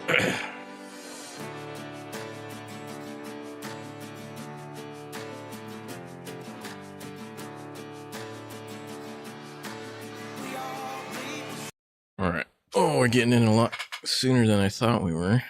All right. Oh, we're getting in a lot sooner than I thought we were.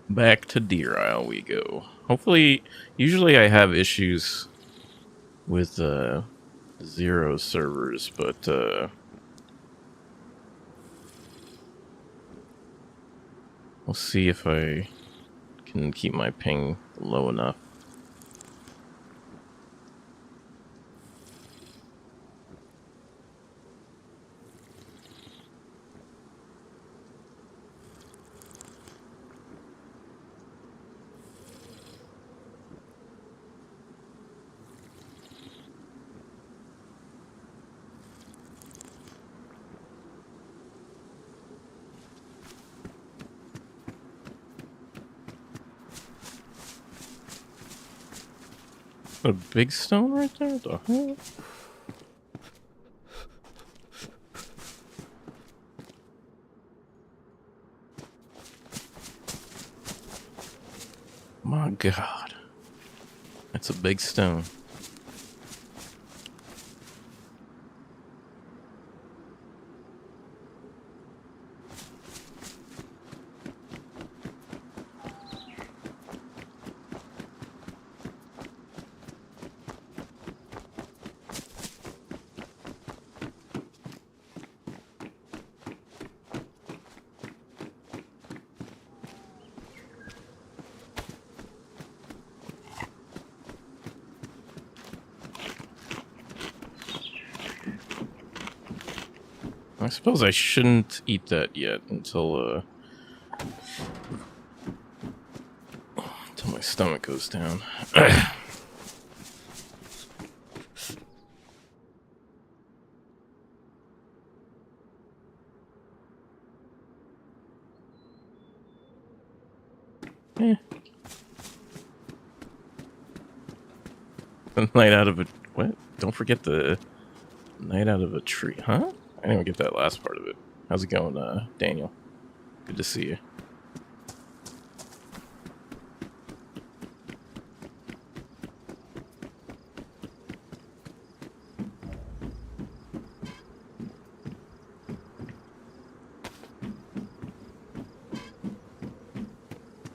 Back to Deer Isle we go. Hopefully, usually I have issues with Zero servers, but we'll see if I can keep my ping low enough. A big stone right there? What the hell? My God. That's a big stone. I suppose I shouldn't eat that yet until my stomach goes down. The night out of a... What? Don't forget the night out of a tree. Huh? I didn't even get that last part of it. How's it going, Daniel? Good to see you.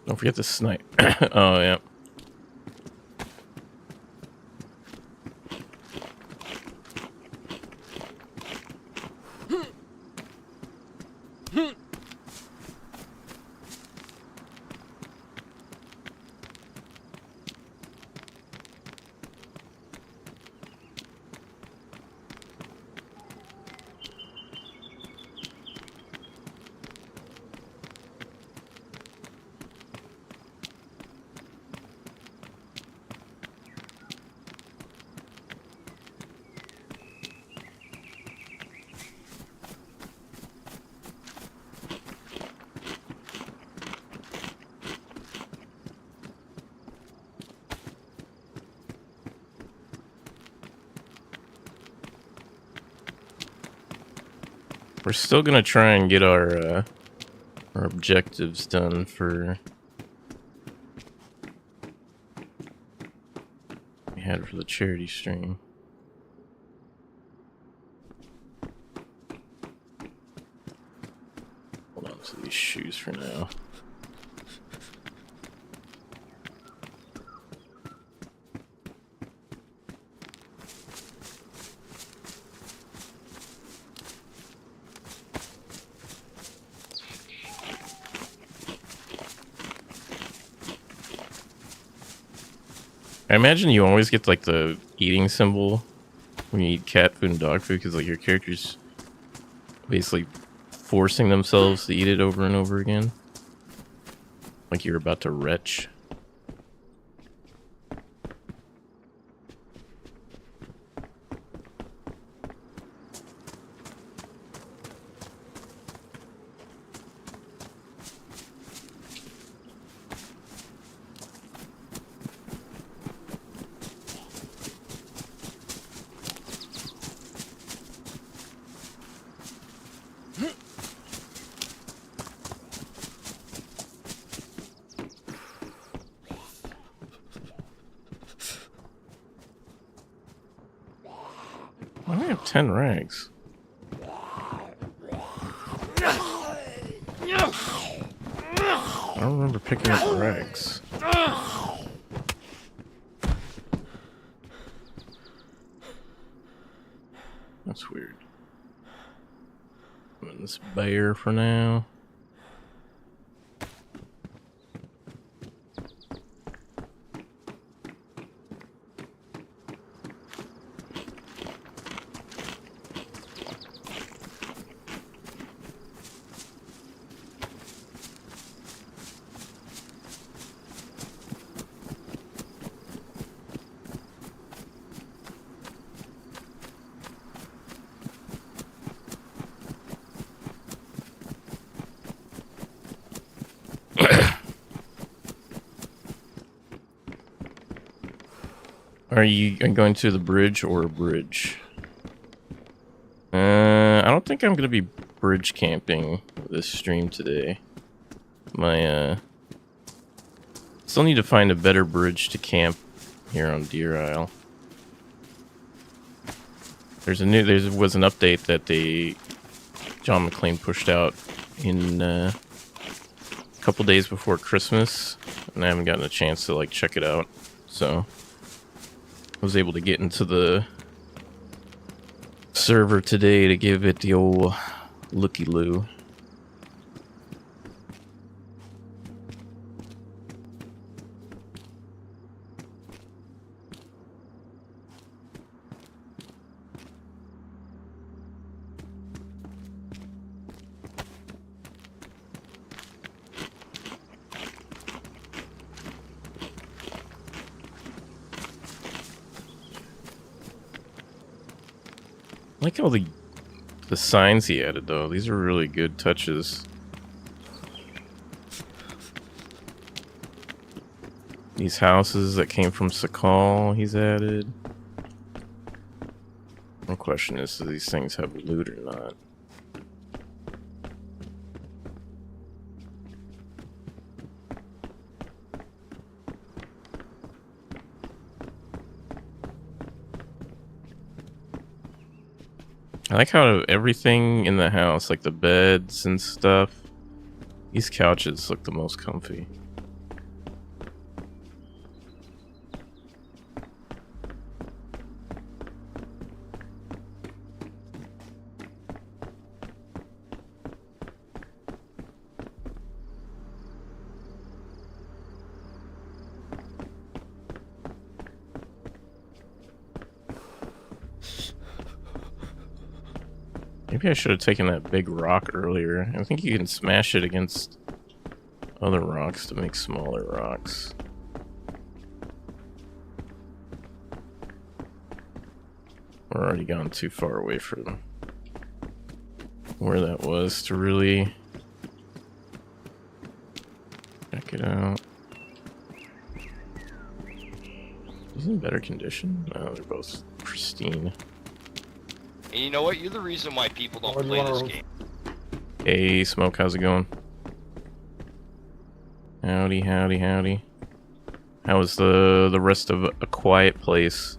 Don't forget the snipe. Oh, yeah. We're still gonna try and get our objectives done for... we had for the charity stream. Hold on to these shoes for now. I imagine you always get like the eating symbol when you eat cat food and dog food, because like your character's basically forcing themselves to eat it over and over again, like you're about to retch. I have 10 rags. I don't remember picking up the rags. That's weird. I'm in this bear for now. Are you going to the bridge or a bridge? I don't think I'm gonna be bridge camping this stream today. Still need to find a better bridge to camp here on Deer Isle. There was an update that John McClane pushed out in a couple days before Christmas, and I haven't gotten a chance to like check it out. So I was able to get into the server today to give it the old looky-loo. I like all the signs he added, though. These are really good touches. These houses that came from Sakal, he's added. One question is, do these things have loot or not? I like how everything in the house, like the beds and stuff, these couches look the most comfy. Maybe I should have taken that big rock earlier. I think you can smash it against other rocks to make smaller rocks. We're already gone too far away from where that was to really check it out. Is it in better condition? No, they're both pristine. And you know what? You're the reason why people don't play this game. Hey, Smoke, how's it going? Howdy, howdy, howdy. How was the rest of A Quiet Place?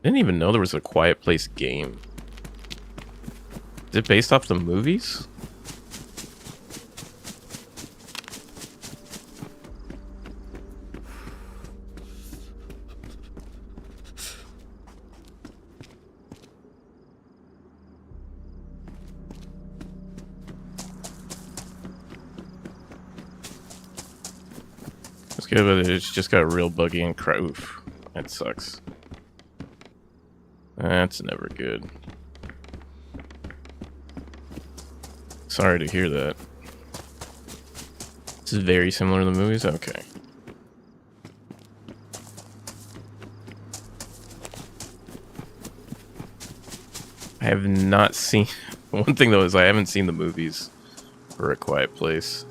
Didn't even know there was a Quiet Place game. Is it based off the movies? It's good, but it's just got real buggy and oof. That sucks. That's never good. Sorry to hear that. This is very similar to the movies? Okay. I have not seen... One thing, though, is I haven't seen the movies for A Quiet Place.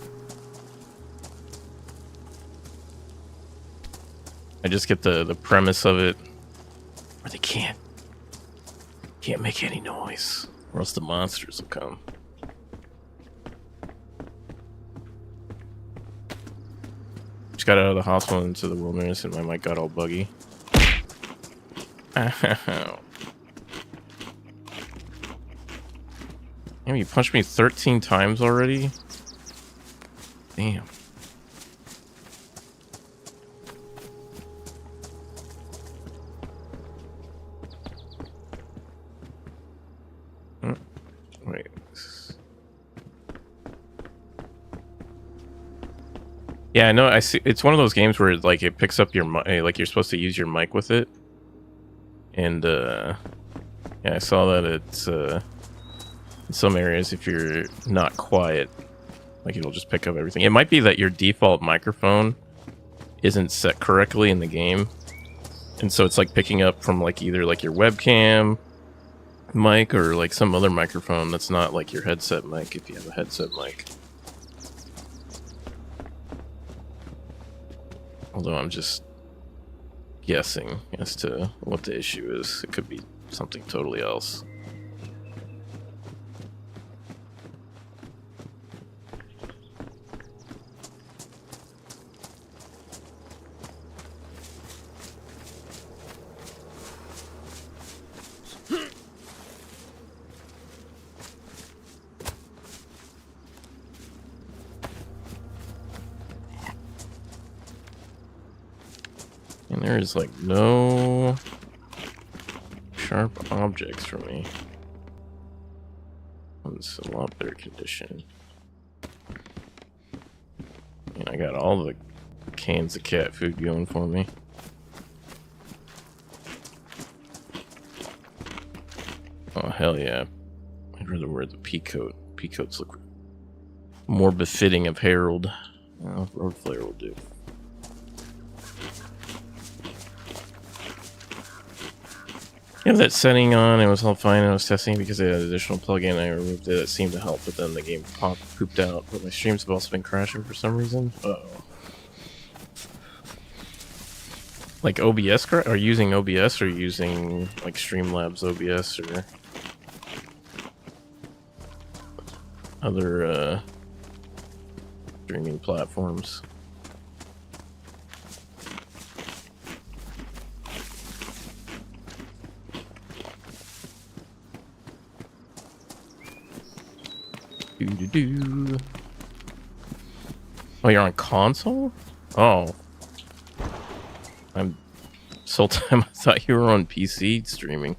I just get the premise of it, where they can't make any noise, or else the monsters will come. got out of the hospital into the wilderness and my mic got all buggy. Ow. Damn, you punched me 13 times already? Damn. Wait. Yeah, I know. I see. It's one of those games where like it picks up your like you're supposed to use your mic with it, and yeah, I saw that it's in some areas if you're not quiet, like it'll just pick up everything. It might be that your default microphone isn't set correctly in the game, and so it's like picking up from like either like your webcam mic or like some other microphone that's not like your headset mic if you have a headset mic. Although I'm just guessing as to what the issue is. It could be something totally else. And there's like no sharp objects for me. It's a lot better condition. And I got all the cans of cat food going for me. Oh hell yeah. I'd rather wear the pea coat. Pea coats look more befitting of Harold. Well, road flare will do. I have that setting on, it was all fine, I was testing because it had an additional plugin, I removed it, it seemed to help, but then the game pooped out, but my streams have also been crashing for some reason. Uh-oh. Like OBS, are you using OBS or using like Streamlabs OBS or other streaming platforms? Doo-doo-doo. Oh, you're on console? Oh. This whole time I thought you were on PC streaming.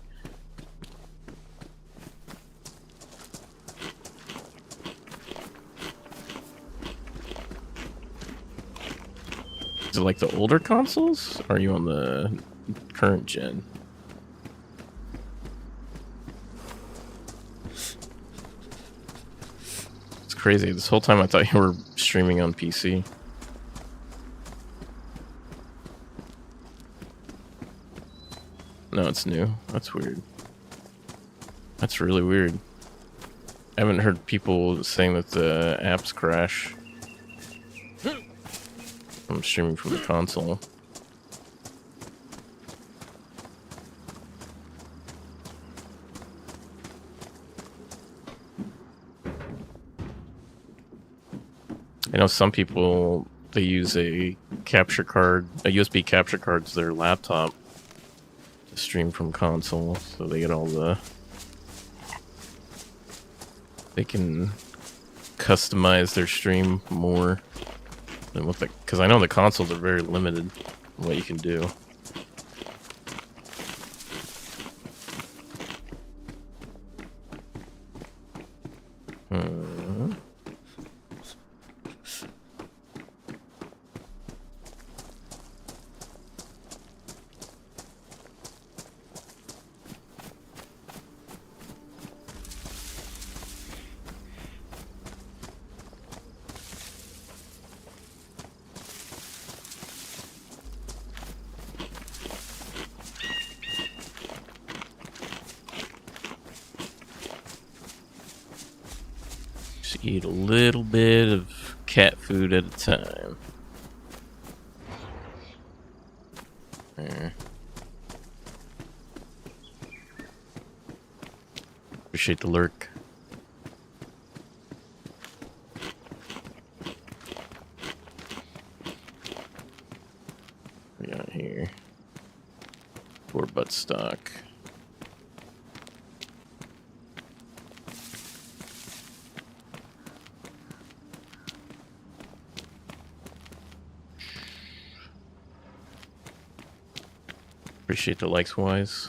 Is it like the older consoles? Or are you on the current gen? Crazy. This whole time I thought you were streaming on PC. No, it's new. That's weird. That's really weird. I haven't heard people saying that the apps crash. I'm streaming from the console. I know some people, they use a capture card, a USB capture card to their laptop to stream from console, so they get all the... They can customize their stream more than what the... Because I know the consoles are very limited in what you can do. Just eat a little bit of cat food at a time. There. Appreciate the lurk. for buttstock. Appreciate the likes, Wise.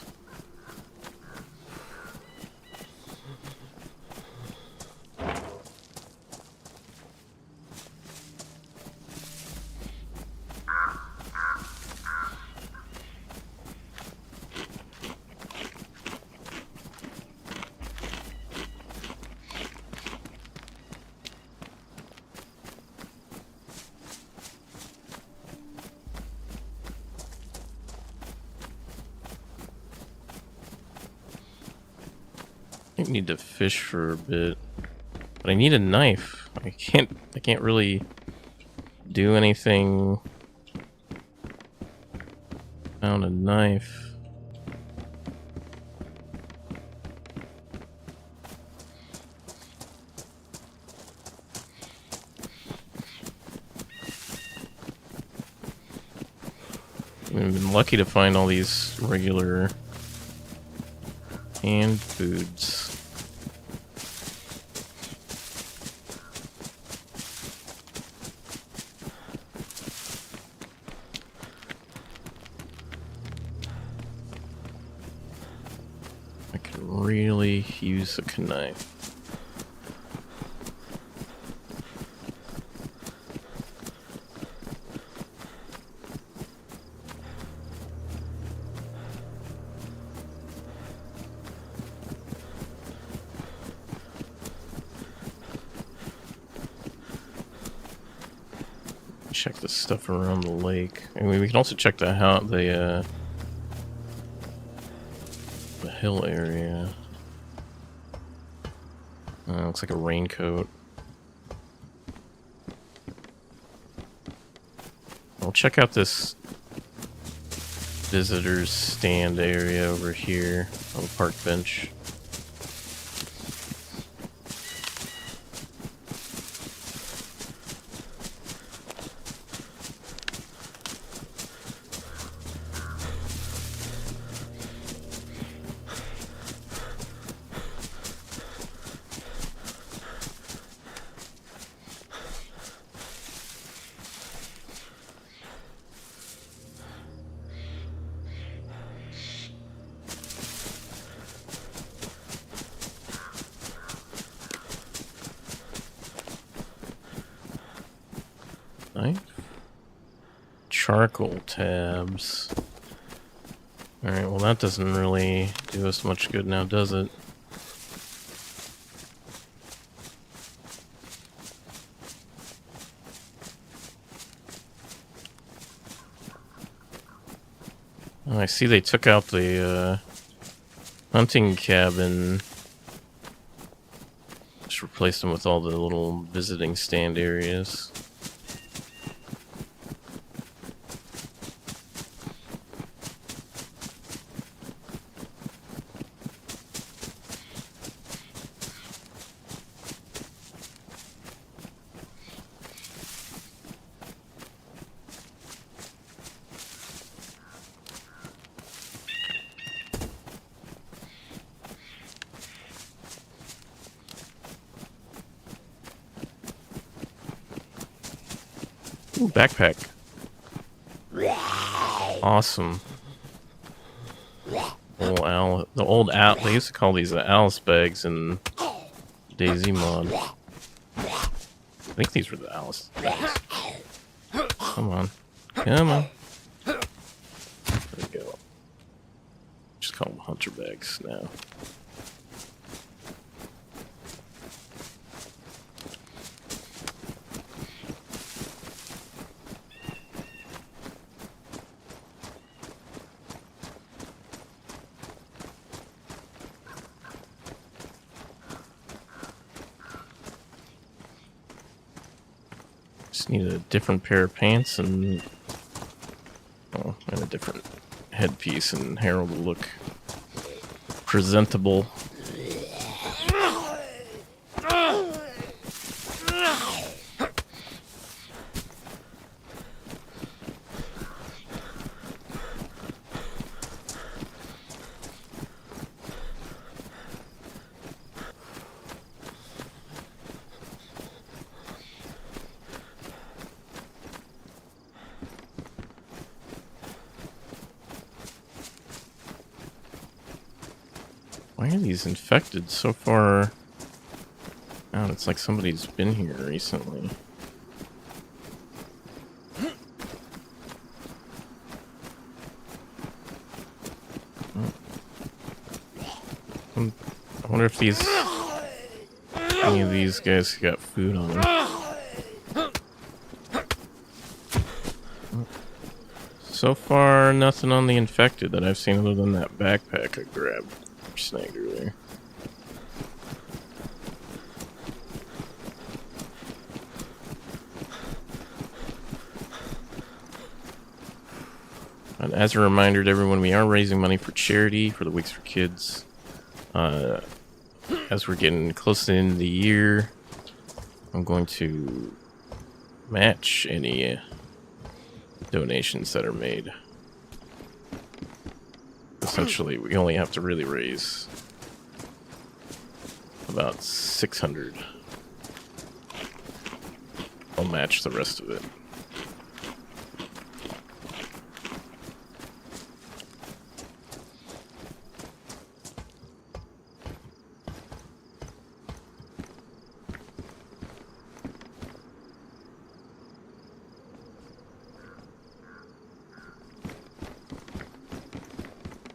I need to fish for a bit, but I need a knife. I can't really do anything. Found a knife. I've been lucky to find all these regular canned foods. I could really use a knife. Check the stuff around the lake. I mean, we can also check the hill area. Looks like a raincoat. I'll check out this visitors stand area over here on the park bench. Knife. Charcoal tabs. Alright, well that doesn't really do us much good now, does it? Oh, I see they took out the hunting cabin. Just replaced them with all the little visiting stand areas. Ooh, backpack. Awesome. Old owl. The old owl. They used to call these the Alice bags in dayz mod. I think these were the Alice bags. Come on. Come on. There we go. Just call them hunter bags now. Just need a different pair of pants and a different headpiece and hair will look presentable. Why are these infected so far out? It's like somebody's been here recently. I wonder if any of these guys got food on them. So far, nothing on the infected that I've seen other than that backpack I grabbed or snagged earlier. And as a reminder to everyone, we are raising money for charity for the Wigs for Kids. As we're getting close to the end of the year, I'm going to match any donations that are made. Essentially, we only have to really raise about 600. I'll match the rest of it.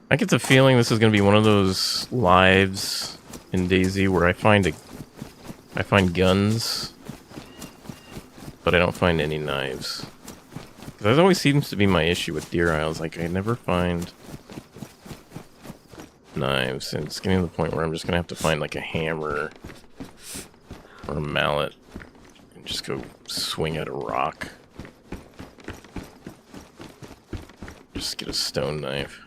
I get the feeling this is going to be one of those lives in DayZ where I find guns, but I don't find any knives. That always seems to be my issue with Deer Isles. Like, I never find knives, and it's getting to the point where I'm just going to have to find like a hammer or a mallet and just go swing at a rock. Just get a stone knife.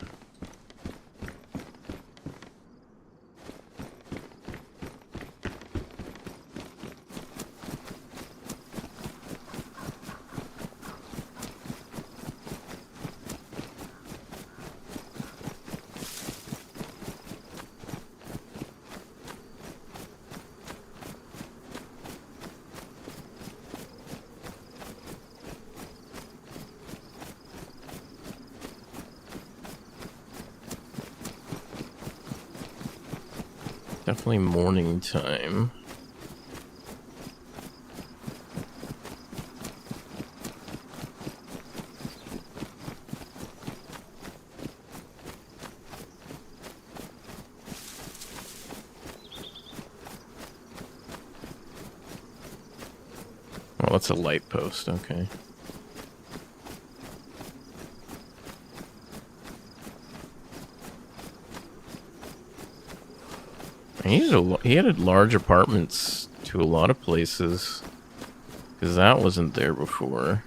Definitely morning time. Oh, that's a light post, okay. He added large apartments to a lot of places, because that wasn't there before.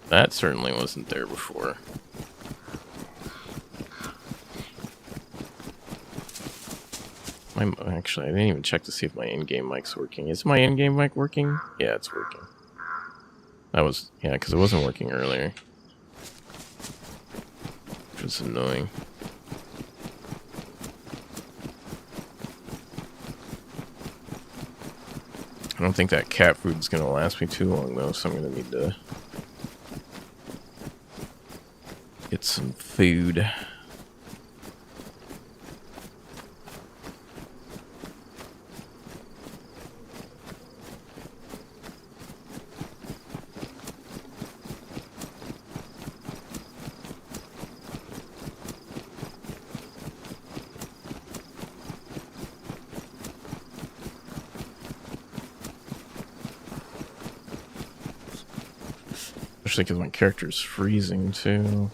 That certainly wasn't there before. Actually, I didn't even check to see if my in-game mic's working. Is my in-game mic working? Yeah, it's working. Yeah, because it wasn't working earlier. Which is annoying. I don't think that cat food's gonna last me too long though, so I'm gonna need to get some food. Especially because my character's freezing too.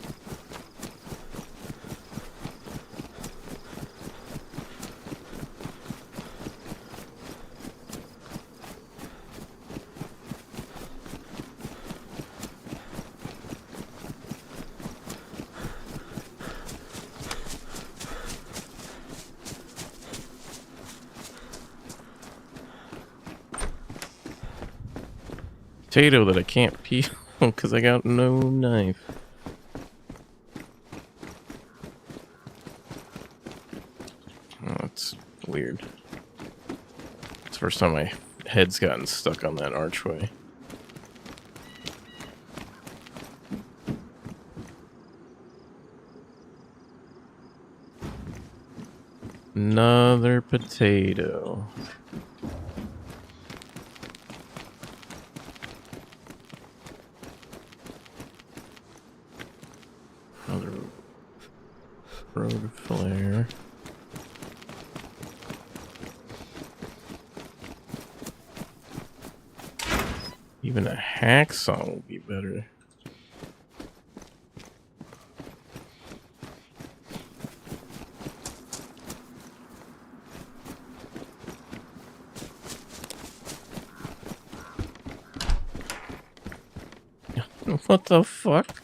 Potato that I can't peel because I got no knife. Oh, that's weird. It's the first time my head's gotten stuck on that archway. Another potato. Another road flare. Even a hacksaw would be better. What the fuck?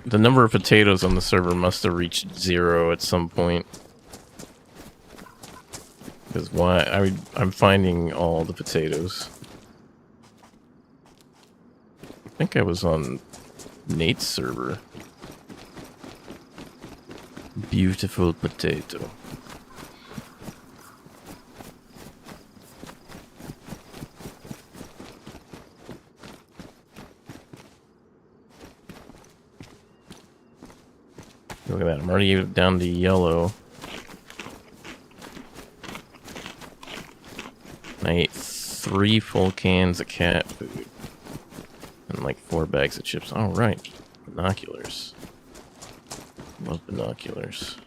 The number of potatoes on the server must have reached 0 at some point. Because why? I'm finding all the potatoes. I think I was on Nate's server. Beautiful potato. Look at that, I'm already down to yellow. I ate 3 full cans of cat food. And like 4 bags of chips. Alright, binoculars. Love binoculars.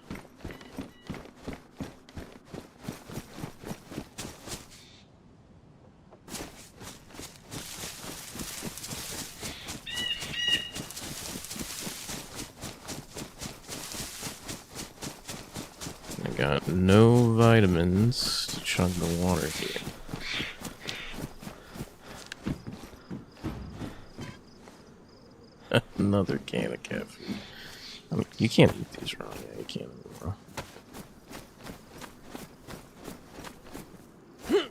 I got no vitamins to chug the water here. Another can of cat food. I mean, you can't eat these raw. Yeah, you can't eat them raw. I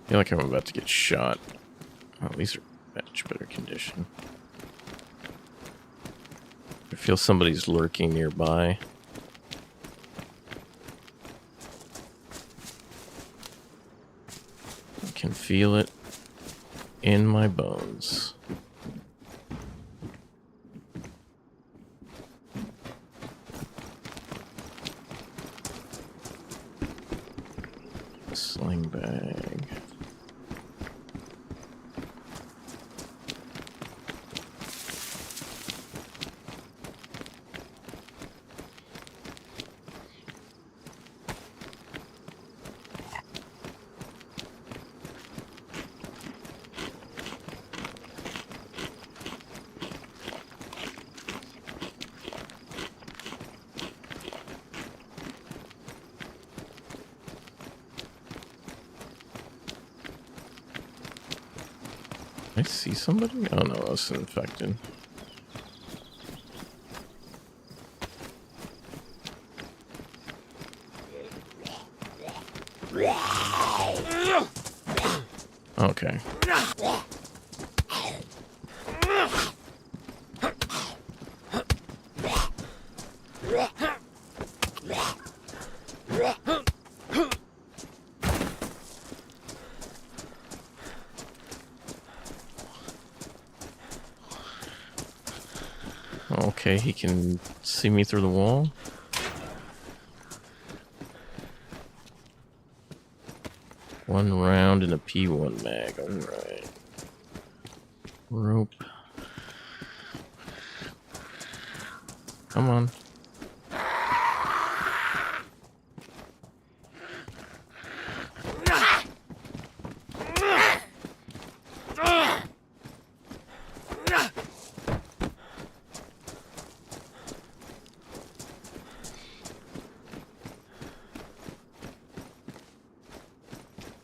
feel like I'm about to get shot. Oh, these are much better condition. I feel somebody's lurking nearby. I can feel it in my bones. Sling bag. I see somebody? Oh no, I was infected. Okay. Okay, he can see me through the wall. One round in a P1 mag. Alright. Rope. Come on.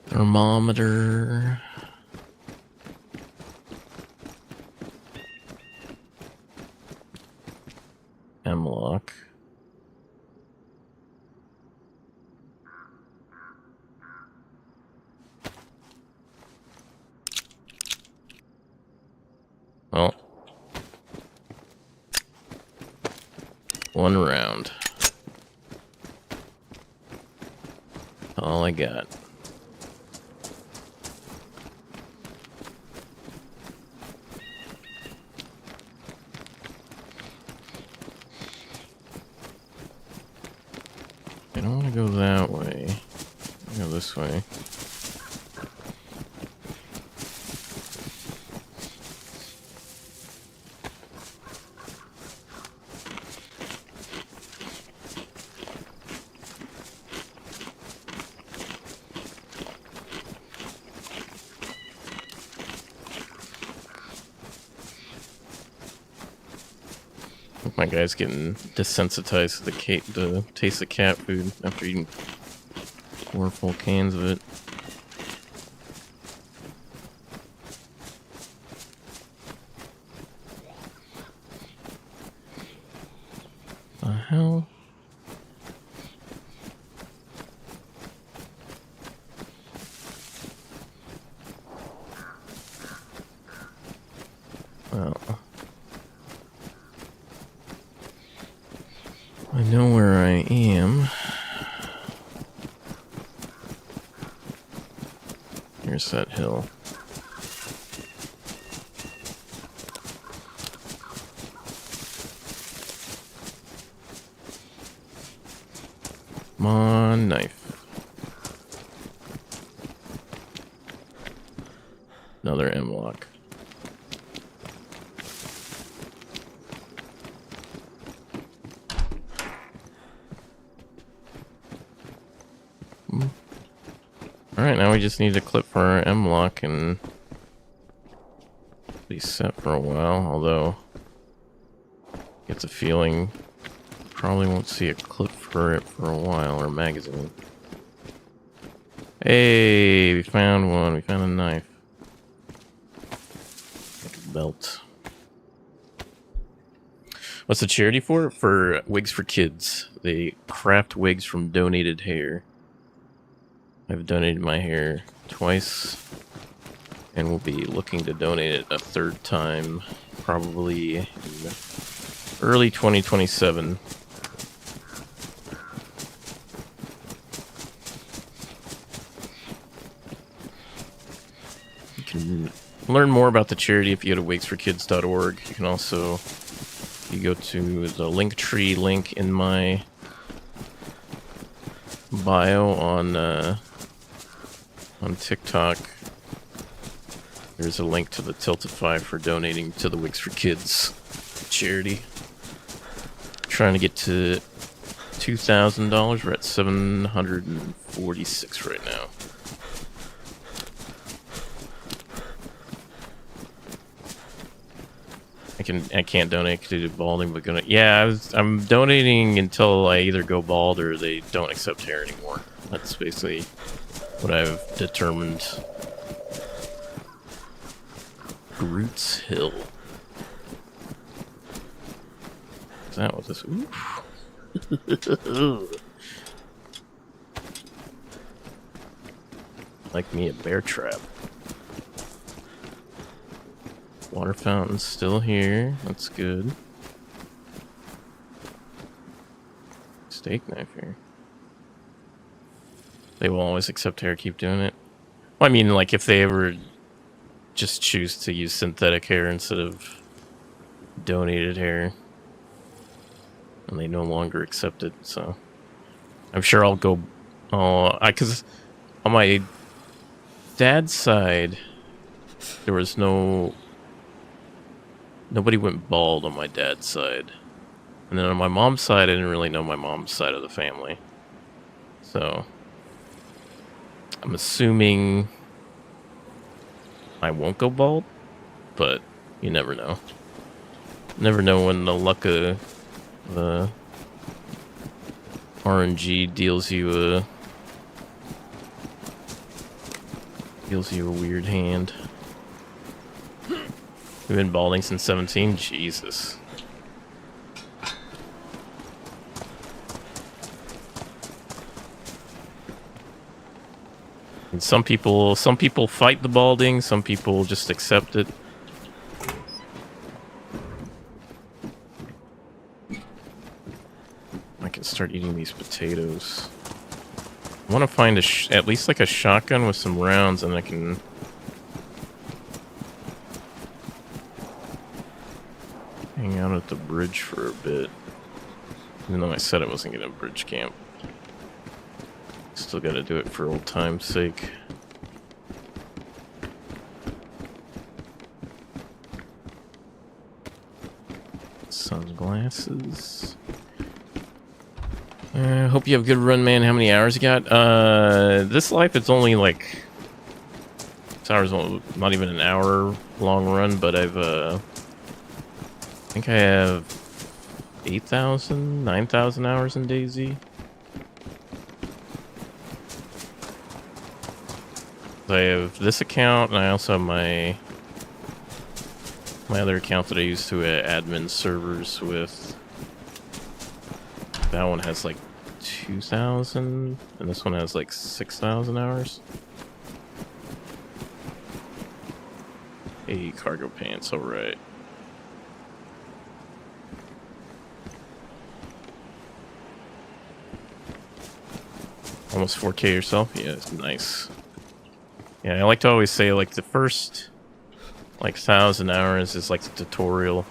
Thermometer. M-lock. Well. One round. All I got. I don't want to go that way. I'll go this way. My guy's getting desensitized to the taste of cat food after eating 4 full cans of it. The hell? Well, I know where I am. Here's that hill. Come on, knife. Another M-lock. Alright, now we just need a clip for our M-lock and be set for a while, although gets a feeling probably won't see a clip for it for a while, or a magazine. Hey, we found one. We found a knife. Like a belt. What's the charity for? For Wigs for Kids. They craft wigs from donated hair. I've donated my hair twice, and we'll be looking to donate it a 3rd time, probably in early 2027. You can learn more about the charity if you go to wigsforkids.org. You can also, you go to the Linktree link in my bio on TikTok. There's a link to the Tiltify for donating to the Wigs for Kids charity. Trying to get to $2,000. We're at $746 right now. I can't donate to balding, but I'm donating until I either go bald or they don't accept hair anymore. That's basically what I've determined. Roots Hill. Is that what this? Ooh. Like me a bear trap. Water fountain's still here. That's good. Steak knife here. They will always accept hair, keep doing it. Well, I mean, like, if they ever just choose to use synthetic hair instead of donated hair, and they no longer accept it, so I'm sure I'll go. Because on my dad's side, there was nobody went bald on my dad's side, and then on my mom's side, I didn't really know my mom's side of the family, so I'm assuming I won't go bald, but you never know. Never know when the luck of the RNG deals you a weird hand. We've been balding since 17? Jesus. And some people fight the balding, some people just accept it. I can start eating these potatoes. I want to find at least like a shotgun with some rounds, and I can hang out at the bridge for a bit. Even though I said I wasn't going to bridge camp. Still gotta do it for old time's sake. Sunglasses. Hope you have a good run, man. How many hours you got? This life, it's only like... This hour's not even an hour long run, but I think I have 8,000, 9,000 hours in dayz. I have this account, and I also have my other account that I use to admin servers with. That one has like 2,000, and this one has like 6,000 hours. Hey, cargo pants, alright. Almost 4K yourself? Yeah, it's nice. Yeah, I like to always say, like, the first, like, 1,000 hours is, like, the tutorial.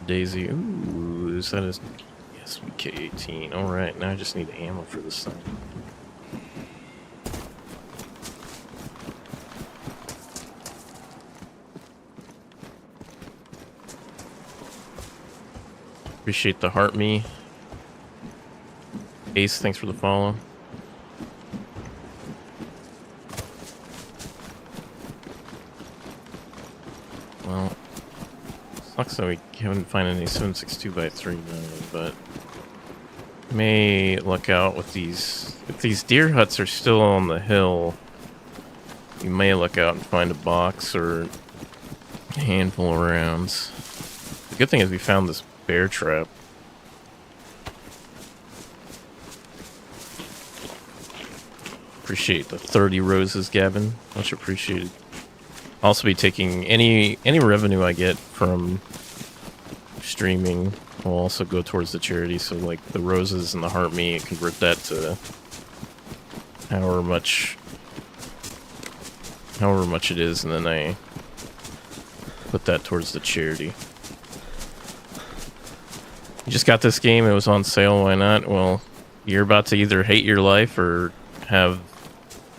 dayz. Ooh, is that a SBK-18? Alright, now I just need ammo for this thing. Appreciate the heart me. Ace, thanks for the follow. Well, sucks that we haven't found any 7.62x3 but may look out with these. If these deer huts are still on the hill, you may look out and find a box or a handful of rounds. The good thing is we found this bear trap. Appreciate the 30 roses, Gavin. Much appreciated. Also be taking any revenue I get from streaming will also go towards the charity. So like the roses and the heart me, convert that to however much it is, and then I put that towards the charity. You just got this game, it was on sale, why not? Well, you're about to either hate your life or have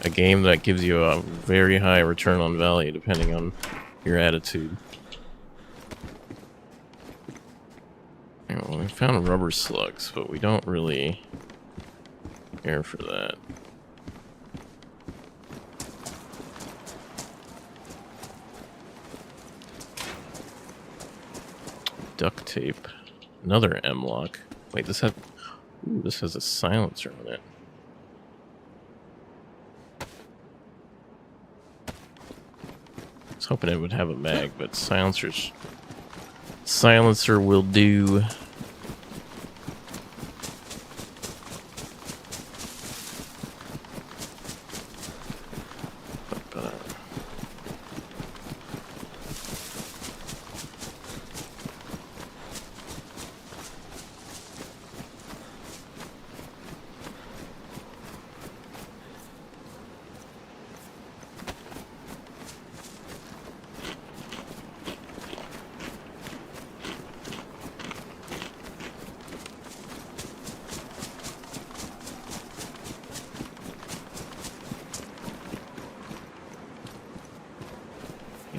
a game that gives you a very high return on value, depending on your attitude. Well, we found rubber slugs, but we don't really care for that. Duct tape. Another M-lock. Wait, this has a silencer on it. I was hoping it would have a mag, but silencer will do.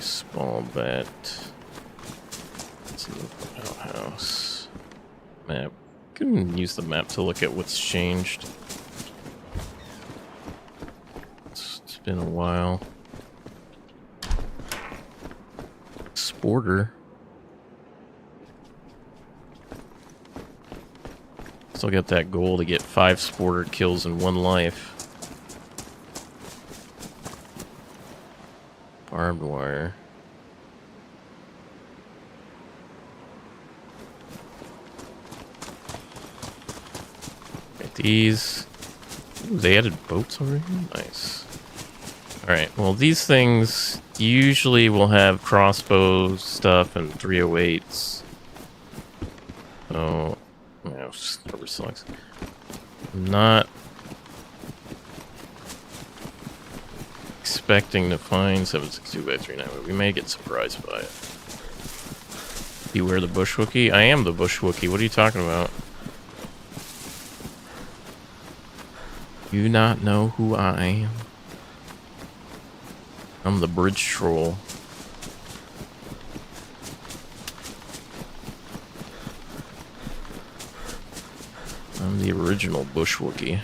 Small bat. It's in the outhouse. Map. Can use the map to look at what's changed. It's been a while. Sporter. Still got that goal to get 5 sporter kills in one life. Barbed wire. Get these. Ooh, they added boats over here? Nice. Alright, well these things usually will have crossbow stuff and 308s. So, yeah, rubber slugs. I'm not expecting to find 7.62x39, but we may get surprised by it. Beware the bush Wookie? I am the bush Wookie. What are you talking about? Do not know who I am. I'm the bridge troll. I'm the original bush Wookiee.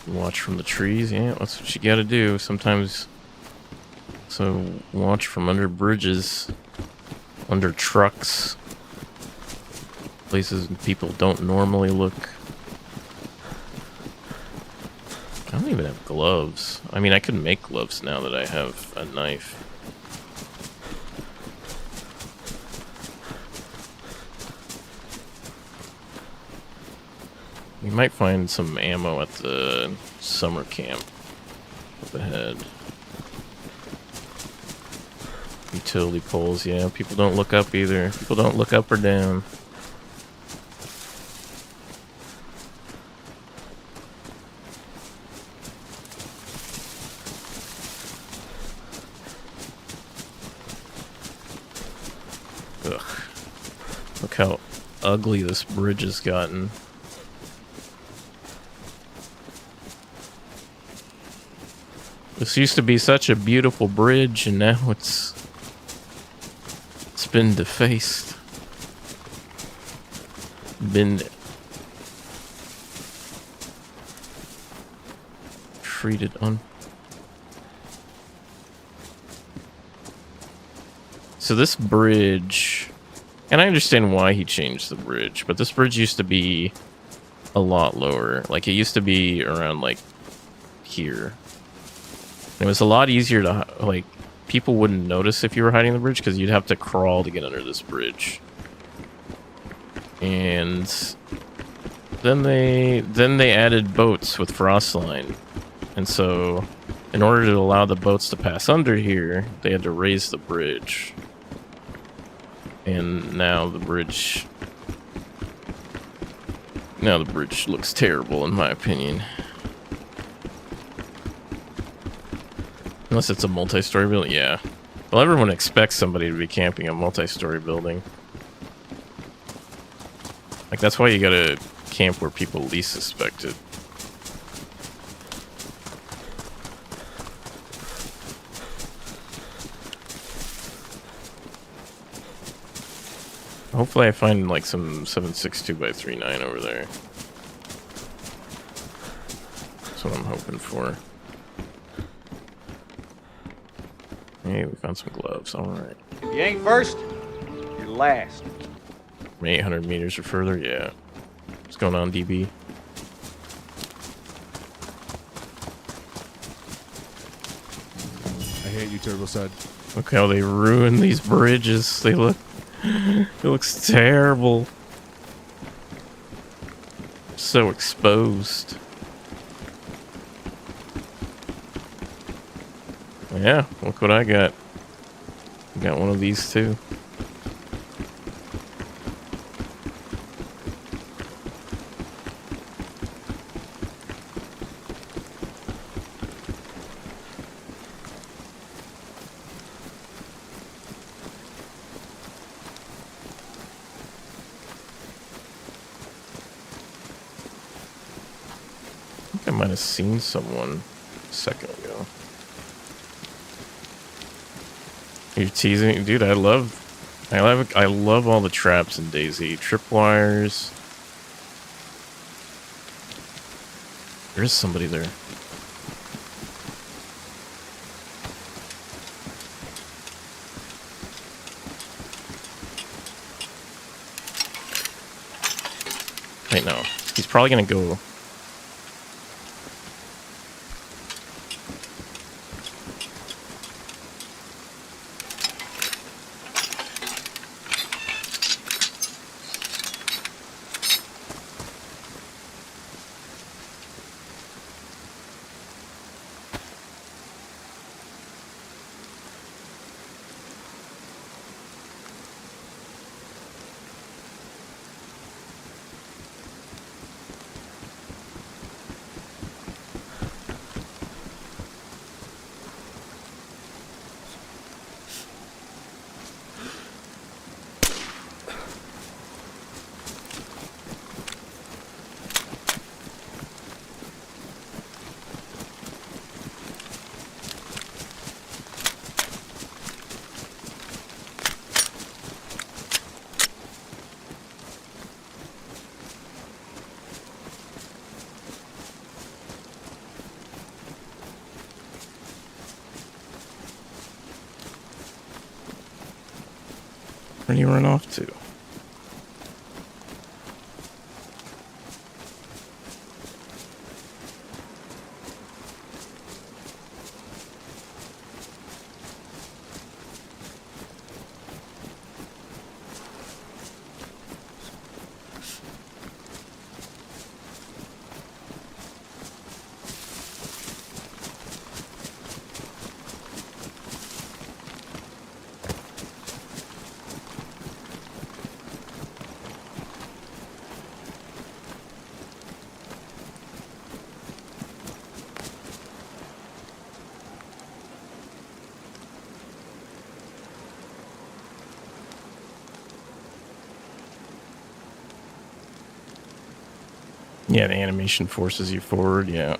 Watch from the trees, yeah, that's what you gotta do sometimes. So watch from under bridges, under trucks, places people don't normally look. I don't even have gloves. I mean, I could make gloves now that I have a knife. You might find some ammo at the summer camp up ahead. Utility poles, yeah, people don't look up either. People don't look up or down. Ugh. Look how ugly this bridge has gotten. This used to be such a beautiful bridge, and now it's been defaced. Been treated on. So this bridge, and I understand why he changed the bridge, but this bridge used to be a lot lower. Like, it used to be around, like, here. It was a lot easier to, like, people wouldn't notice if you were hiding the bridge because you'd have to crawl to get under this bridge. And then they added boats with frost line. And so in order to allow the boats to pass under here, they had to raise the bridge. And now the bridge looks terrible in my opinion. Unless it's a multi-story building, yeah. Well, everyone expects somebody to be camping a multi-story building. Like, that's why you gotta camp where people least suspect it. Hopefully I find, like, some 7.62x3.9 over there. That's what I'm hoping for. Hey, we found some gloves. All right. If you ain't first, you're last. 800 meters or further, yeah. What's going on, DB? I hate you, TurboSad. Look how they ruin these bridges. They look... It looks terrible. So exposed. Yeah, look what I got. Got one of these too. I think I might have seen someone a second ago. You're teasing, dude. I love all the traps in DayZ. Tripwires. There is somebody there. Wait, no. He's probably gonna go. he run off to? Yeah, the animation forces you forward, yeah.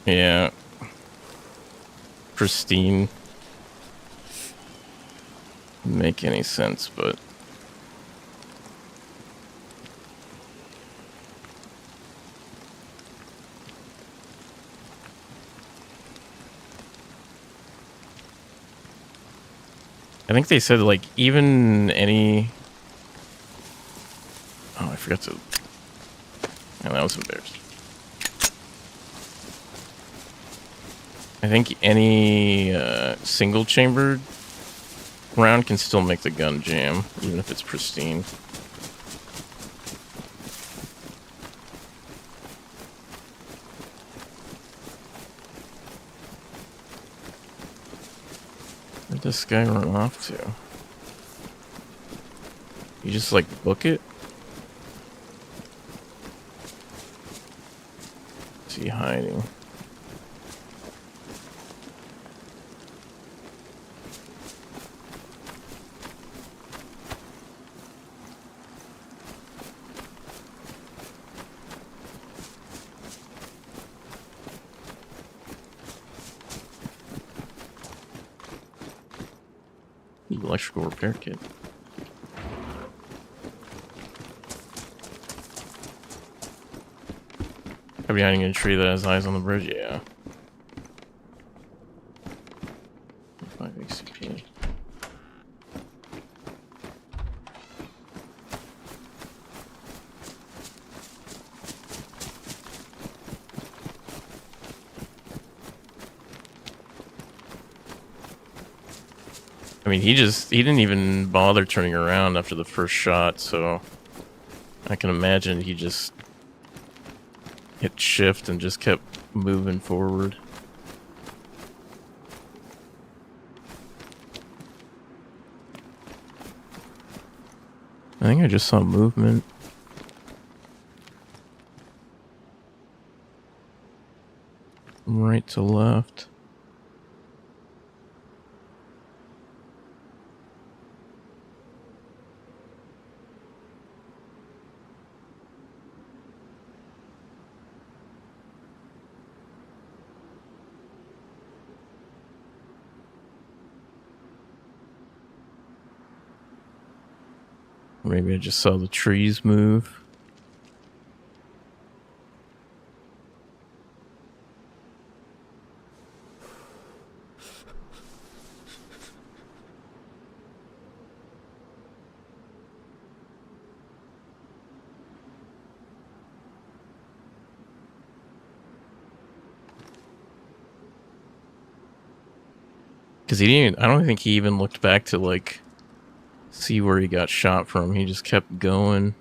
Yeah. Pristine. Didn't make any sense, but... I think they said, like, even any... Oh, I forgot to... Oh, that was embarrassing. I think any single-chambered round can still make the gun jam, even if it's pristine. Where'd this guy run off to? You just, like, book it? Is he hiding? Electrical repair kit. Probably hiding in a tree that has eyes on the bridge, yeah. 5 ACP. I mean, he didn't even bother turning around after the first shot, so I can imagine he just hit shift and just kept moving forward. I think I just saw movement. From right to left. Maybe I just saw the trees move. Because he didn't, I don't think he even looked back to, like, see where he got shot from. He just kept going.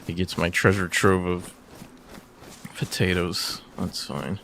He gets my treasure trove of potatoes. That's fine.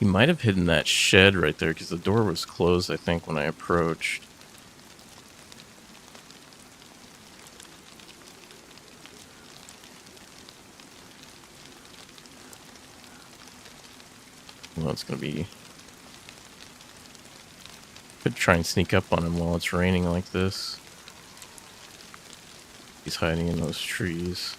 He might have hidden that shed right there because the door was closed, I think, when I approached. Well, it's gonna be... Could try and sneak up on him while it's raining like this. He's hiding in those trees.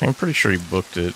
I'm pretty sure he booked it.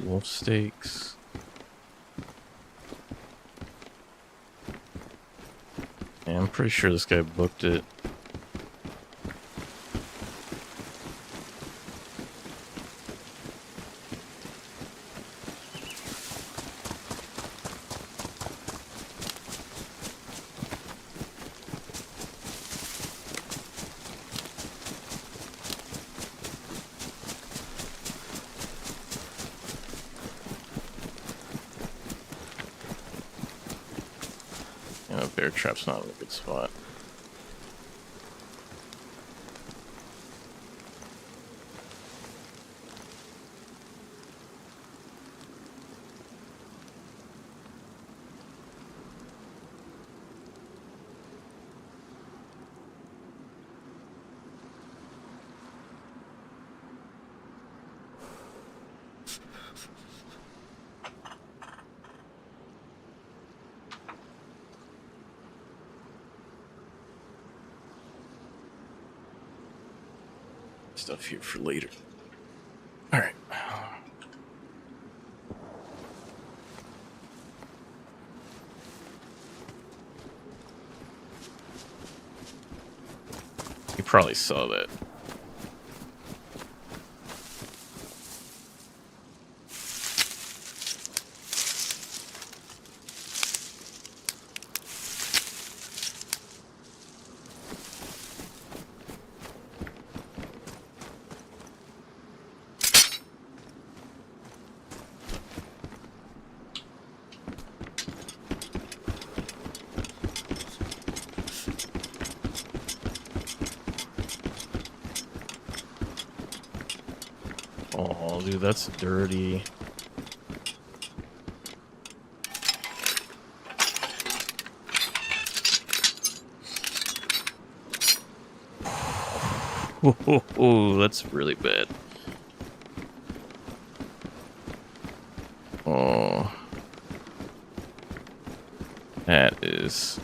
Wolf steaks. Yeah, I'm pretty sure this guy booked it. Bear trap's not in a good spot. Stuff here for later. All right. You probably saw that. Oh, dude, that's dirty. Oh, that's really bad. Oh. That is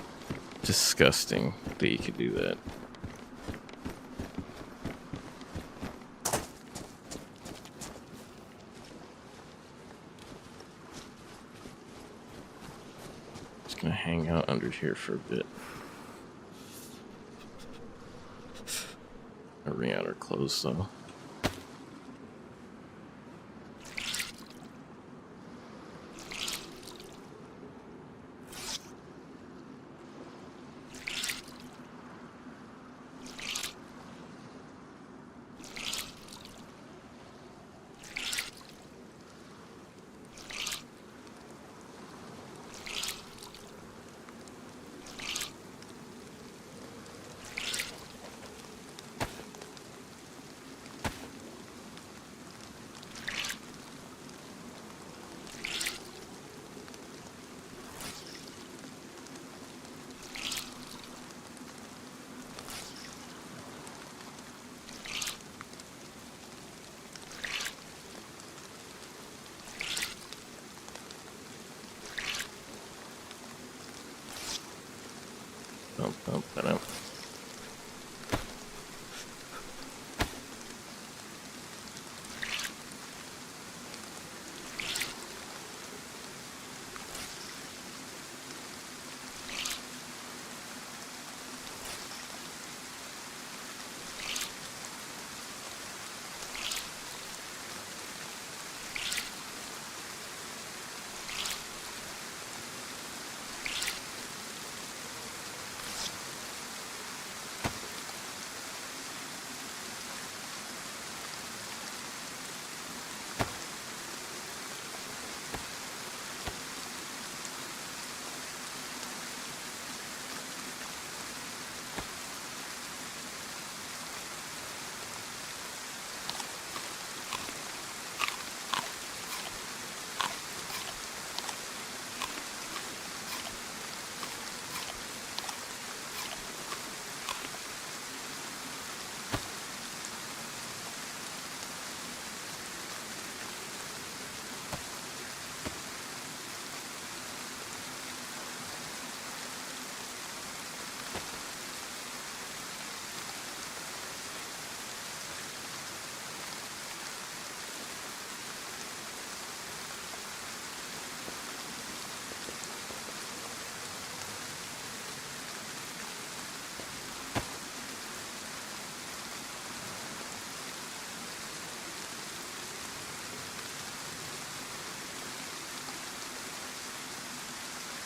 disgusting that you could do that. Just gonna hang out under here for a bit. I'll wring out our clothes though. Bump, bump, ba-dum.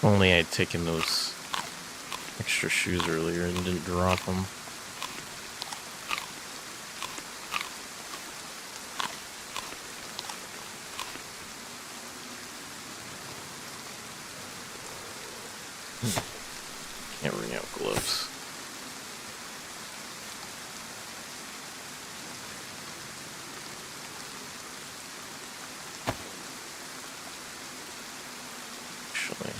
Only I'd taken those extra shoes earlier and didn't drop them. Can't wring out gloves. Actually.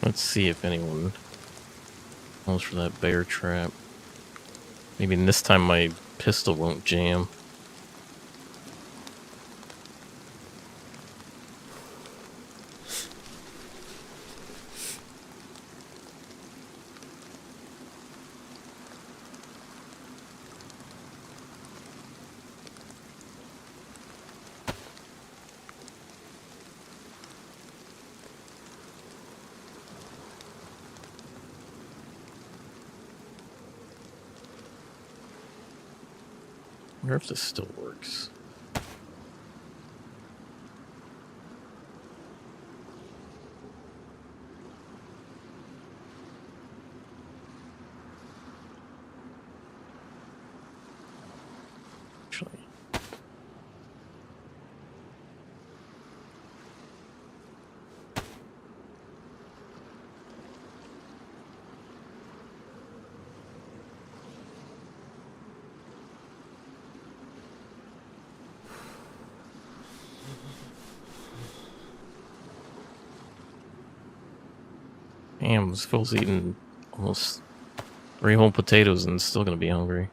Let's see if anyone falls for that bear trap. Maybe this time my pistol won't jam. I wonder if this still works. Damn, this fool's eating almost 3 whole potatoes and still gonna be hungry.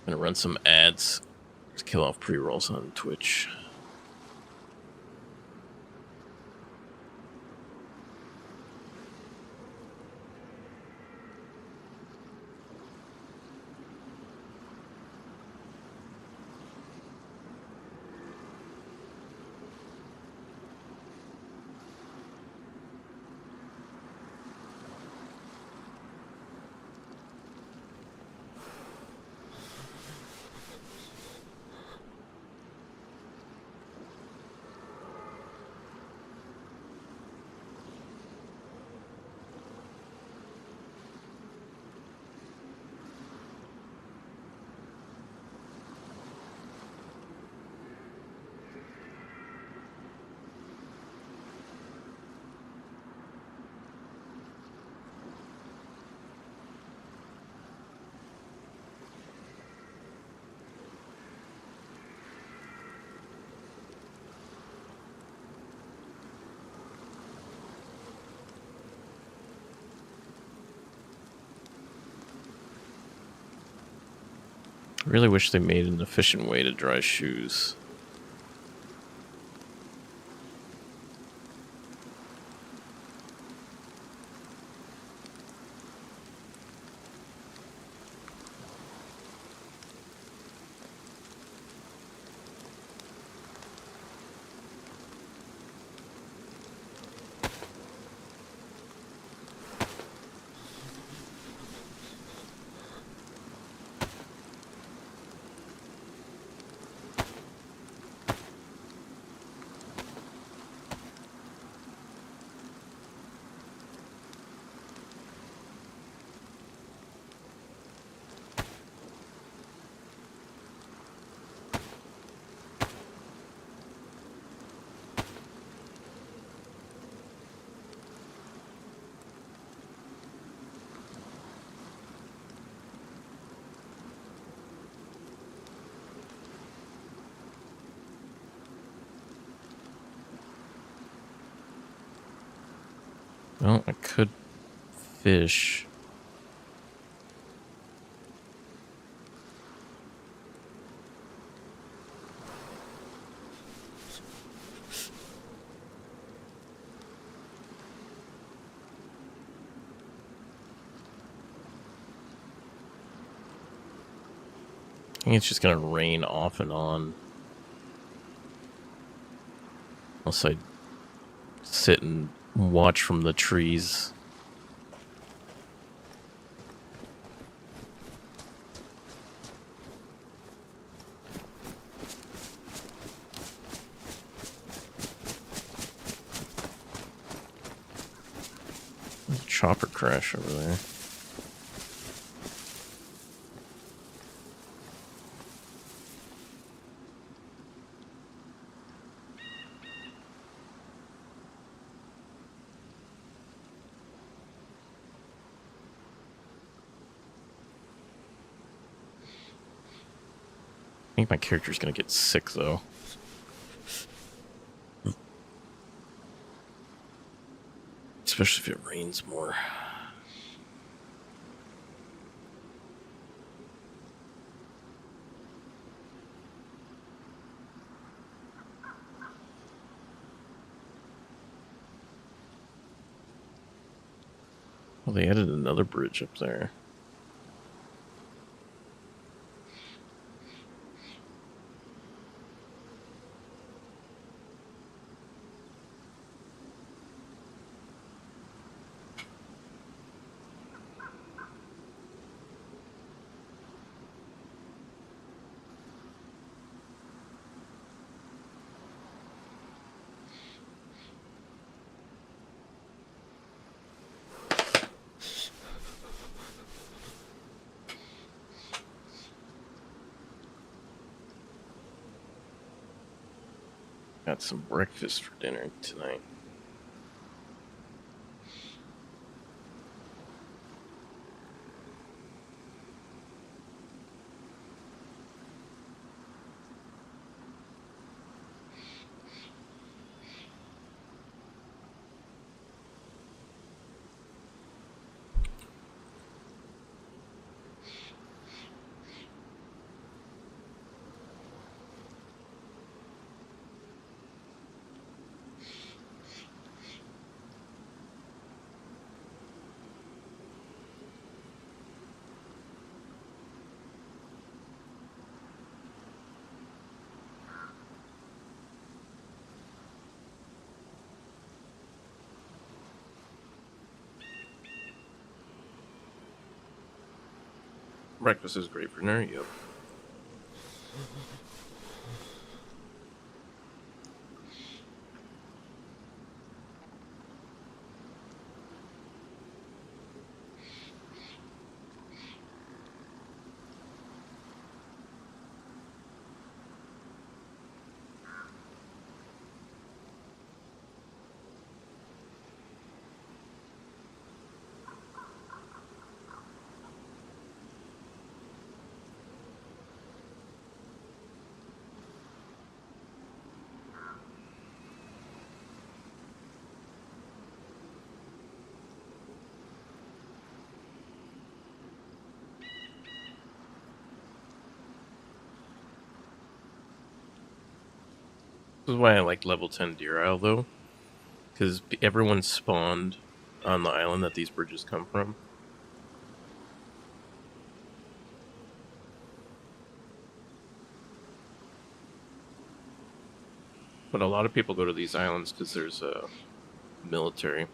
Gonna run some ads to kill off pre-rolls on Twitch. Really wish they made an efficient way to dry shoes. Well, I could fish. I think it's just gonna rain off and on. Unless I sit and watch from the trees. There's a chopper crash over there. I think my character's gonna get sick, though. Especially if it rains more. Well, they added another bridge up there. Had some breakfast for dinner tonight. Breakfast is great for dinner, yep. This is why I like level 10 Deer Isle, though. Because everyone spawned on the island that these bridges come from. But a lot of people go to these islands because there's a military.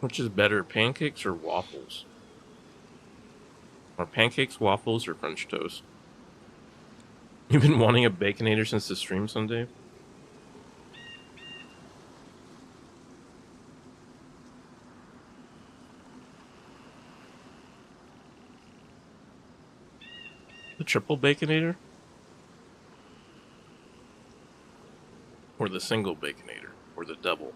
Which is better, pancakes or waffles? Or pancakes, waffles, or French toast? You've been wanting a Baconator since the stream Sunday? The triple Baconator? Or the single Baconator? Or the double?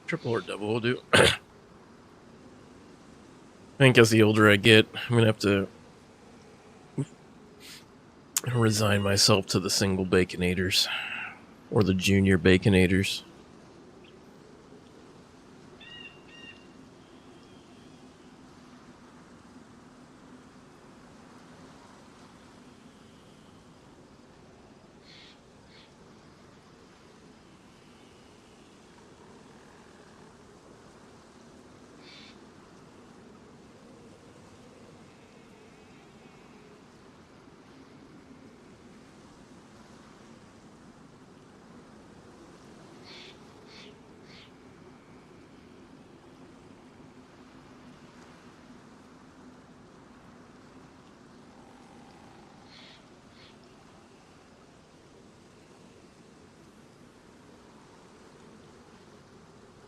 Triple or double will do. I think as the older I get, I'm gonna have to resign myself to the single Baconators. Or the junior Baconators.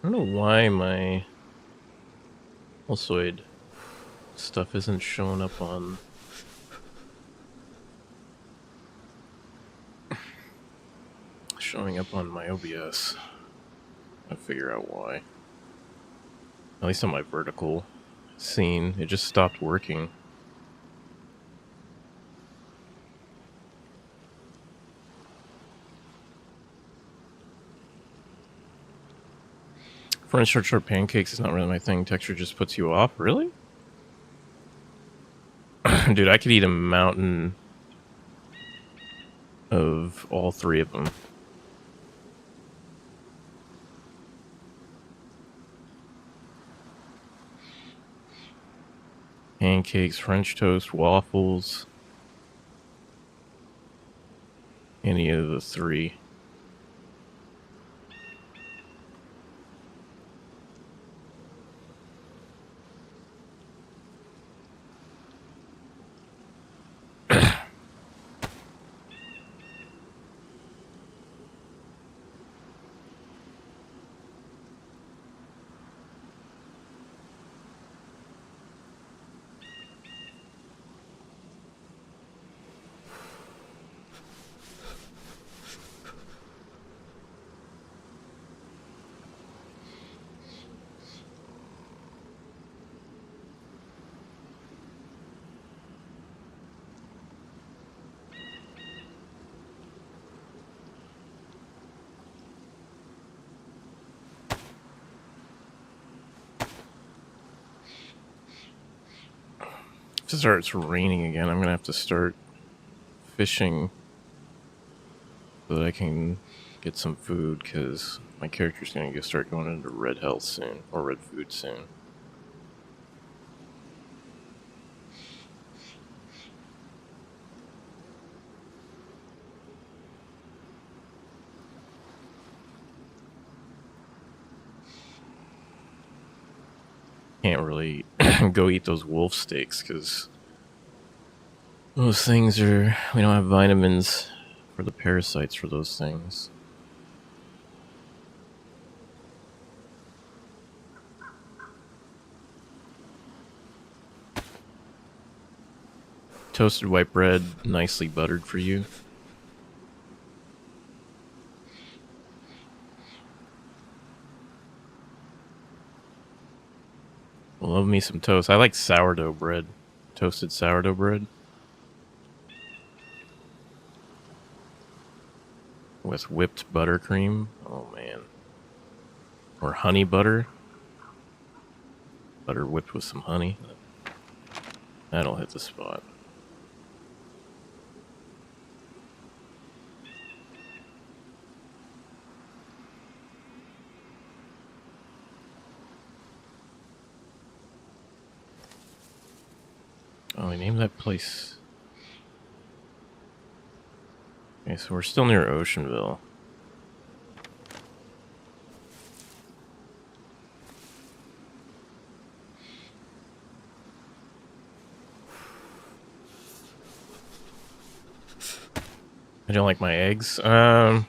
I don't know why my Pulsoid stuff isn't showing up on... showing up on my OBS. I'll figure out why. At least on my vertical scene, it just stopped working. French short pancakes is not really my thing. Texture just puts you off. Really? Dude, I could eat a mountain of all three of them. Pancakes, French toast, waffles. Any of the three. If it starts raining again, I'm gonna have to start fishing so that I can get some food, because my character's gonna start going into red health soon, or red food soon. Can't really go eat those wolf steaks because those things are, we don't have vitamins for the parasites for those things. Toasted white bread, nicely buttered for you. Love me some toast. I like sourdough bread. Toasted sourdough bread. With whipped buttercream. Oh, man. Or honey butter. Butter whipped with some honey. That'll hit the spot. Oh, I named that place. Okay, so we're still near Oceanville. I don't like my eggs. I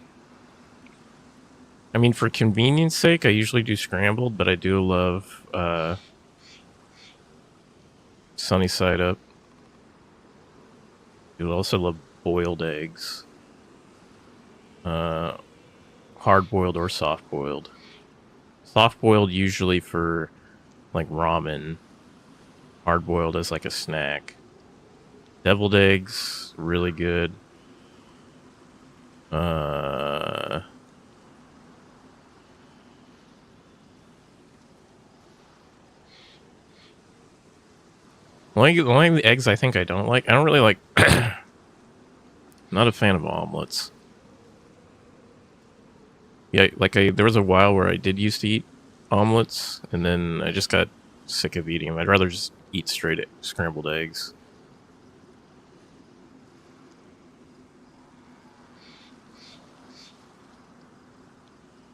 mean, for convenience sake, I usually do scrambled, but I do love sunny side up. I also love boiled eggs. Hard boiled or soft boiled. Soft boiled usually for like ramen. Hard boiled as like a snack. Deviled eggs, really good. The eggs I think I don't like. I don't really like. Not a fan of omelets. Yeah, like there was a while where I did used to eat omelets, and then I just got sick of eating them. I'd rather just eat straight scrambled eggs.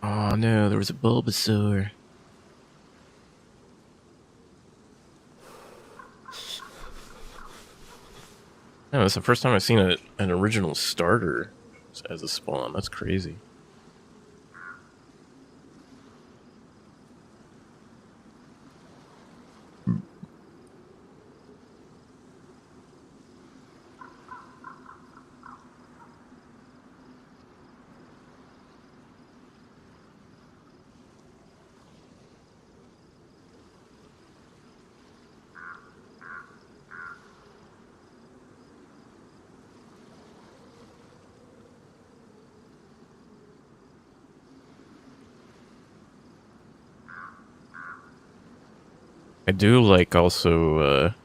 Oh no, there was a Bulbasaur. No, it's the first time I've seen an original starter as a spawn. That's crazy. I do like also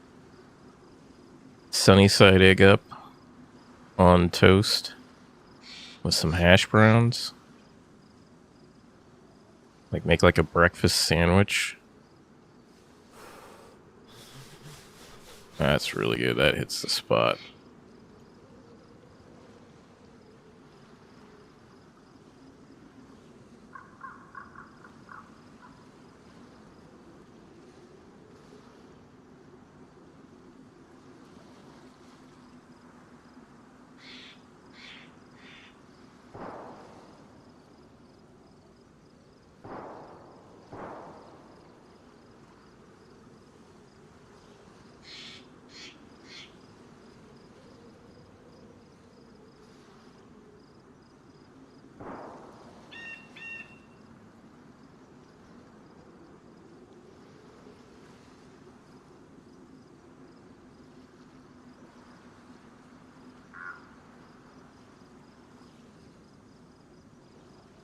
sunny side egg up on toast with some hash browns. Like make like a breakfast sandwich. That's really good. That hits the spot.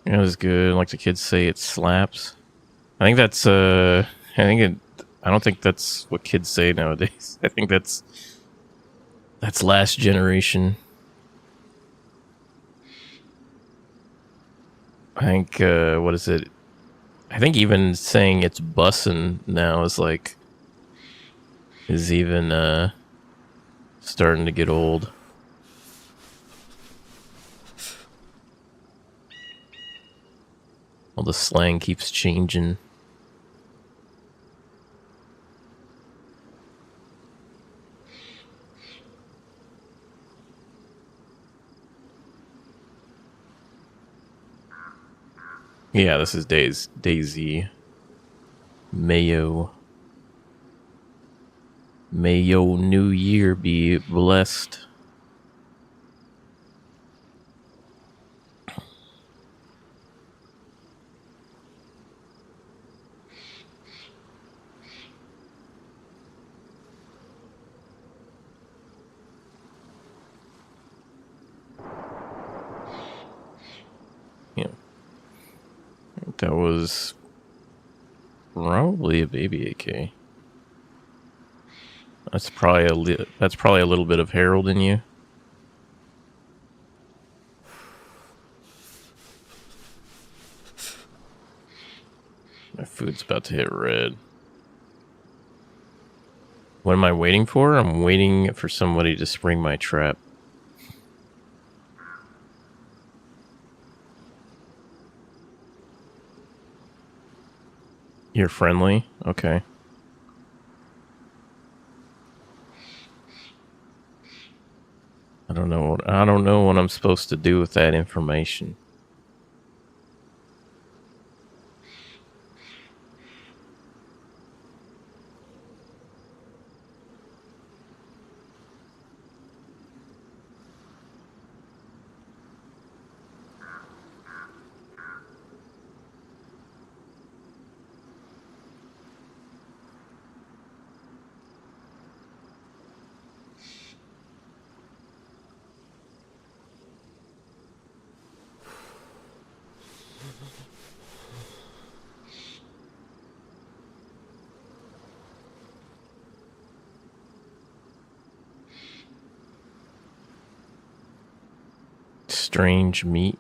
It was good. Like the kids say, it slaps. I think that's I don't think that's what kids say nowadays. I think that's last generation. I think what is it? I think even saying it's bussin' now is even starting to get old. All the slang keeps changing. Yeah, this is Daisy. Mayo. May your new year be blessed. Yeah. That was probably a baby AK. That's probably a little bit of Harold in you. My food's about to hit red. What am I waiting for? I'm waiting for somebody to spring my trap. You're friendly? Okay. I don't know what I'm supposed to do with that information. Strange meat.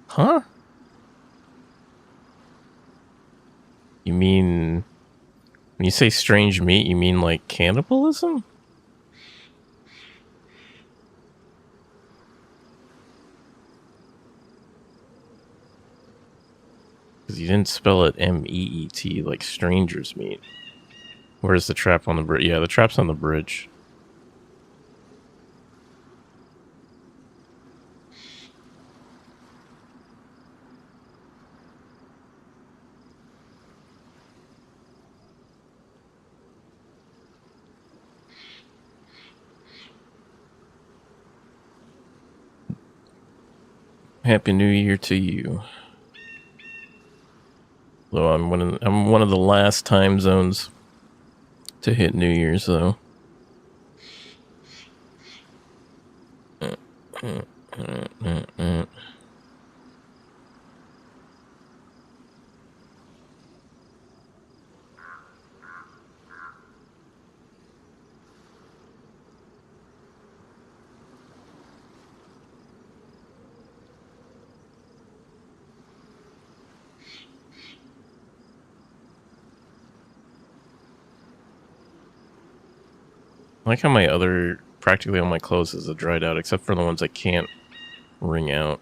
Huh? You mean when you say strange meat, you mean like cannibalism? Because you didn't spell it M-E-E-T like stranger's meat. Where's the trap on the bridge? Yeah, the trap's on the bridge. Happy New Year to you. Though I'm one of the last time zones to hit New Year's though. I like how practically all my clothes is dried out, except for the ones I can't wring out.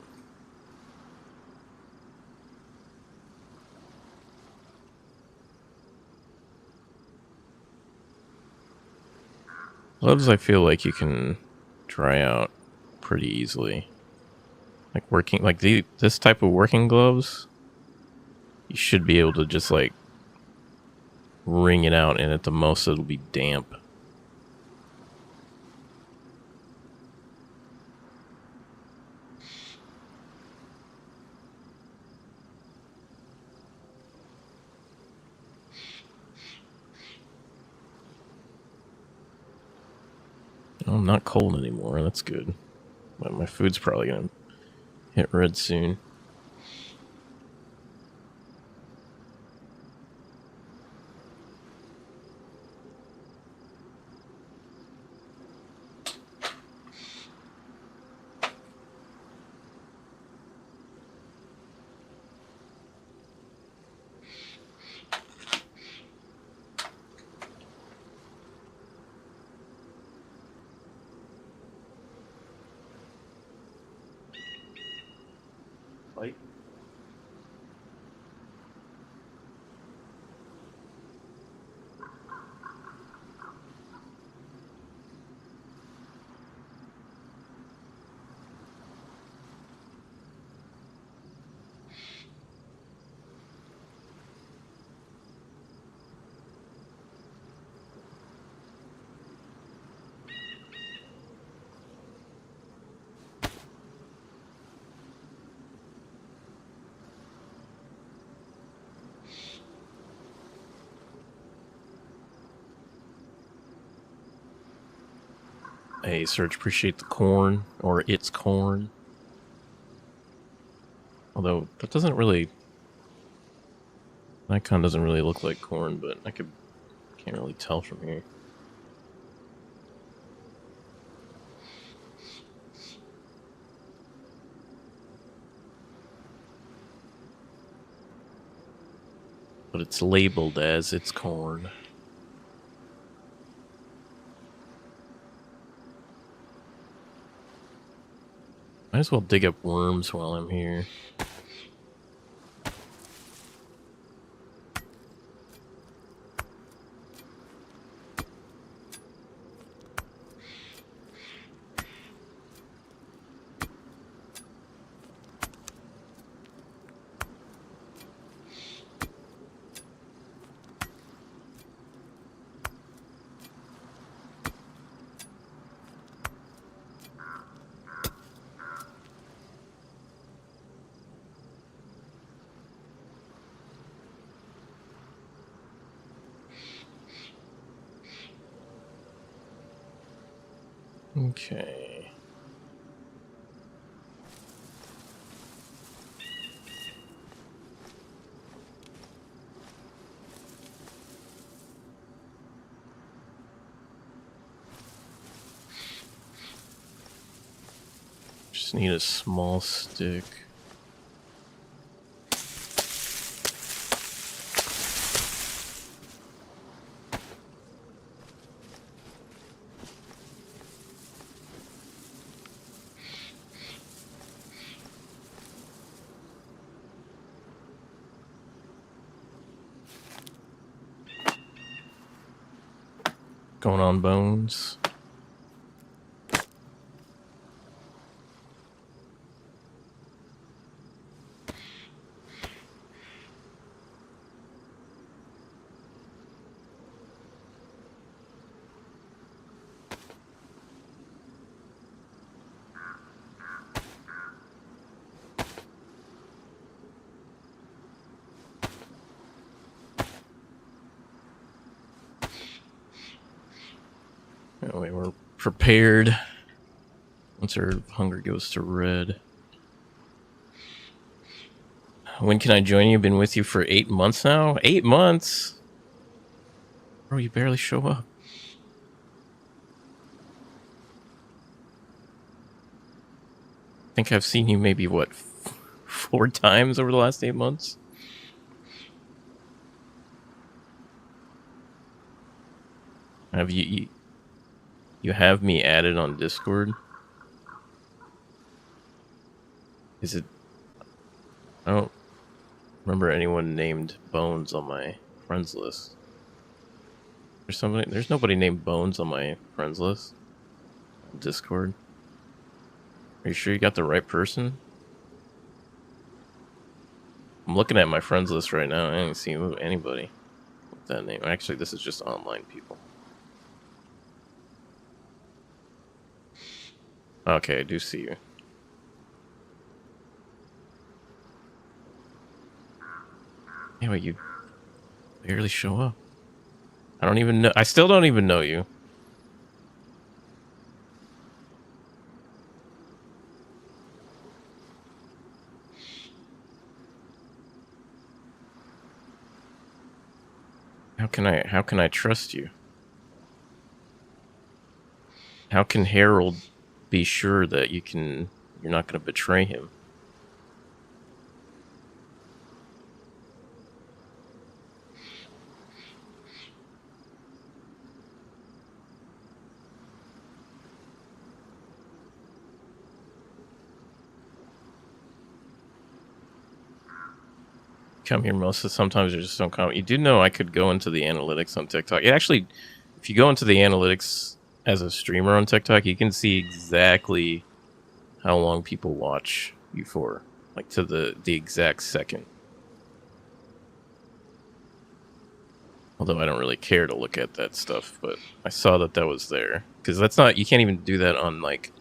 Gloves, I feel like you can dry out pretty easily. Like this type of working gloves, you should be able to just like wring it out, and at the most it'll be damp. Oh, I'm not cold anymore. That's good. But my food's probably gonna hit red soon. Light. Hey, Serge, appreciate the corn, or it's corn. Although, that doesn't really... That icon doesn't really look like corn, but can't really tell from here. But it's labeled as it's corn. Might as well dig up worms while I'm here. Okay. Just need a small stick. Going on, Bones? Anyway, we're prepared. Once our hunger goes to red. When can I join you? Been with you for 8 months now? 8 months? Bro, you barely show up. I think I've seen you maybe, what, 4 times over the last 8 months? Have you... You have me added on Discord? Is it... I don't remember anyone named Bones on my friends list. There's nobody named Bones on my friends list. Discord. Are you sure you got the right person? I'm looking at my friends list right now. I ain't seen anybody with that name. Actually, this is just online people. Okay, I do see you. Yeah, but you barely show up. I don't even know. I still don't even know you. How can I trust you? How can Harold be sure that you're not going to betray him? Come here sometimes you just don't come. You do know I could go into the analytics on TikTok. It actually, if you go into the analytics as a streamer on TikTok, you can see exactly how long people watch you for, like to the exact second. Although I don't really care to look at that stuff, but I saw that was there. Because that's not, you can't even do that on like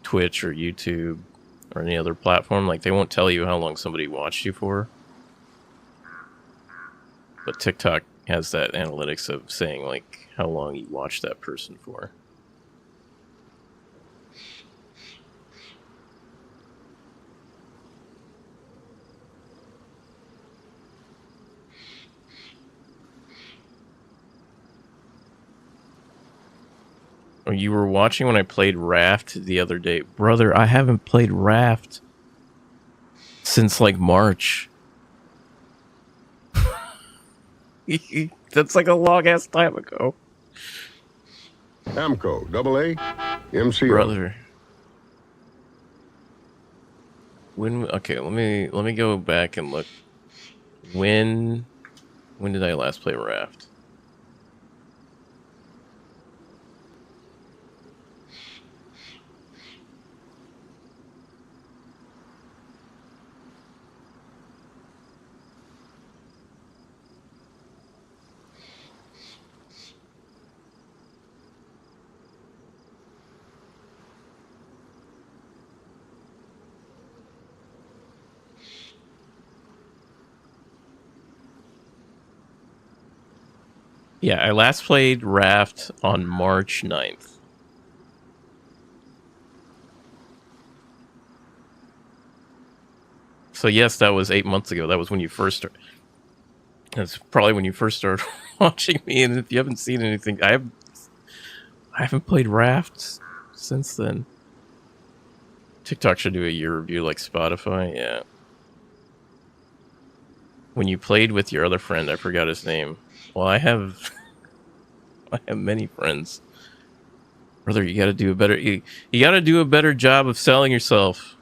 Twitch or YouTube or any other platform. Like they won't tell you how long somebody watched you for. But TikTok has that analytics of saying like how long you watched that person for. Oh, you were watching when I played Raft the other day. Brother, I haven't played Raft since like March. That's like a long ass time ago. Amco, AA, MCO. Brother. Okay, let me go back and look. When did I last play Raft? Yeah, I last played Raft on March 9th. So yes, that was 8 months ago. That was when you first started. That's probably when you first started watching me. And if you haven't seen anything, I haven't played Raft since then. TikTok should do a year review like Spotify. Yeah. When you played with your other friend, I forgot his name. Well, I have many friends. Brother, you got to do a better you got to do a better job of selling yourself.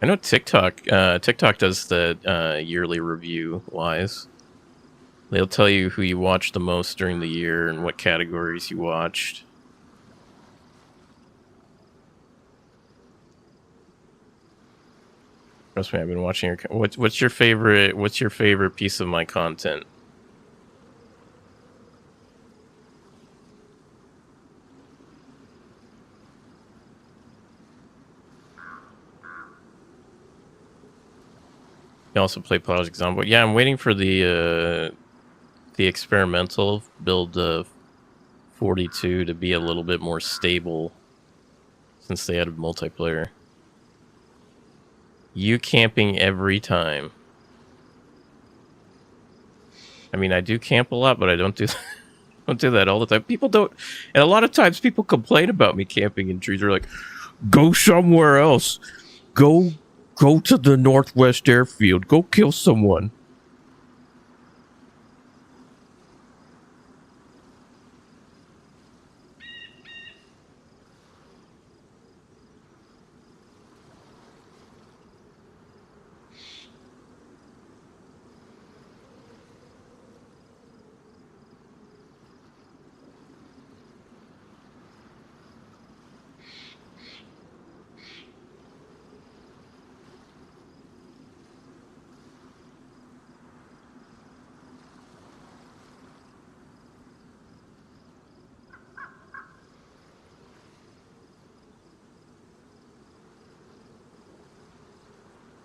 I know TikTok does the yearly review wise. They'll tell you who you watched the most during the year and what categories you watched. Trust me, I've been watching your. What's your favorite piece of my content? You also play Project Zomboid. Yeah, I'm waiting for the experimental build 42 to be a little bit more stable since they added multiplayer. You camping every time. I mean, I do camp a lot, but I don't do don't do that all the time. People don't, and a lot of times people complain about me camping in trees. They're like, "Go somewhere else. Go to the Northwest Airfield. Go kill someone."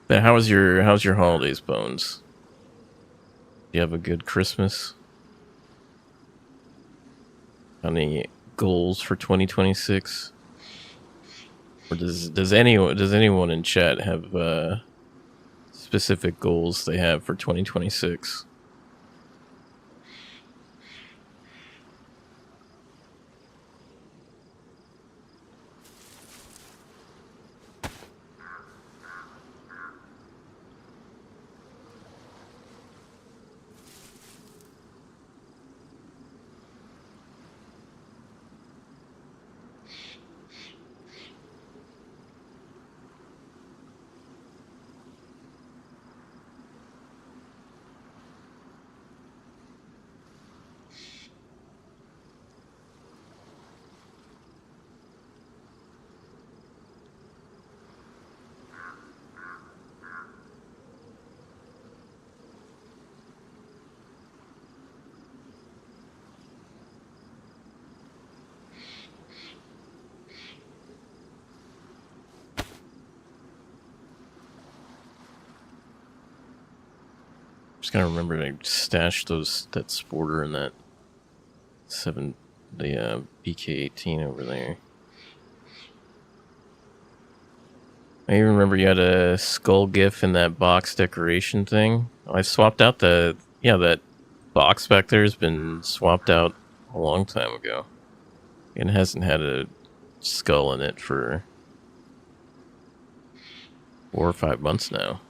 But how's your holidays, Bones? Do you have a good Christmas? Any goals for 2026? Or does anyone in chat have specific goals they have for 2026? Just gotta remember to stash that sporter in that BK-18 over there. I even remember you had a skull gif in that box decoration thing. I swapped out that box back there has been swapped out a long time ago. It hasn't had a skull in it for 4 or 5 months now.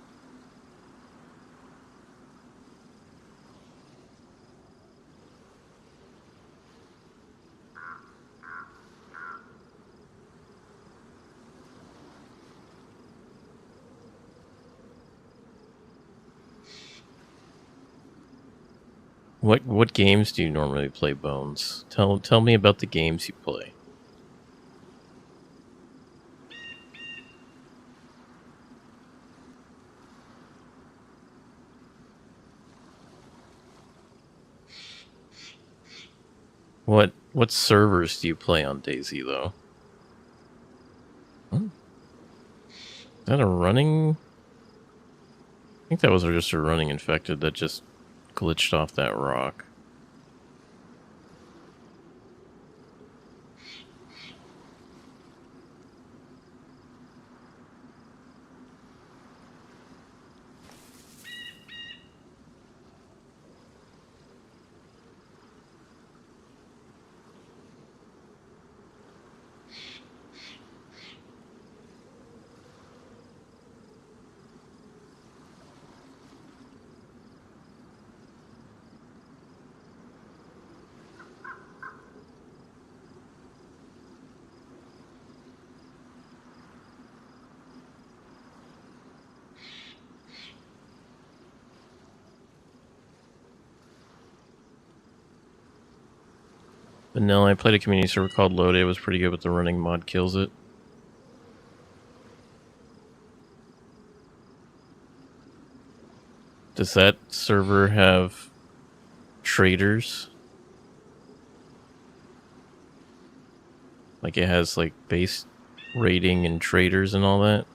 What games do you normally play, Bones? Tell me about the games you play. What servers do you play on DayZ though? Is that a running? I think that was just a running infected that just glitched off that rock. But no, I played a community server called Load. It was pretty good with the running mod kills it. Does that server have traders? Like it has like base rating and traders and all that?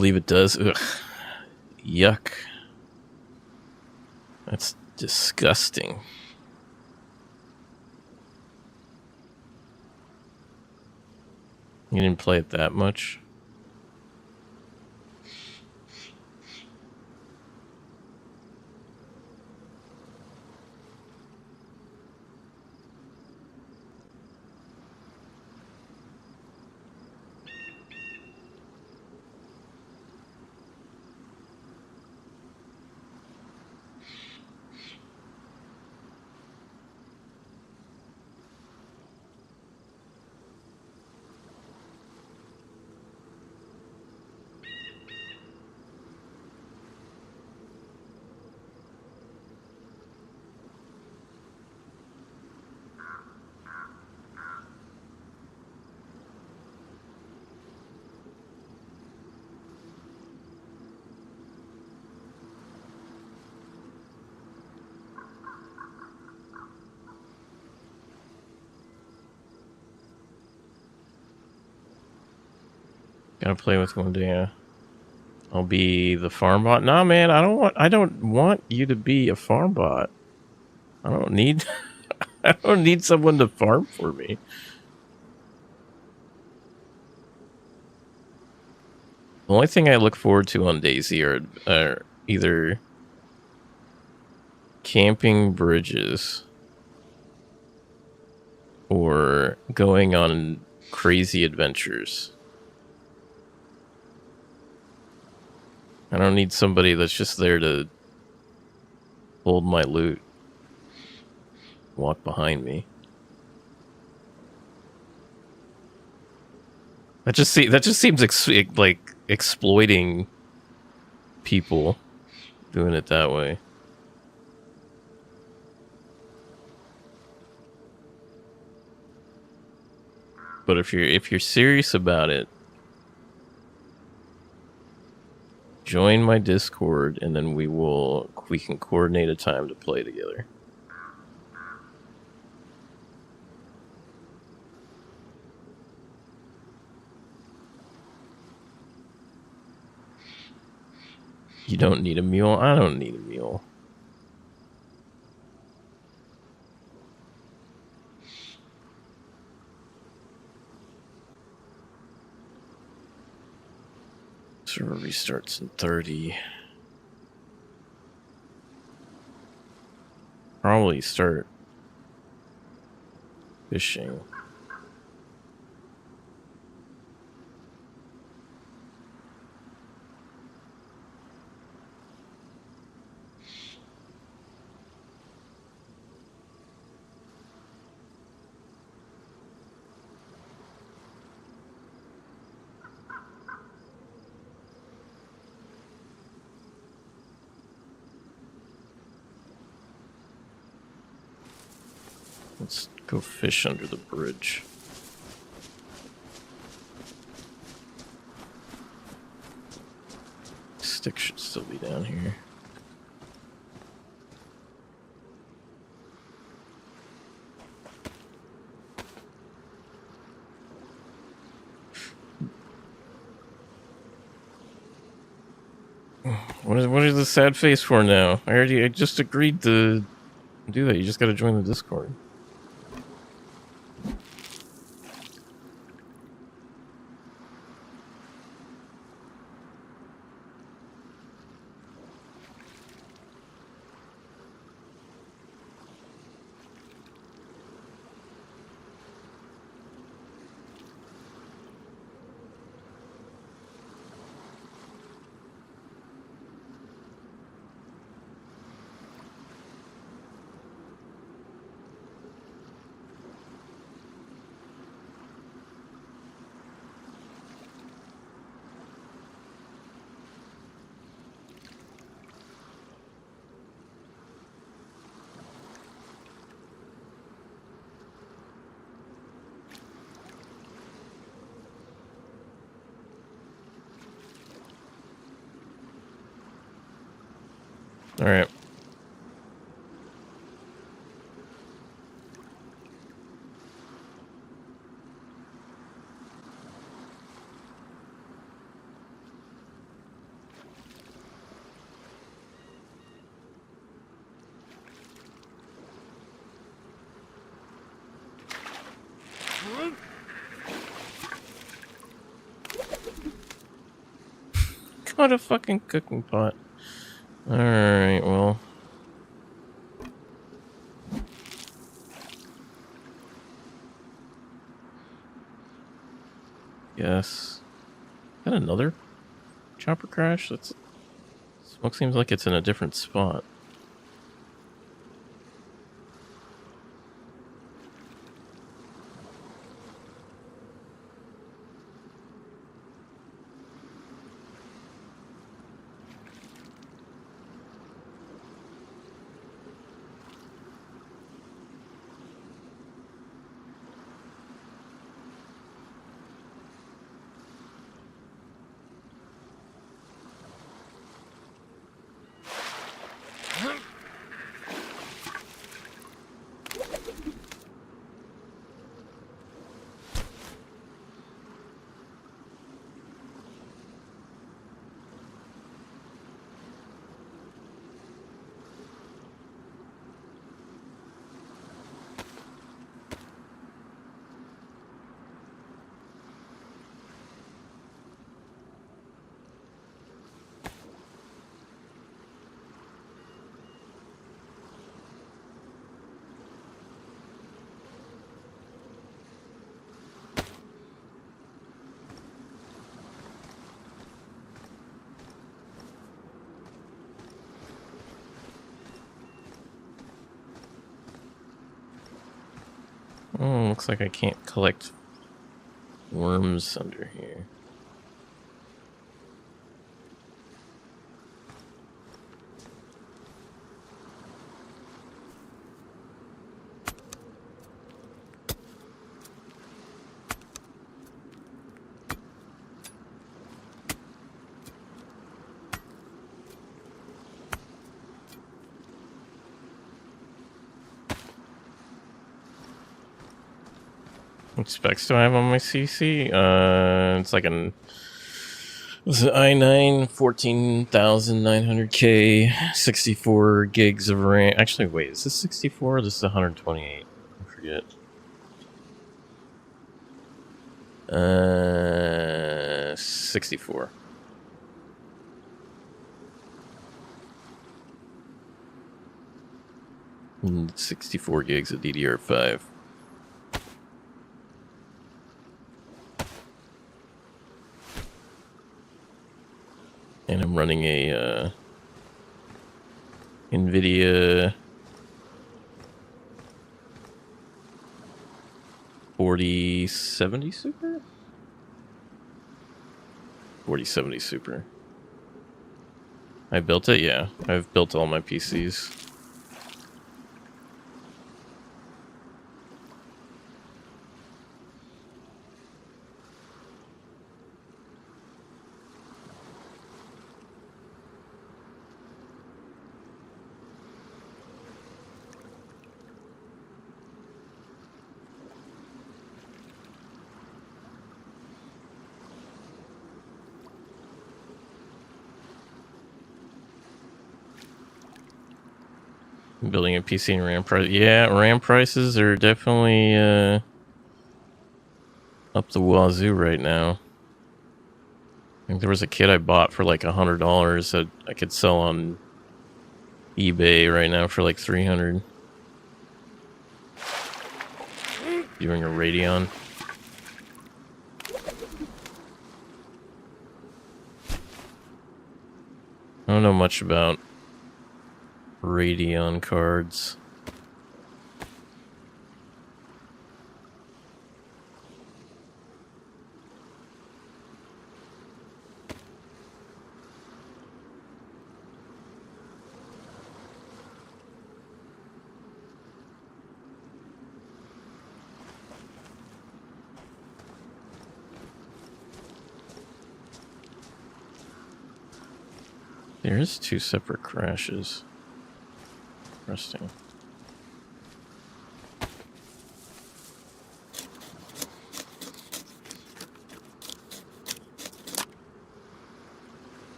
believe it does. Ugh. Yuck. That's disgusting. You didn't play it that much? Gotta play with one day. I'll be the farm bot. Nah, man, I don't want you to be a farm bot. I don't need I don't need someone to farm for me. The only thing I look forward to on dayz are either camping bridges or going on crazy adventures. I don't need somebody that's just there to hold my loot, walk behind me. That just seems like exploiting people doing it that way. But if you're serious about it, join my Discord and then we can coordinate a time to play together. You don't need a mule? I don't need a mule. Server restarts in 30. Probably start fishing. Let's go fish under the bridge. Stick should still be down here. What is the sad face for now? I just agreed to do that. You just gotta join the Discord. All right. What a fucking cooking pot. Alright, well. Yes. Is that another chopper crash? That's smoke seems like it's in a different spot. Oh, looks like I can't collect worms under here. What specs do I have on my CC? It's like an... This is i9 14,900K, 64 gigs of RAM. Actually, wait, is this 64 or this is 128? I forget. 64. And 64 gigs of DDR5. And I'm running a NVIDIA 4070 Super? 4070 Super. I built it? Yeah. I've built all my PCs. Building a PC and RAM price. Yeah, RAM prices are definitely up the wazoo right now. I think there was a kit I bought for like $100 that I could sell on eBay right now for like 300. Doing a Radeon. I don't know much about Radeon cards. There's two separate crashes. Interesting.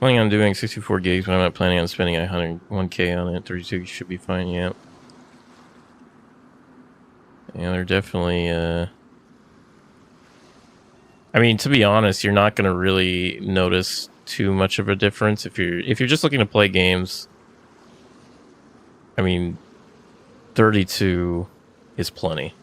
Planning on doing 64 gigs, but I'm not planning on spending 101k on it. 32 should be fine, yeah. Yeah, they're definitely, I mean, to be honest, you're not going to really notice too much of a difference if you're just looking to play games. I mean, 32 is plenty.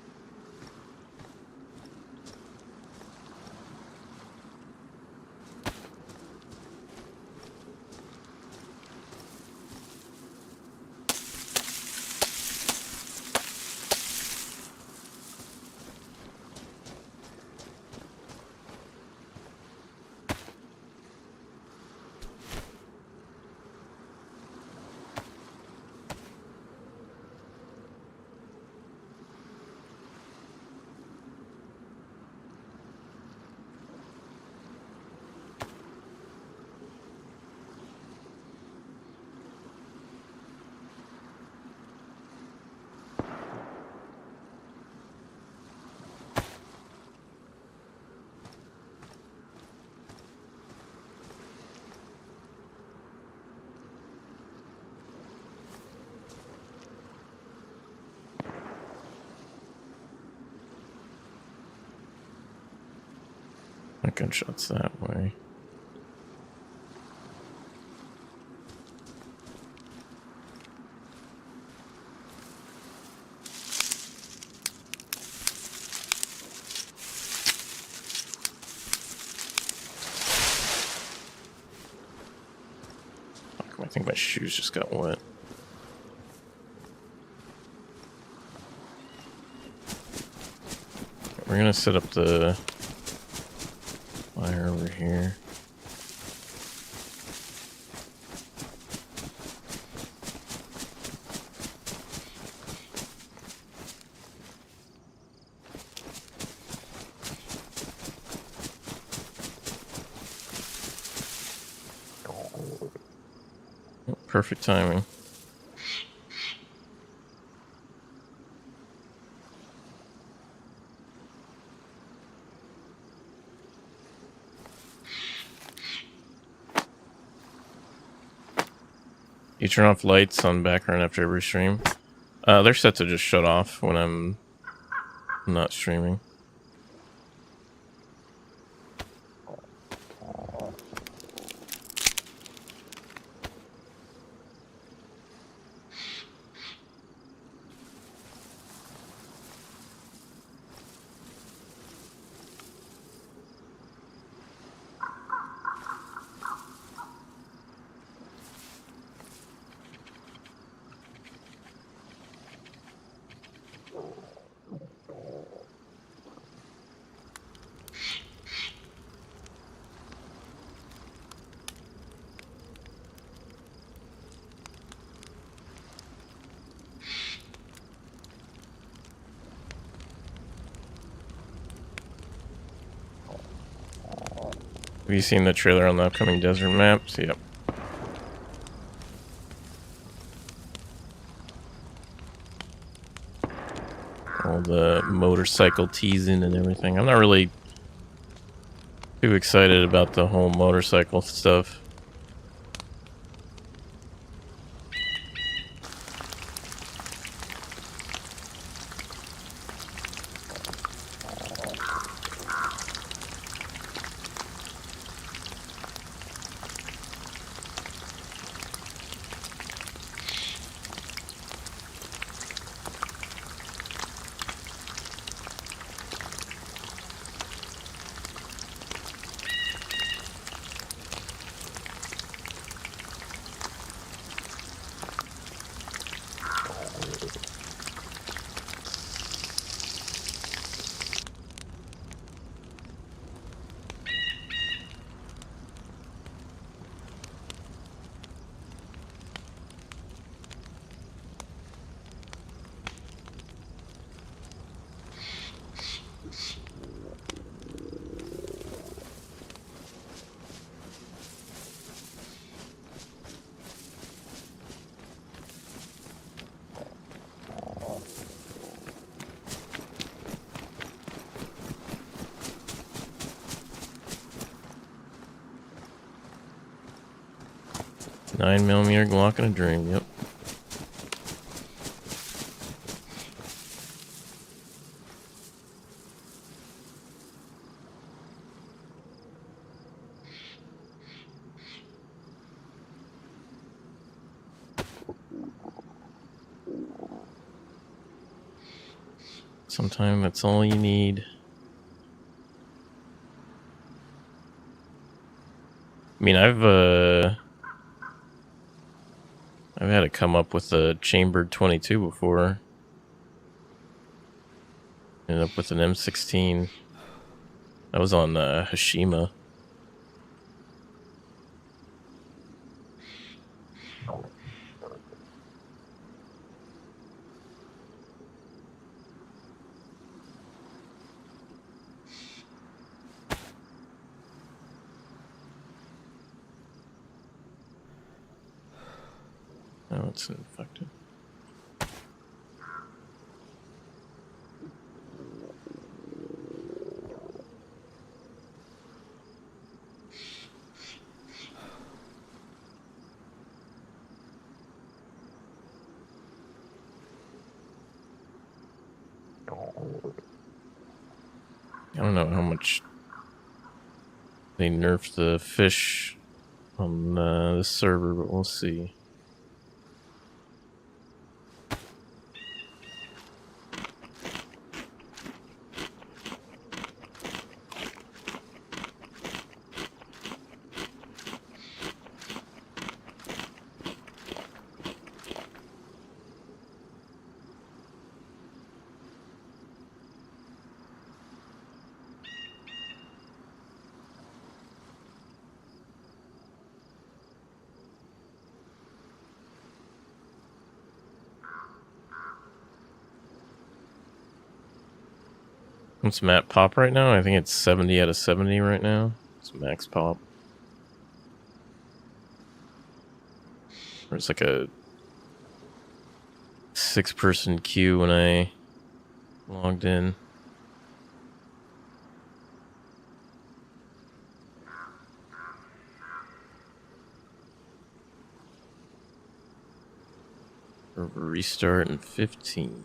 Gunshots that way. Fuck, I think my shoes just got wet. We're gonna set up the fire over here. Oh, perfect timing. You turn off lights on background after every stream. They're set to just shut off when I'm not streaming. Have you seen the trailer on the upcoming desert maps? Yep. All the motorcycle teasing and everything. I'm not really too excited about the whole motorcycle stuff. 9mm Glock and a dream. Yep. Sometimes that's all you need. I mean, I've had to come up with a chambered 22 before. Ended up with an M16. That was on Hashima. Oh, it's infected. I don't know how much they nerfed the fish on this server, but we'll see. What's map pop right now? I think it's 70 out of 70 right now. It's max pop. There's like a 6-person queue when I logged in. Restart in 15.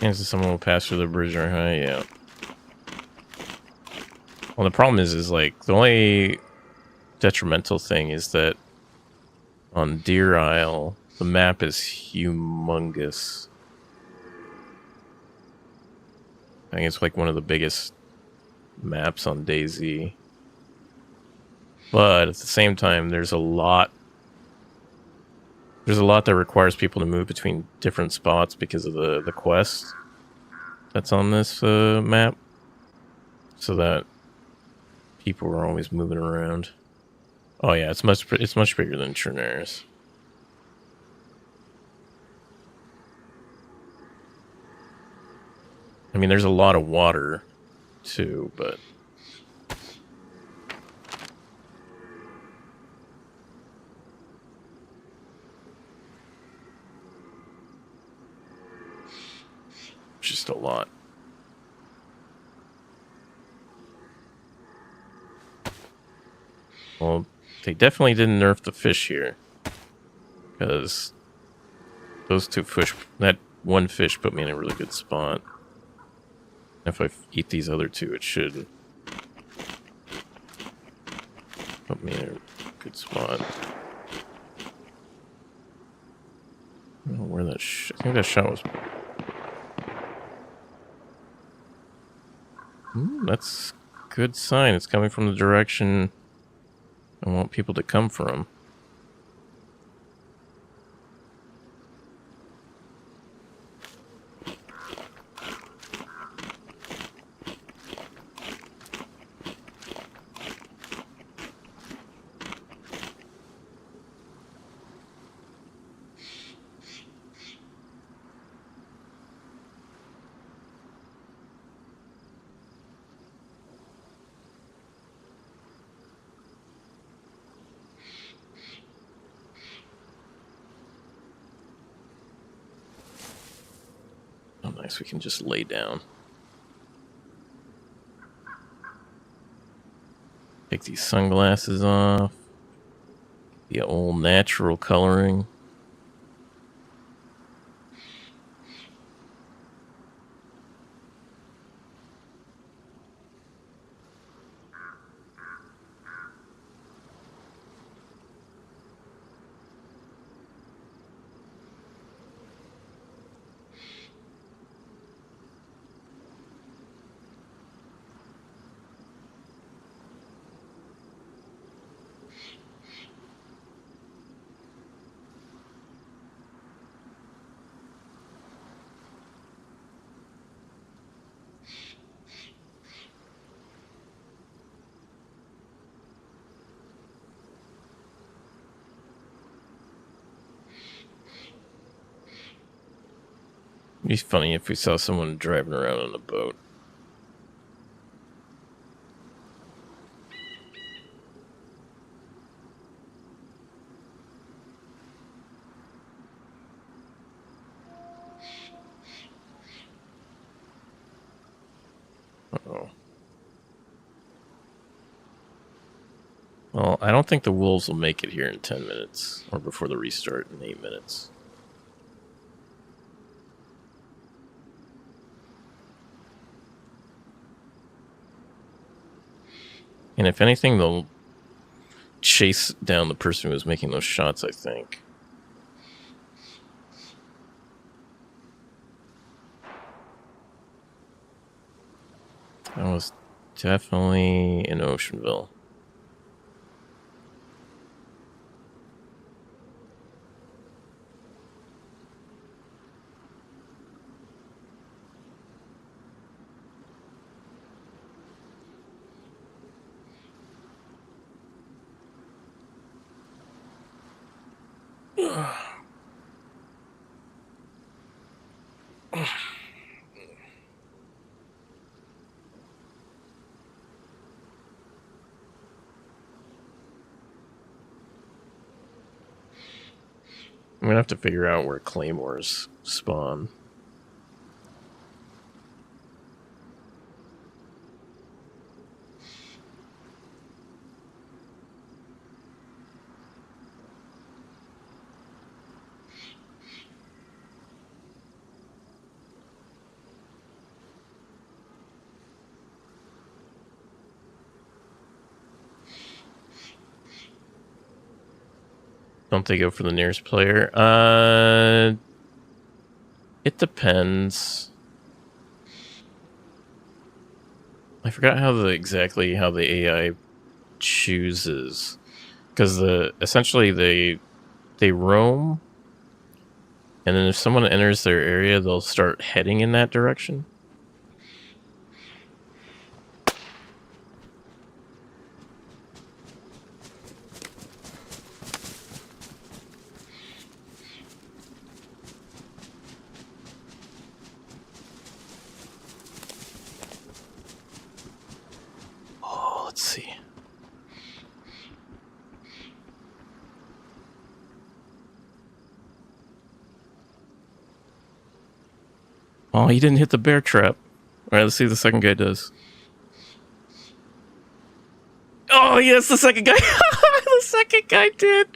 Chances someone will pass through the bridge are high, yeah. Well, the problem is like, the only detrimental thing is that on Deer Isle, the map is humongous. I think it's like one of the biggest maps on dayz. But at the same time, there's a lot that requires people to move between different spots because of the quest that's on this map. So that people are always moving around. Oh yeah, it's much bigger than Chernaris. I mean, there's a lot of water, too, but... just a lot. Well, they definitely didn't nerf the fish here. Because those two fish... that one fish put me in a really good spot. If I eat these other two, it should put me in a good spot. I don't know where that I think that shot was... that's a good sign. It's coming from the direction I want people to come from. Oh, nice. We can just lay down. Take these sunglasses off. The old natural coloring. It'd be funny if we saw someone driving around on a boat. Uh-oh. Well, I don't think the wolves will make it here in 10 minutes, or before the restart in 8 minutes. And if anything, they'll chase down the person who was making those shots, I think. That was definitely in Oceanville. I'm gonna have to figure out where claymores spawn. Don't they go for the nearest player? It depends. I forgot how exactly how the AI chooses, because essentially they roam, and then if someone enters their area, they'll start heading in that direction. Oh, he didn't hit the bear trap. All right, let's see what the second guy does. Oh, yes, the second guy. The second guy did.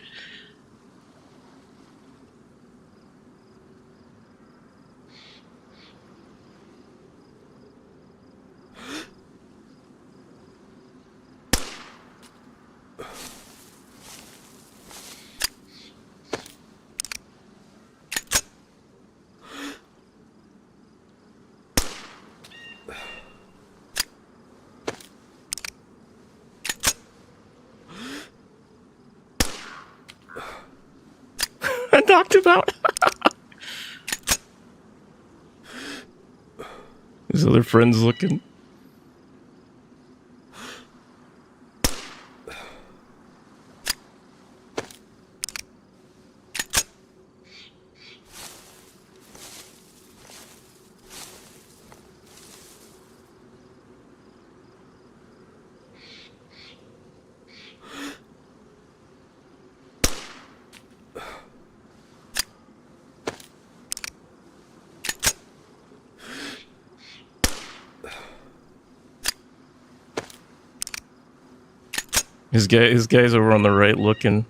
I knocked him out. His other friend's looking. His guy's over on the right looking.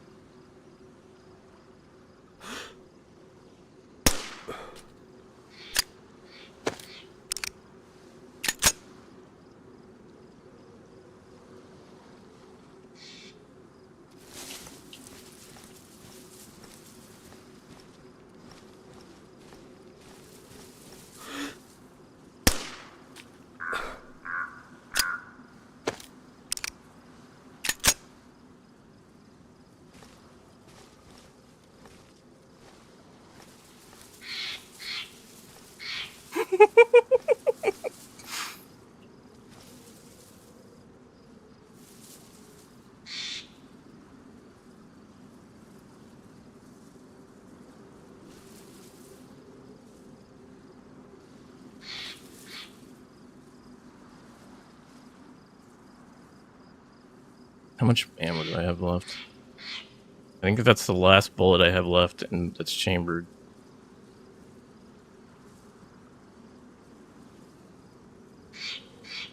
How much ammo do I have left? I think that's the last bullet I have left, and that's chambered.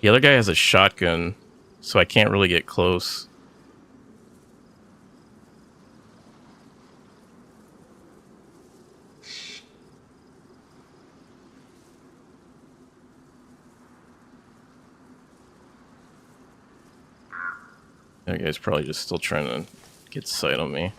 The other guy has a shotgun, so I can't really get close. That guy's probably just still trying to get sight on me.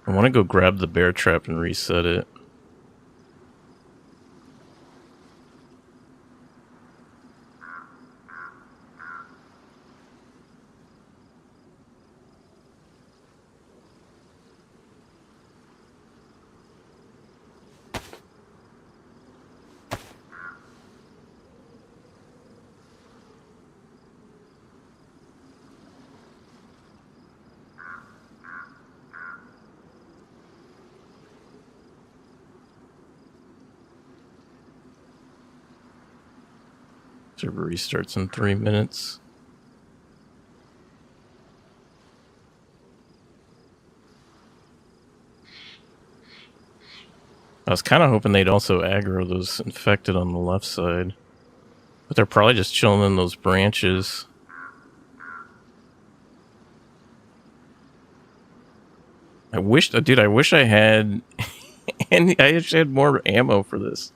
I want to go grab the bear trap and reset it. Server restarts in 3 minutes. I was kind of hoping they'd also aggro those infected on the left side. But they're probably just chilling in those branches. I wish I had... and I actually had more ammo for this.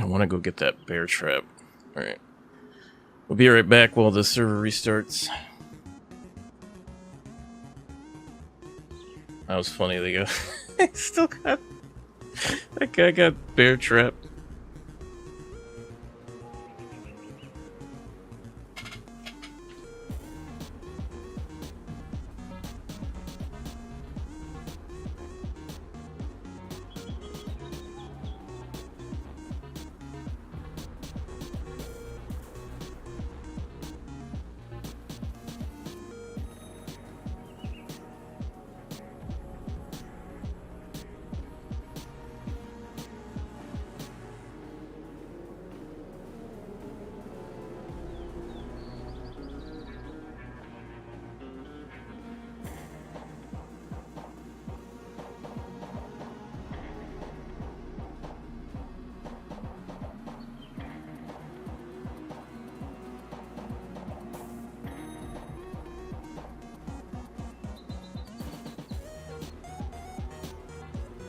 want to go get that bear trap. Alright. We'll be right back while the server restarts. That was funny. They go. Still got. That guy got bear trapped.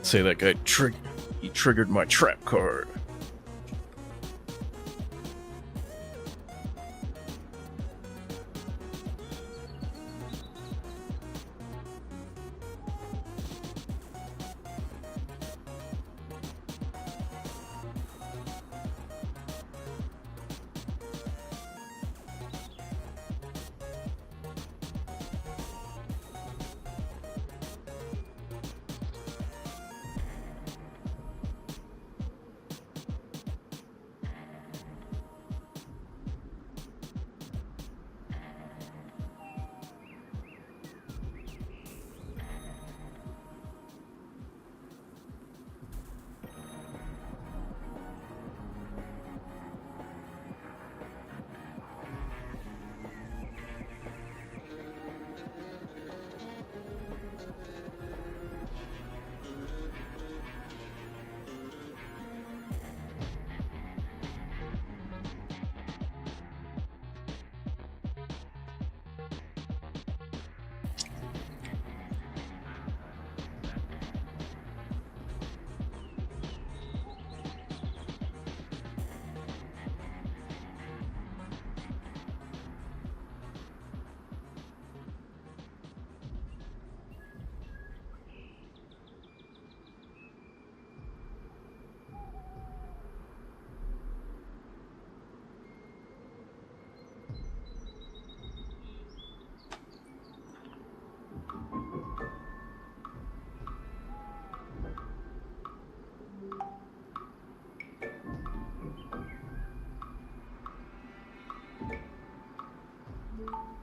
Say that guy he triggered my trap card.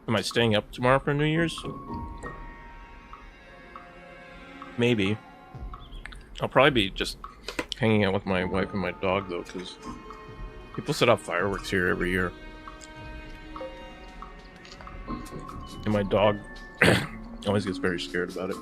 Am I staying up tomorrow for New Year's? Maybe. I'll probably be just hanging out with my wife and my dog, though, because people set off fireworks here every year. And my dog always gets very scared about it.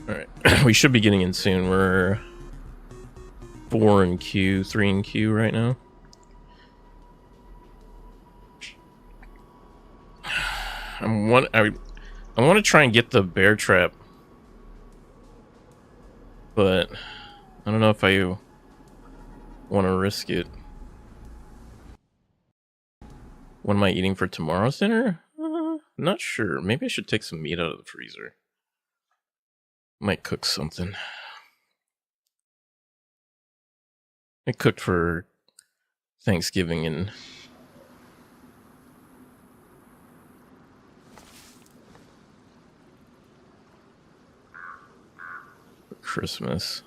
Alright, we should be getting in soon. We're 4 in queue, 3 in queue right now. I want to try and get the bear trap, but I don't know if I want to risk it. What am I eating for tomorrow's dinner? Not sure. Maybe I should take some meat out of the freezer. Might cook something. I cooked for Thanksgiving and for Christmas.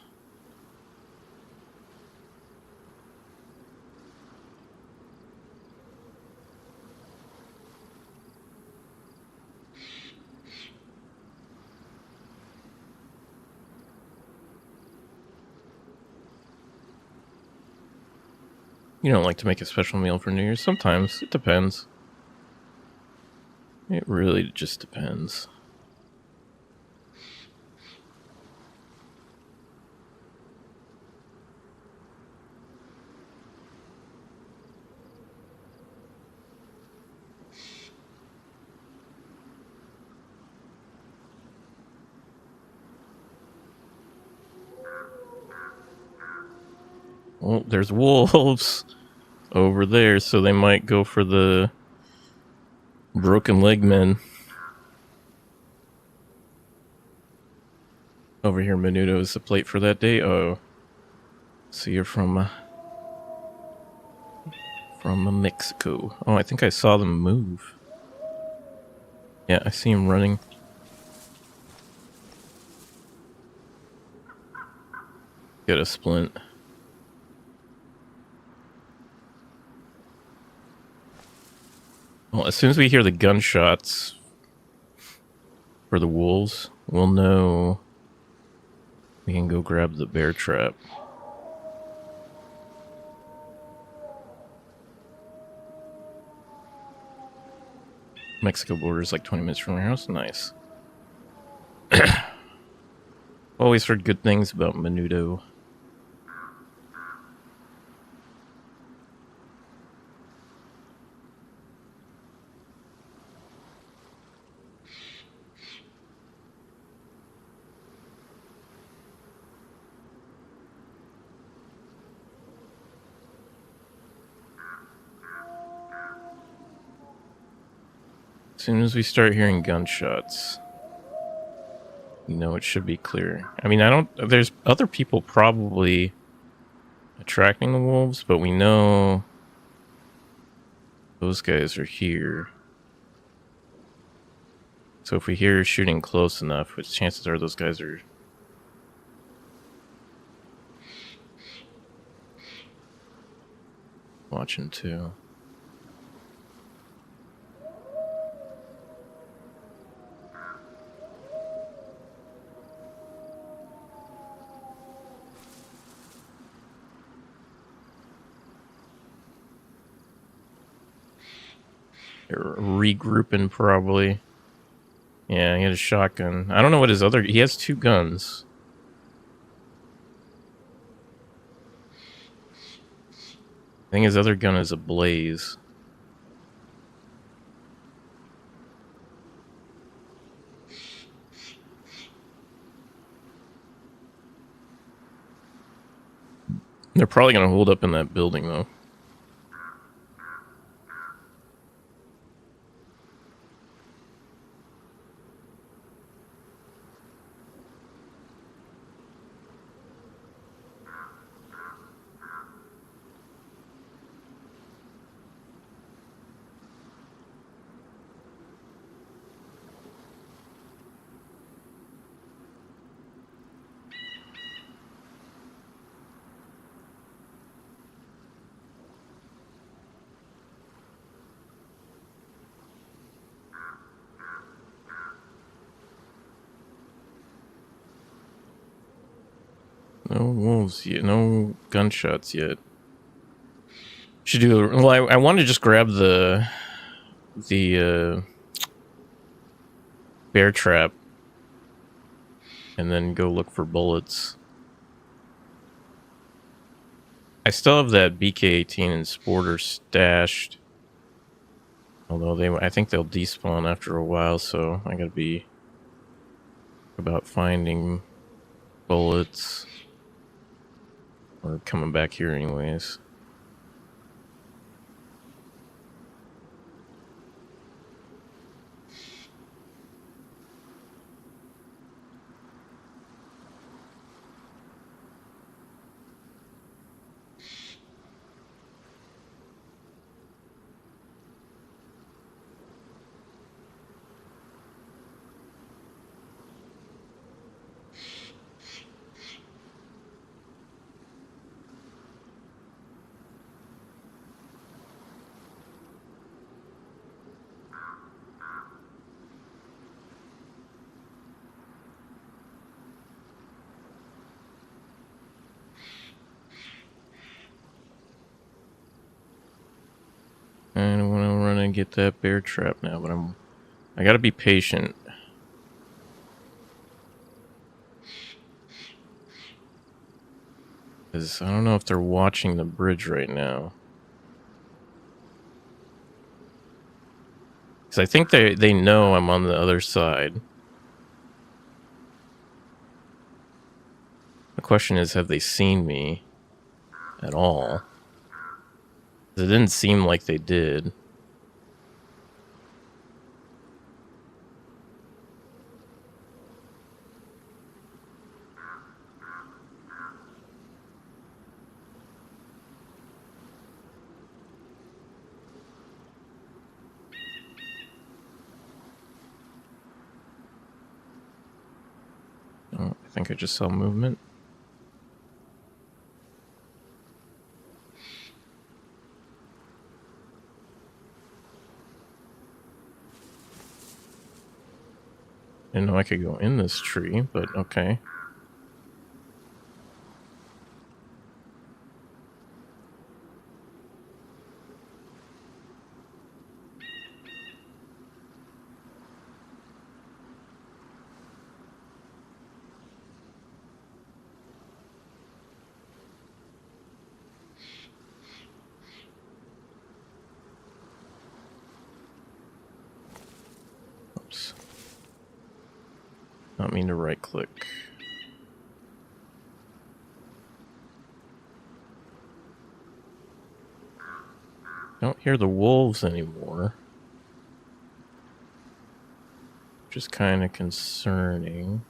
You don't like to make a special meal for New Year's? Sometimes. It depends. It really just depends. Well, there's wolves over there, so they might go for the broken leg men. Over here, Menudo is the plate for that day. Oh, so you're from Mexico. Oh, I think I saw them move. Yeah, I see him running. Get a splint. Well, as soon as we hear the gunshots for the wolves, we'll know we can go grab the bear trap. Mexico border is like 20 minutes from our house. Nice. Always heard good things about Menudo. As soon as we start hearing gunshots, you know it should be clear. I mean, there's other people probably attracting the wolves, but we know those guys are here. So if we hear shooting close enough, which chances are those guys are watching too. They're regrouping probably. Yeah, he had a shotgun. I don't know what his other... He has 2 guns. I think his other gun is a blaze. They're probably going to hold up in that building, though. No wolves yet. No gunshots yet. Should do... Well, I want to just grab the bear trap and then go look for bullets. I still have that BK-18 and Sporter stashed. Although I think they'll despawn after a while, so I gotta be about finding bullets. Or coming back here anyways. kind of want to run and get that bear trap now, but I gotta be patient. Because I don't know if they're watching the bridge right now. Because I think they know I'm on the other side. The question is, have they seen me at all? It didn't seem like they did. Oh, I think I just saw movement. Didn't know I could go in this tree, but okay. Oops. Not mean to right click. Don't hear the wolves anymore. Which is kind of concerning.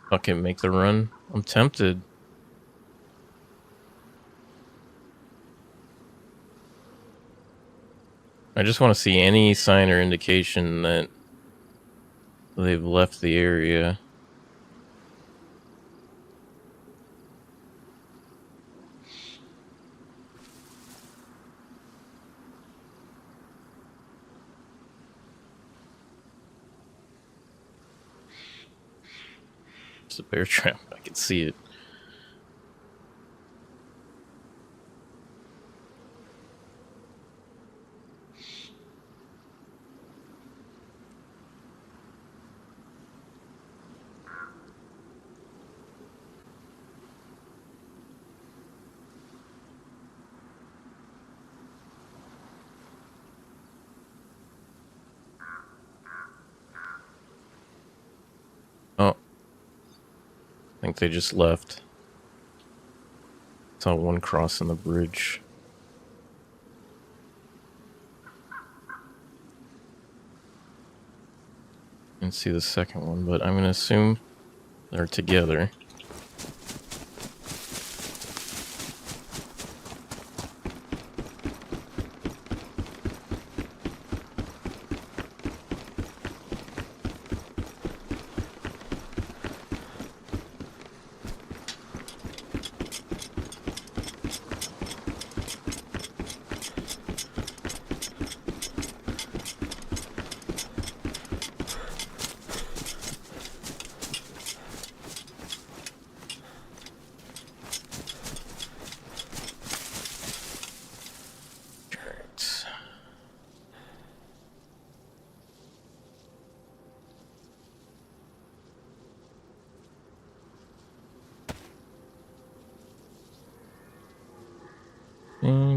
Okay, make the run. I'm tempted. I just want to see any sign or indication that they've left the area. It's a bear trap. I can see it. Oh. I think they just left. Saw one crossing the bridge. Didn't see the second one, but I'm gonna assume they're together.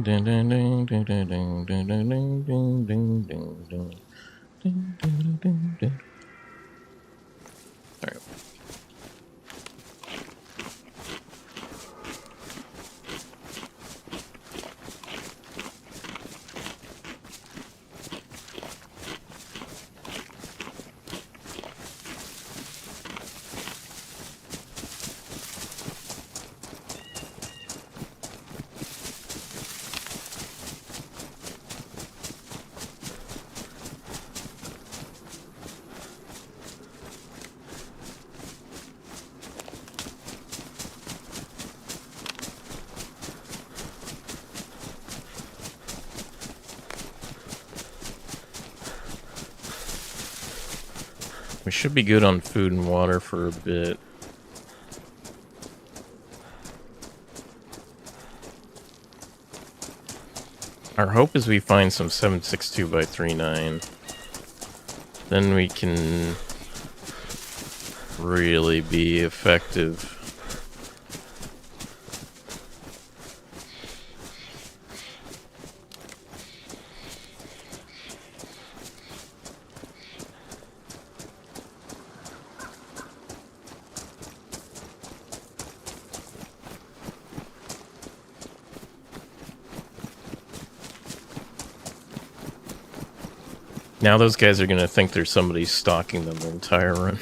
Ding ding ding ding ding ding ding ding ding ding ding ding ding ding ding ding ding ding. All right. We should be good on food and water for a bit. Our hope is we find some 7.62 by 3.9. Then we can really be effective. Now those guys are gonna think there's somebody stalking them the entire run.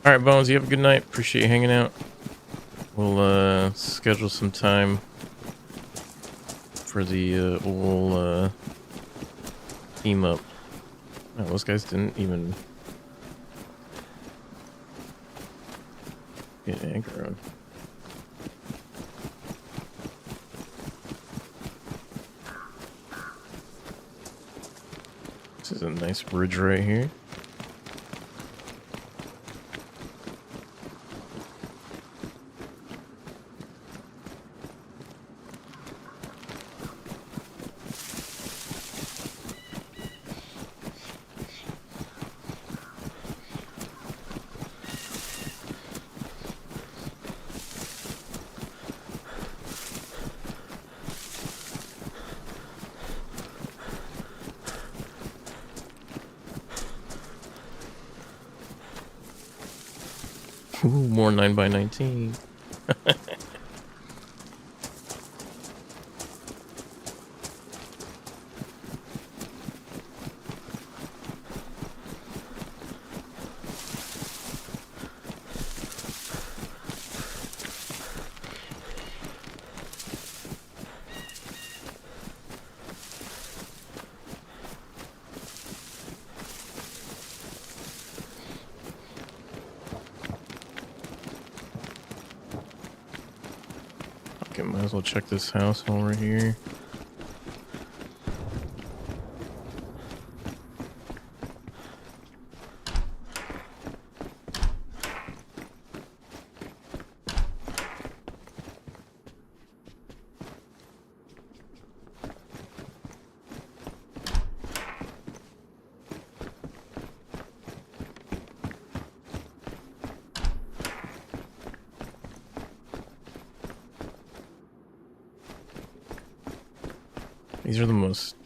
Alright, Bones, you have a good night. Appreciate you hanging out. We'll schedule some time for the whole team up. Oh, those guys didn't even get aggro. This is a nice bridge right here. Ooh, more 9x19. Okay, might as well check this house while we're here. These are the most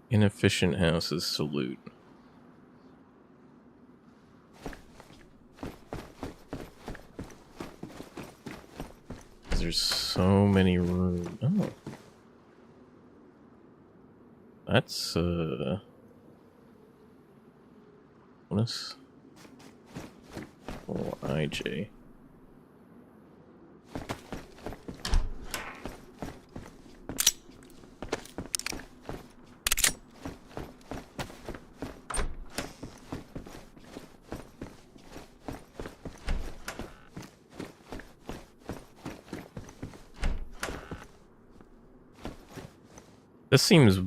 inefficient houses to loot. There's so many rooms. Oh. That's, bonus. Oh, IJ. This seems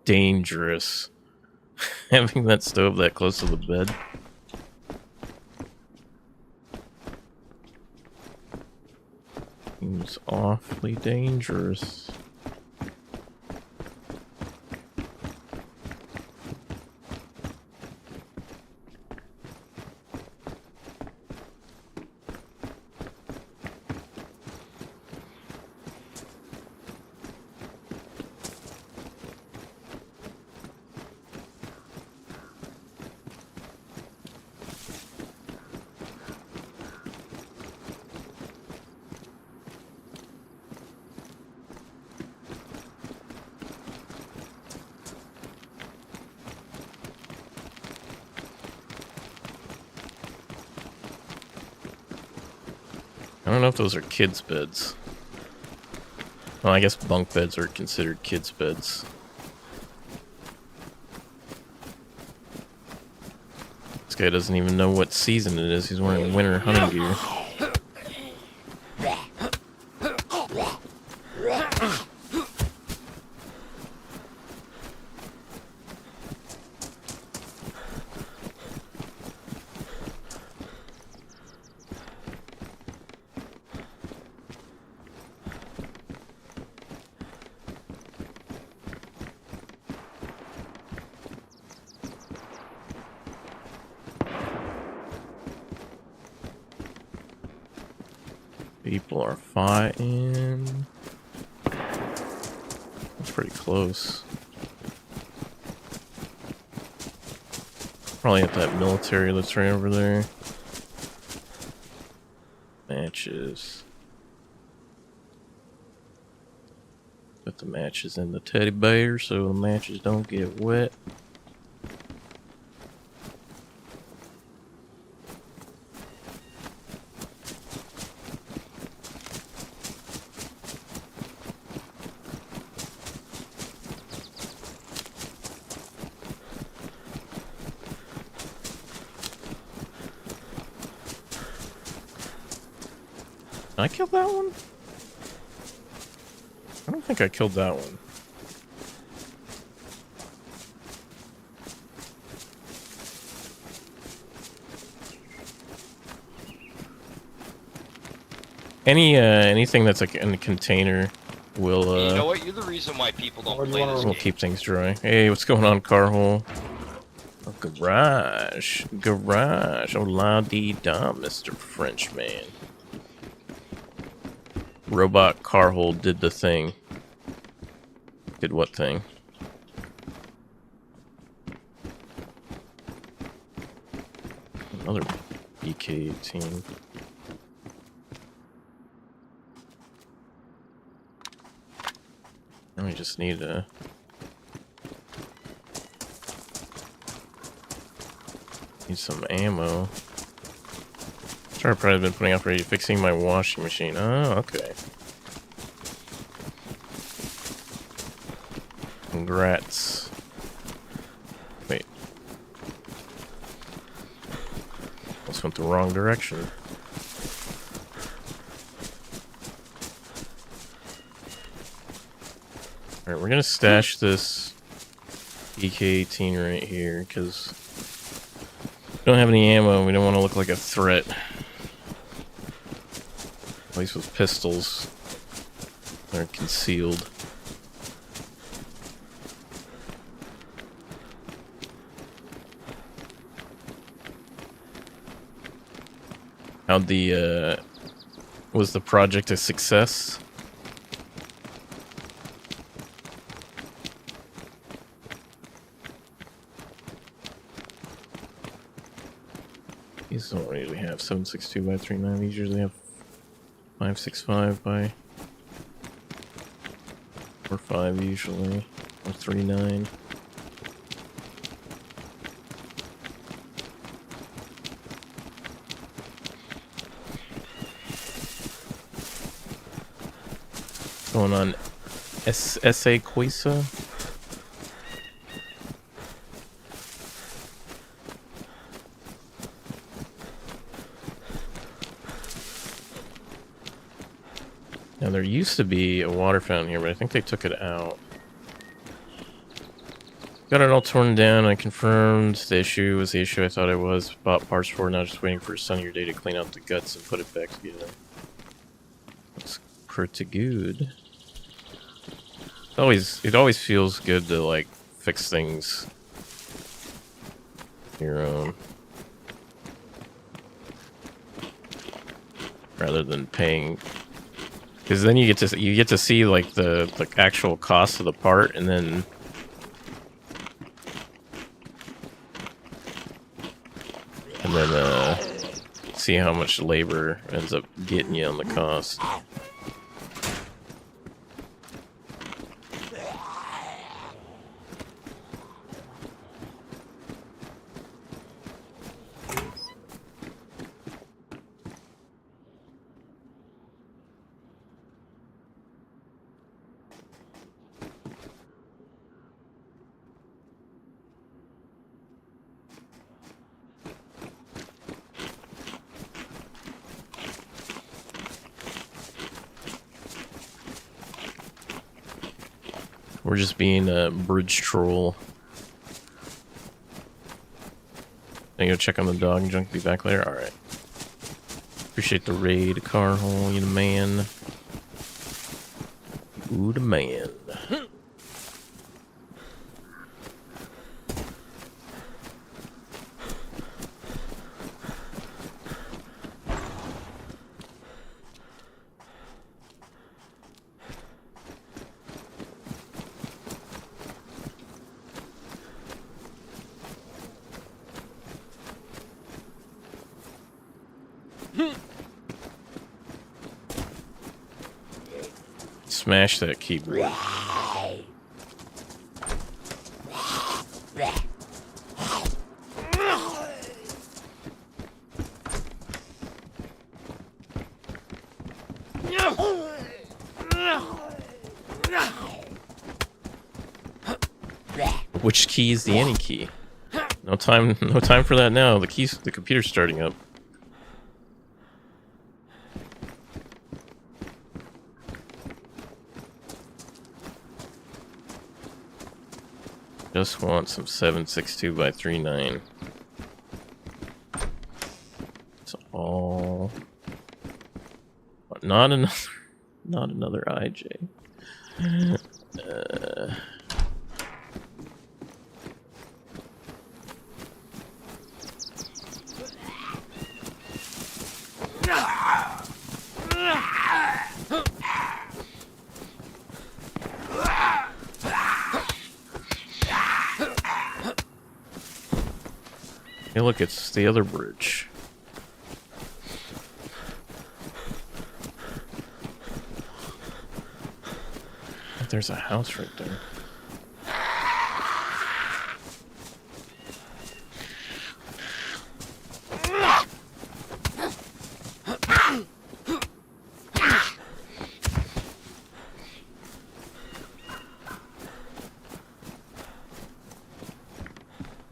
dangerous, having that stove that close to the bed. Seems awfully dangerous. I don't know if those are kids' beds. Well, I guess bunk beds are considered kids' beds. guy doesn't even know what season it is. He's wearing winter hunting gear. People are fighting. That's pretty close. Probably at that military that's right over there. Matches. Put the matches in the teddy bear so the matches don't get wet. Did I kill that one? I don't think I killed that one. Anything that's like in the container will You know what? You're the reason why people don't play this will game. keep things dry. Hey, what's going on, Carhole? Oh, garage. Oh, la dee da, Mr. Frenchman. Robot Carhole did the thing. Did what thing? Another BK-18. Now we just need a... Need some ammo. Sure, I've probably been putting off already fixing my washing machine. Oh, okay. Congrats. Wait. Almost went the wrong direction. Alright, we're gonna stash this BK-18 right here, because we don't have any ammo and we don't want to look like a threat. At least with pistols. They're concealed. How'd the, was the project a success? These don't usually have 762 by 39. These usually have 565 by 45 usually, or 39. Going on SA Quisa. Now there used to be a water fountain here, but I think they took it out. Got it all torn down. I confirmed the issue was the issue I thought it was. Bought parts for it, now just waiting for a sunnier day to clean out the guts and put it back together. Looks pretty good. It always feels good to like fix things your own, rather than paying, because then you get to see like the actual cost of the part, and then see how much labor ends up getting you on the cost. We're just being a bridge troll. I go check on the dog and junk. Be back later. All right. Appreciate the raid, Carhole. You the man. Ooh, the man. Smash that keyboard. Which key is the any key? No time for that now. The computer's starting up. Just want some 762 by 39. It's all. Not another IJ. Hey, look, it's the other bridge. There's a house right there.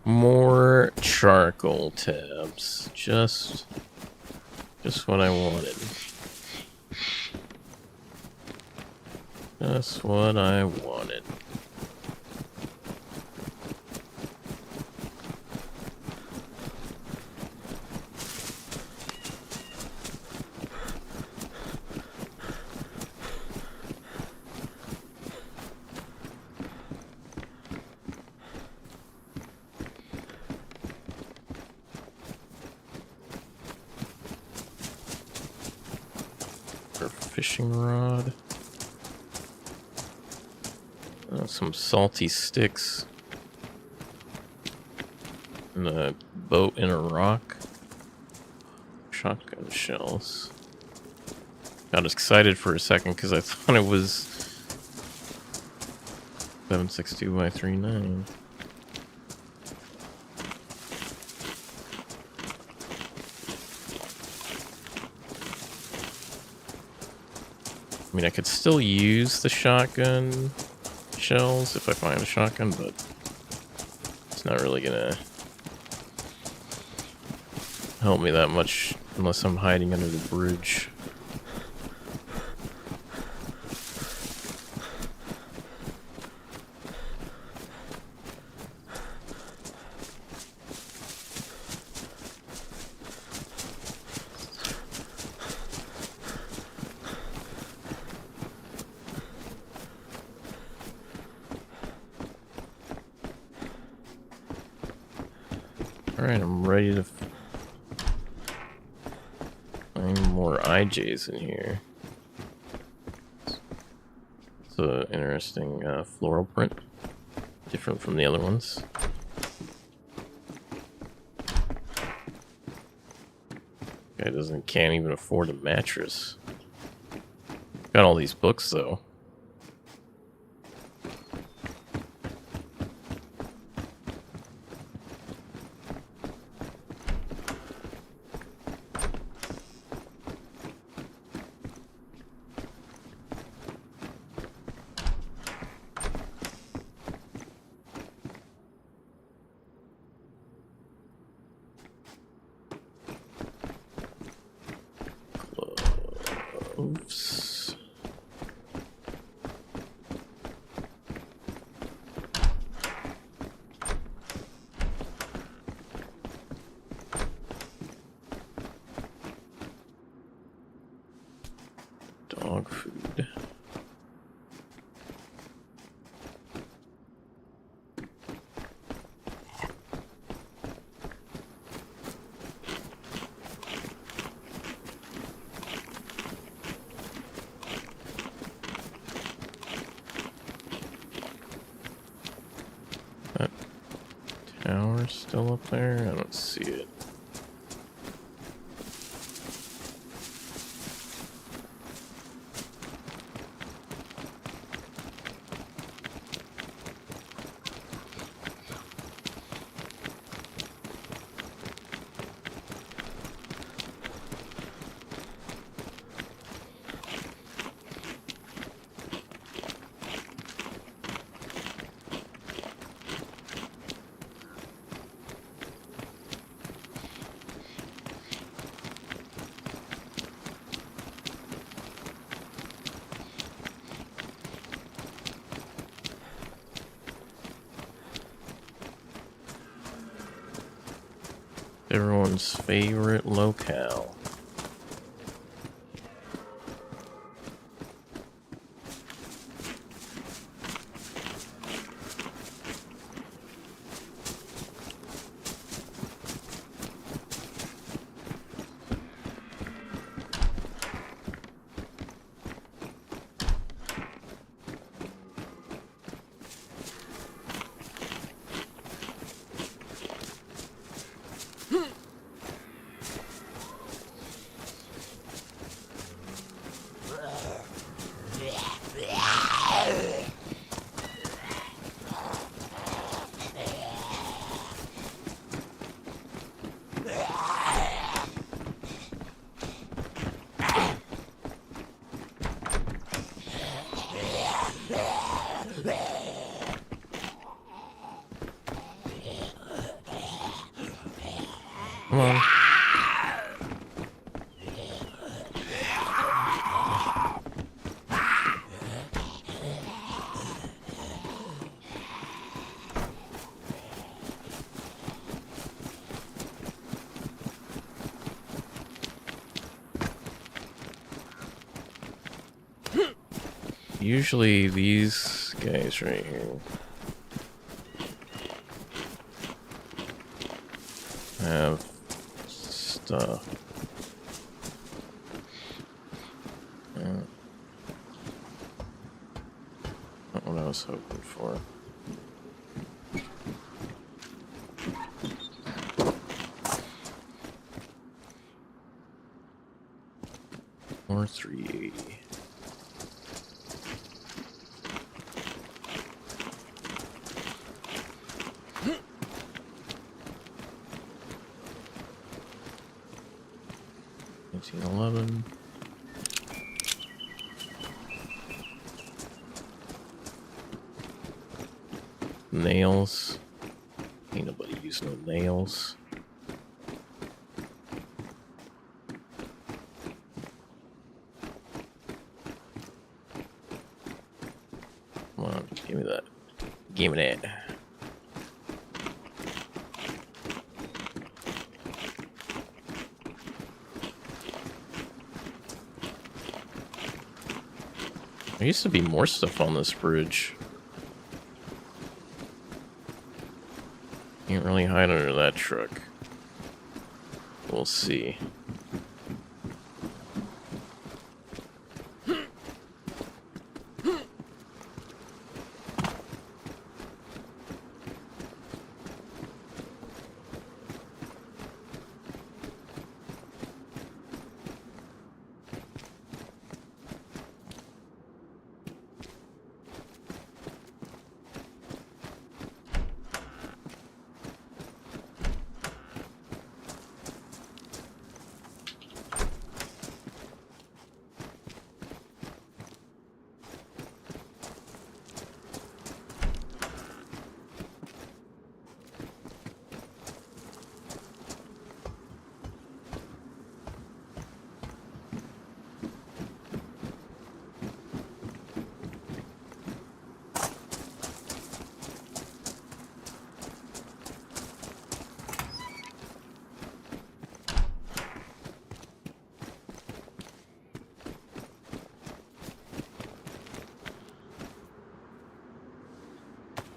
More charcoal tabs. Just what I wanted. Just what I wanted. Fishing rod. Some salty sticks. And a boat in a rock. Shotgun shells. Got excited for a second because I thought it was 762 by 39. I mean, I could still use the shotgun shells if I find a shotgun, but it's not really gonna help me that much unless I'm hiding under the bridge. Alright, I'm ready to find more IJs in here. It's an interesting floral print. Different from the other ones. Guy can't even afford a mattress. Got all these books though. Oops. food. That tower still up there? I don't see it. Everyone's favorite locale. Come on. Usually these guys right here have stuff. Not what I was hoping for. Or 380. $19.11. Nails. Ain't nobody use no nails. Come on, give me that. Give me that. There used to be more stuff on this bridge. Can't really hide under that truck. We'll see.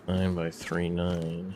9 by 3.9.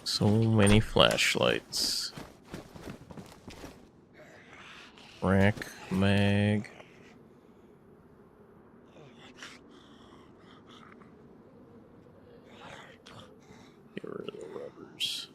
So many flashlights. Rack, mag. Get rid of the rubbers.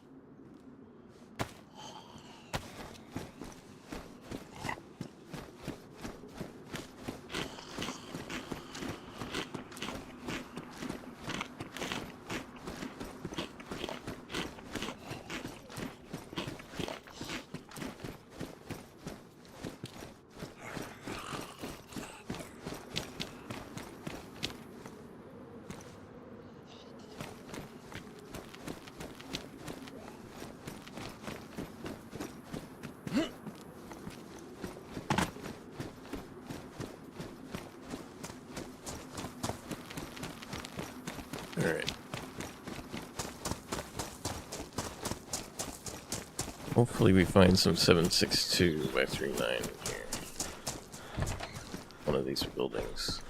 Alright. Hopefully we find some 762 by 39 in here. One of these buildings.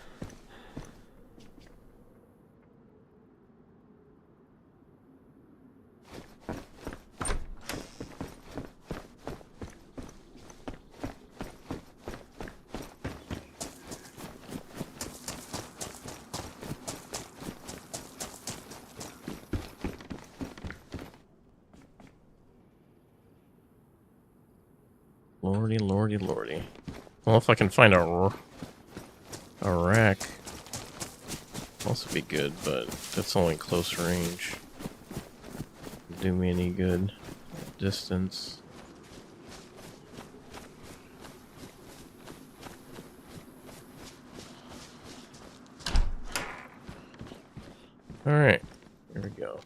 Lordy, lordy, lordy. Well, if I can find a rack, also be good, but that's only close range. Do me any good. Distance. Alright, here we go.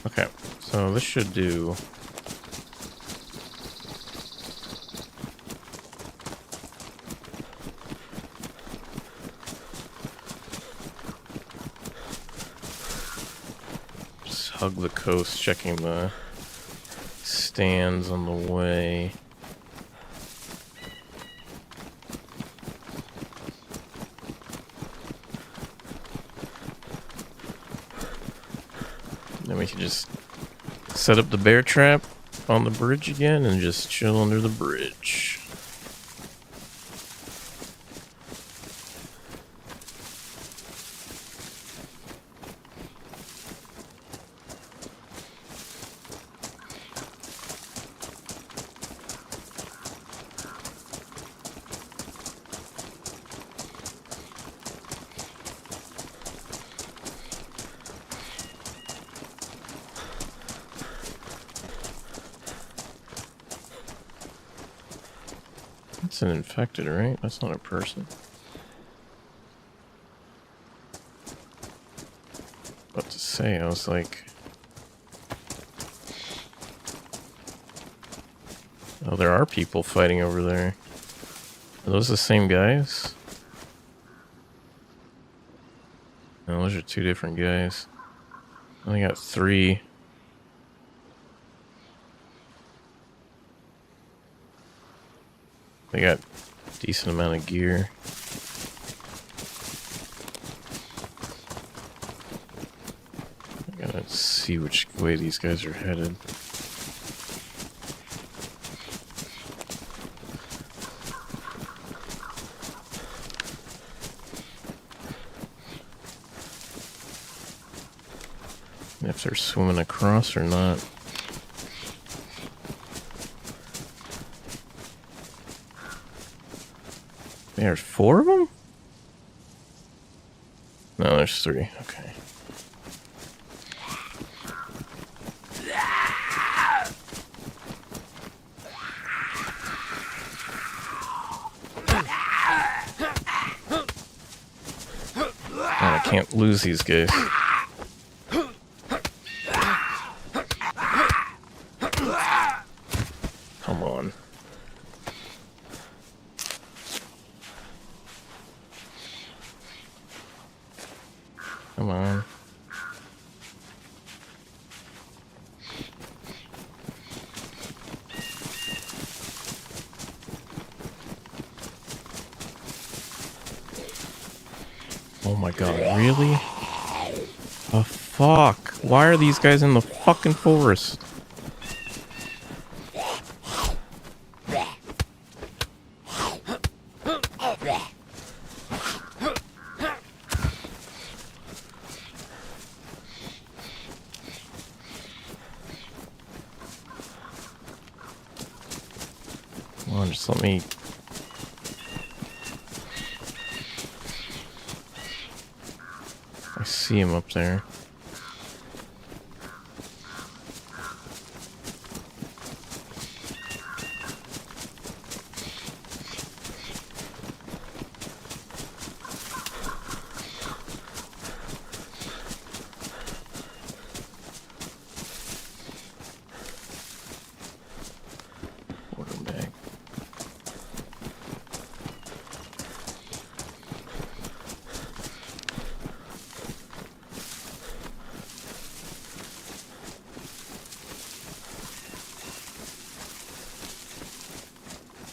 Okay, so this should do. Just hug the coast, checking the stands on the way. Then we can just set up the bear trap on the bridge again and just chill under the bridge. It's an infected, right? That's not a person. What to say? I was like... Oh, there are people fighting over there. Are those the same guys? No, those are two different guys. I only got 3. They got a decent amount of gear. I gotta see which way these guys are headed. if they're swimming across or not. There's 4 of them? No, there's 3. Okay. I can't lose these guys. Come on. Come on. Oh my god, really? Oh fuck. Why are these guys in the fucking forest? Come on, just let me... I see him up there. Water bag.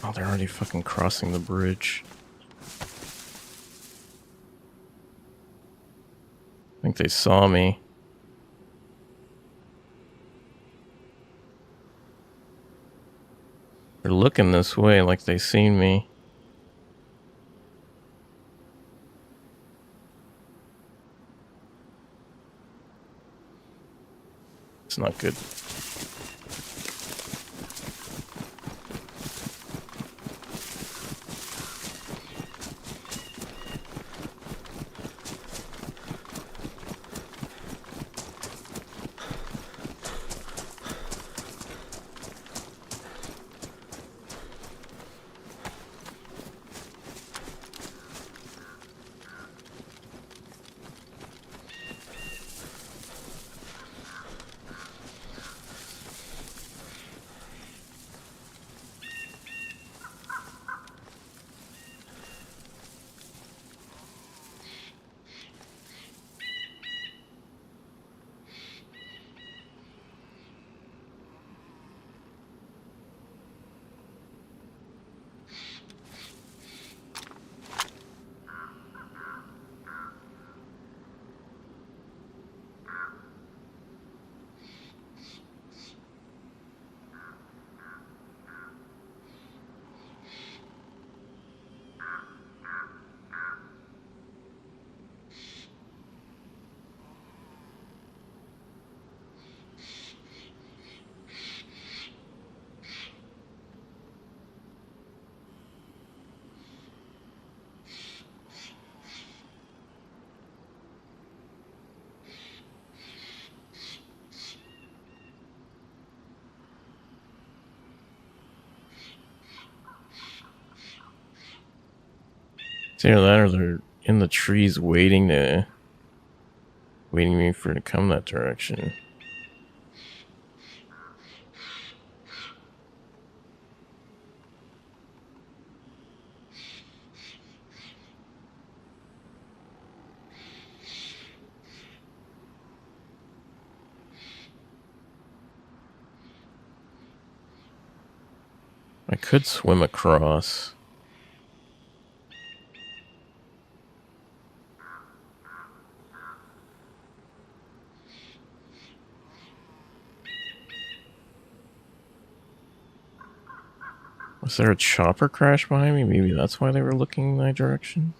Oh, they're already fucking crossing the bridge. I think they saw me. They're looking this way like they seen me. It's not good. It's either that or they're in the trees waiting me for to come that direction. I could swim across. Was there a chopper crash behind me? Maybe that's why they were looking in my direction.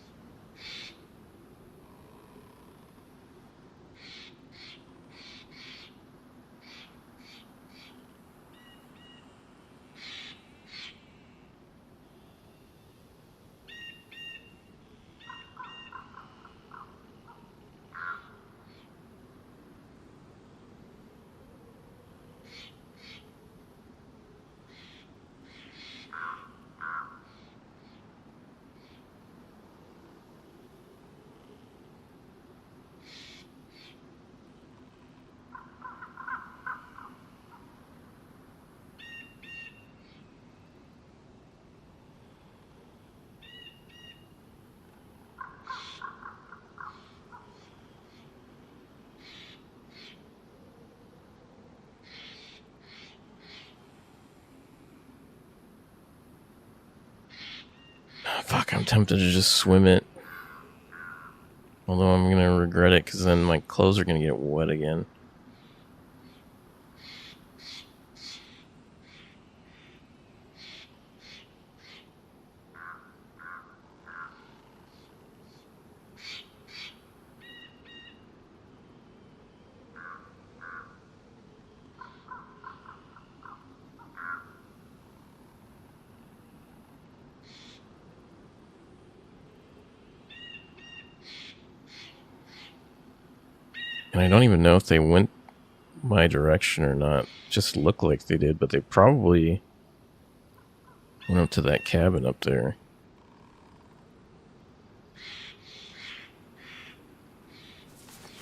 Fuck, I'm tempted to just swim it. Although I'm gonna regret it because then my clothes are gonna get wet again. And I don't even know if they went my direction or not. Just looked like they did, but they probably went up to that cabin up there.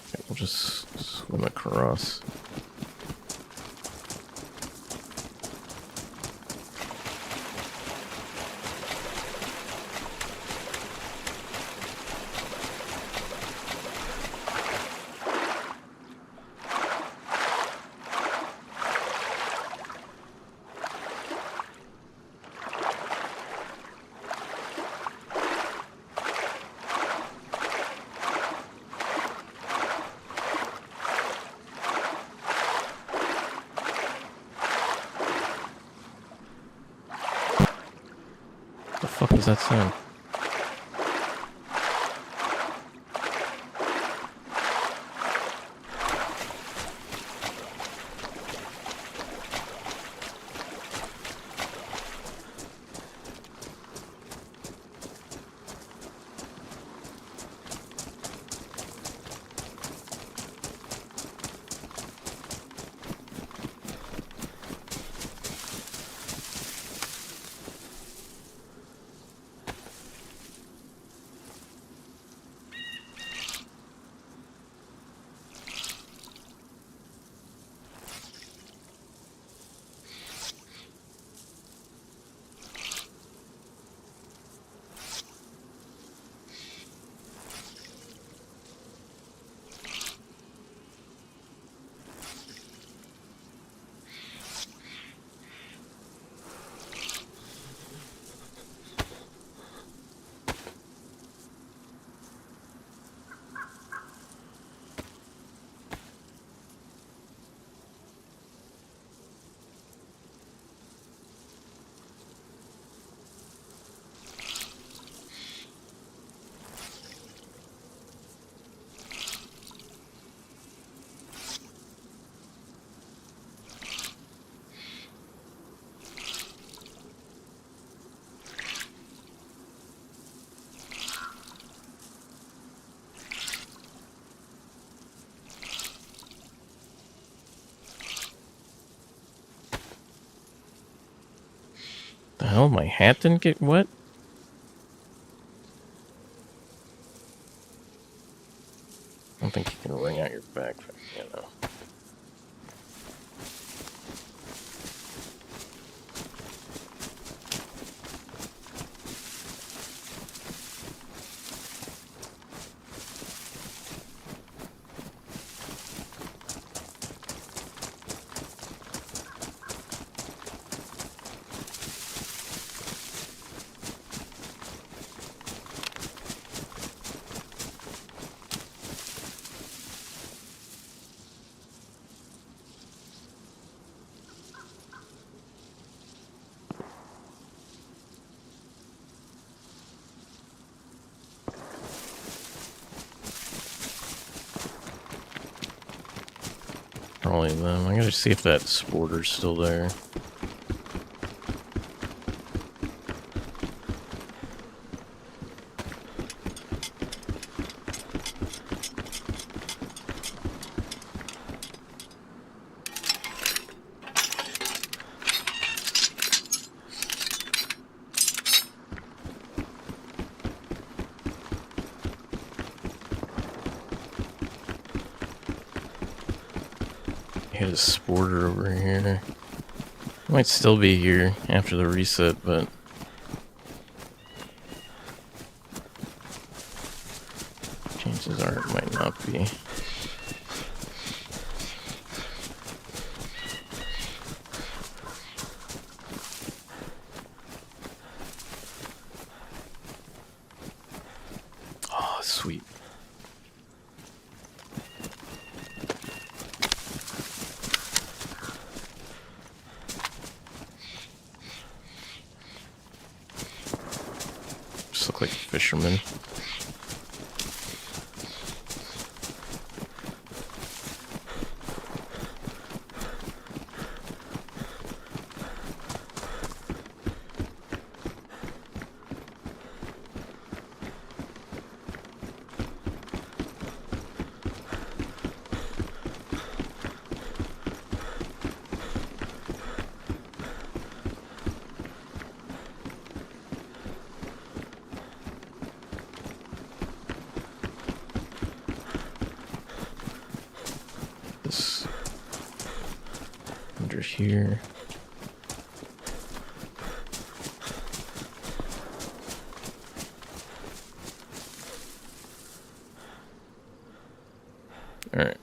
Okay, we'll just swim across. The fuck was that sound? The hell, my hat didn't get wet? I don't think you can wring out your backpack, you know. Probably them. I gotta see if that sporter's still there. Hit a sporter over here. Might still be here after the reset, but chances are it might not be. Just look like a fisherman. This under here. All right.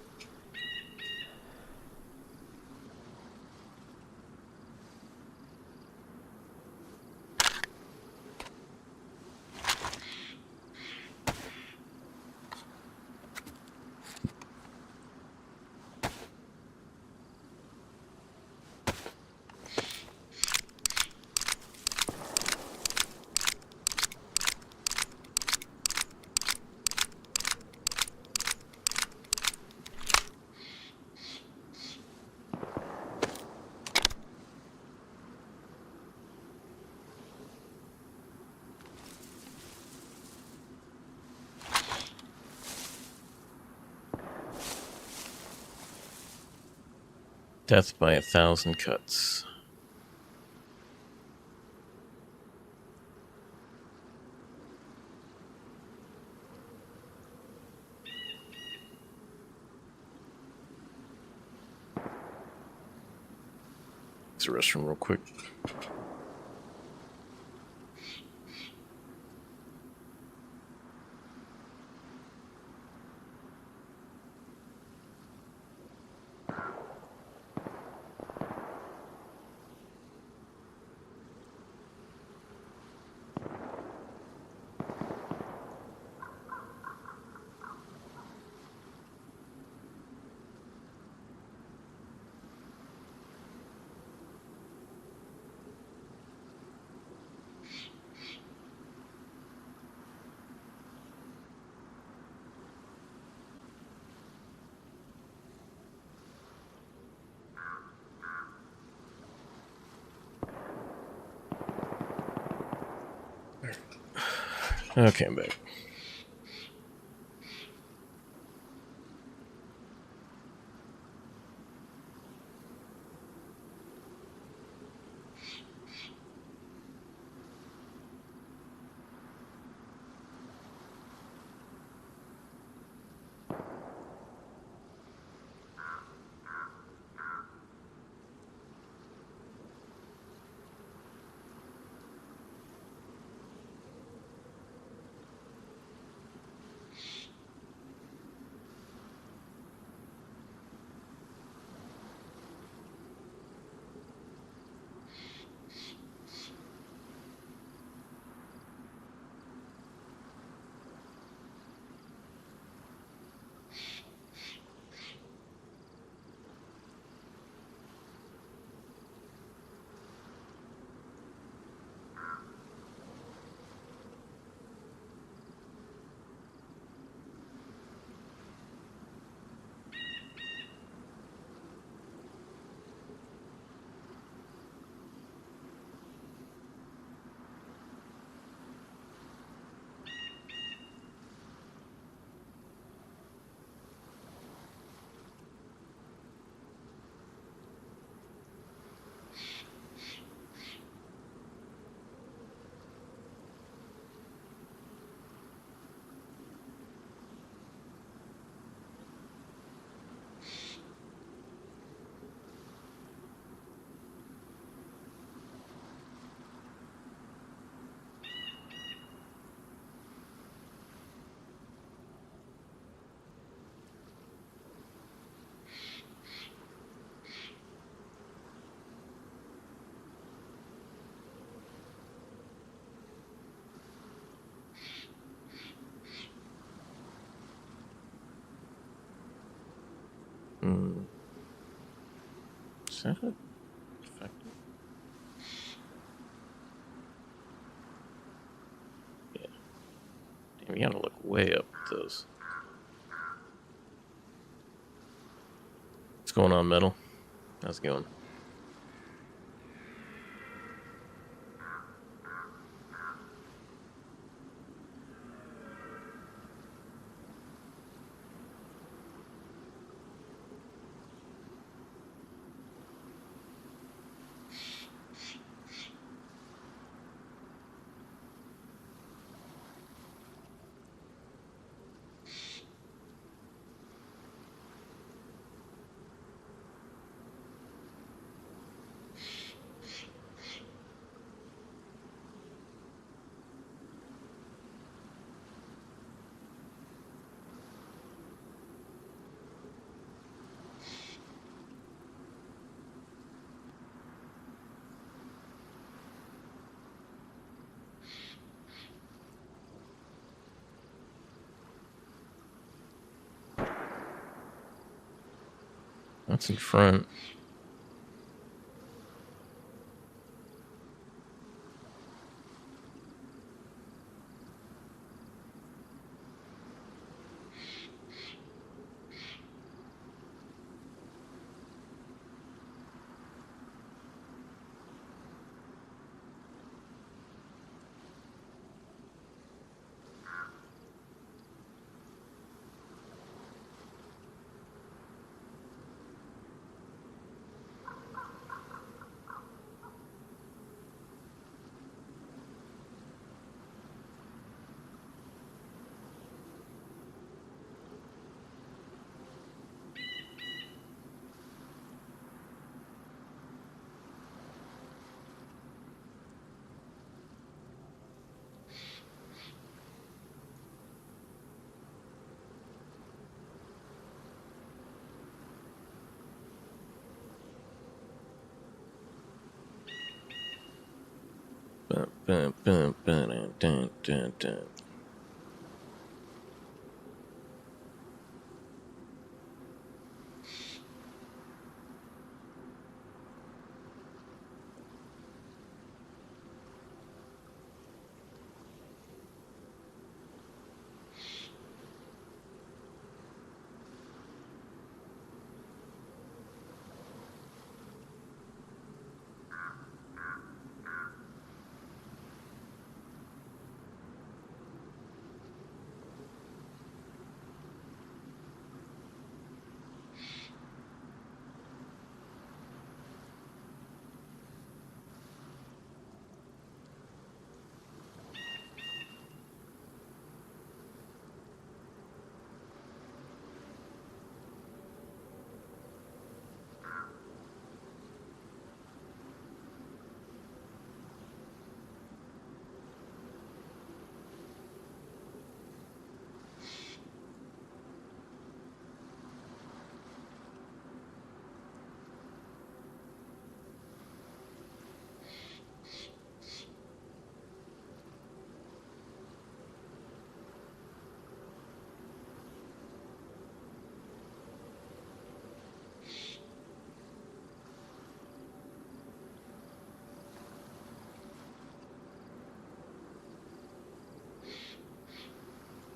Death by 1,000 cuts. Use the restroom real quick. Okay, I'm back. Is that effective? Yeah. you gotta look way up at those. What's going on, Metal? How's it going? That's in front. Bum, bum, bum, dun, dun, dun, dun.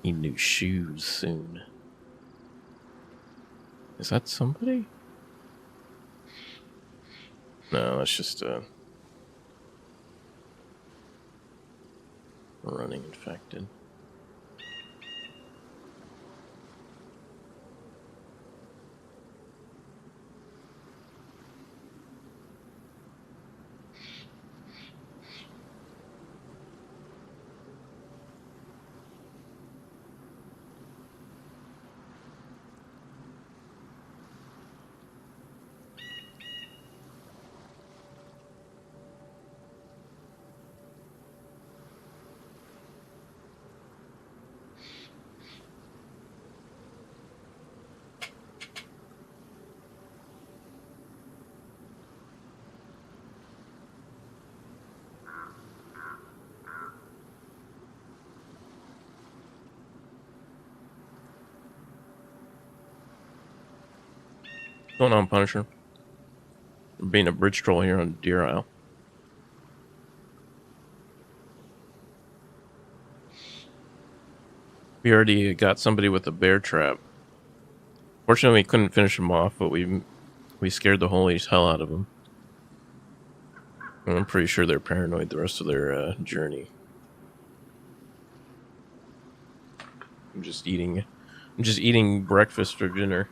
Need new shoes soon. Is that somebody? No, that's just a running infected. What's going on, Punisher? I'm being a bridge troll here on Deer Isle. We already got somebody with a bear trap. Fortunately, we couldn't finish him off, but we scared the holy hell out of him. And I'm pretty sure they're paranoid the rest of their journey. I'm just eating breakfast for dinner.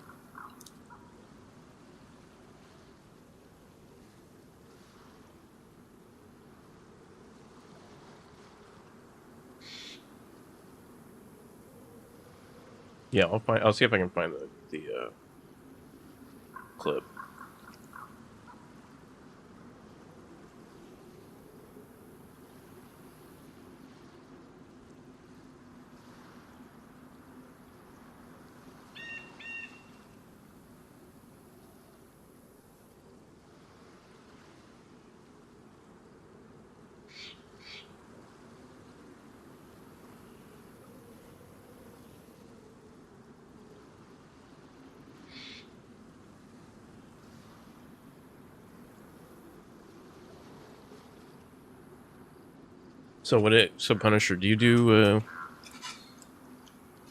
Yeah, I'll see if I can find the clip. So Punisher, do you do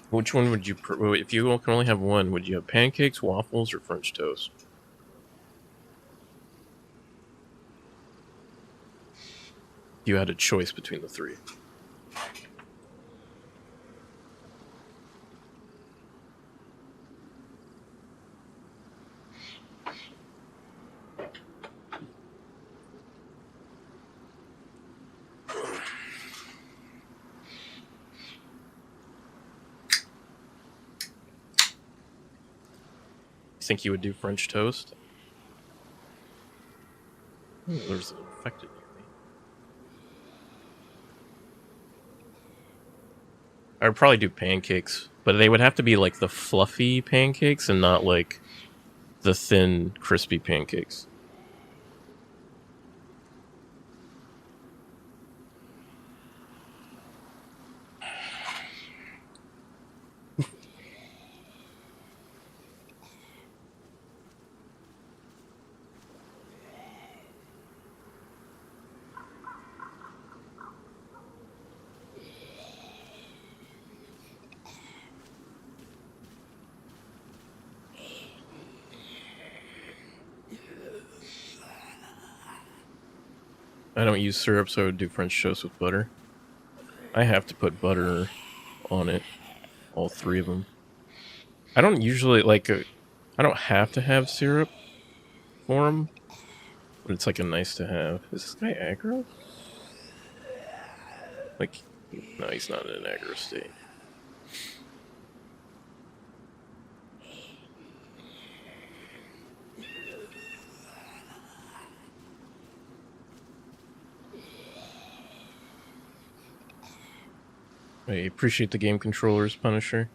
which one would you if you can only have one, would you have pancakes, waffles, or French toast? If you had a choice between the three. Think you would do French toast? Oh, there's an infected near me. I would probably do pancakes, but they would have to be like the fluffy pancakes and not like the thin, crispy pancakes. I don't use syrup, so I would do French toast with butter. I have to put butter on it, all three of them. I don't usually I don't have to have syrup for them, but it's like a nice to have. Is this guy aggro? Like, no, he's not in an aggro state. I appreciate the game controllers, Punisher.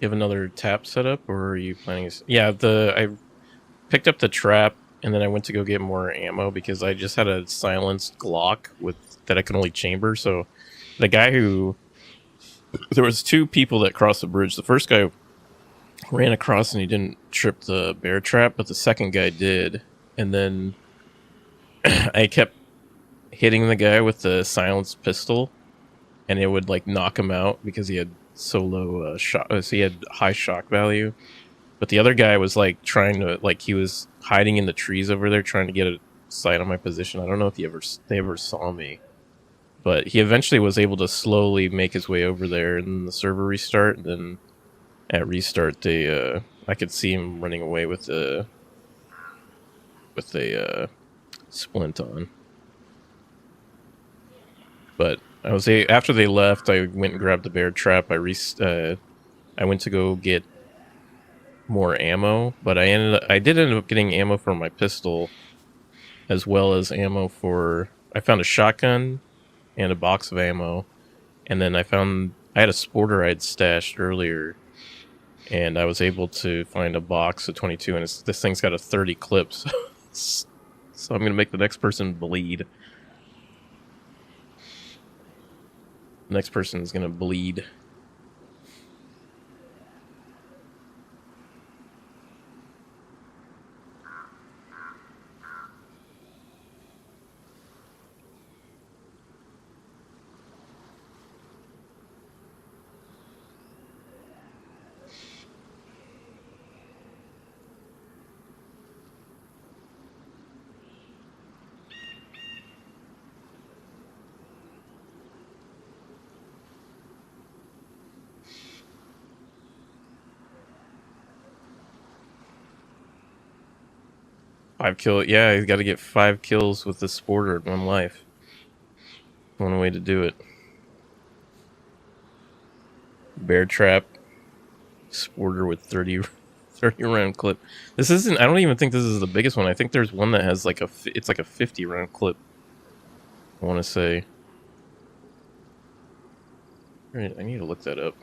You have another tap set up, or are you planning? Yeah, I picked up the trap, and then I went to go get more ammo because I just had a silenced Glock that I can only chamber. So the guy there was two people that crossed the bridge. The first guy ran across and he didn't trip the bear trap, but the second guy did. And then I kept hitting the guy with the silenced pistol, and it would like knock him out because he had so low shock. So he had high shock value. But the other guy was like trying to he was hiding in the trees over there, trying to get a sight on my position. I don't know if they ever saw me, but he eventually was able to slowly make his way over there. And then the server restart. And then at restart, I could see him running away with a splint on. But After they left, I went and grabbed the bear trap. I went to go get more ammo, but I did end up getting ammo for my pistol, as well as ammo for. I found a shotgun and a box of ammo, and then I had a sporter I'd stashed earlier, and I was able to find a box of 22, and this thing's got a 30 clip, so I'm gonna make the next person bleed. The next person is gonna bleed. Yeah, he's got to get 5 kills with the sporter at 1 life. One way to do it. Bear trap, sporter with 30 round clip. This isn't. I don't even think this is the biggest one. I think there's one that has like it's like a 50 round clip. I want to say. Right, I need to look that up.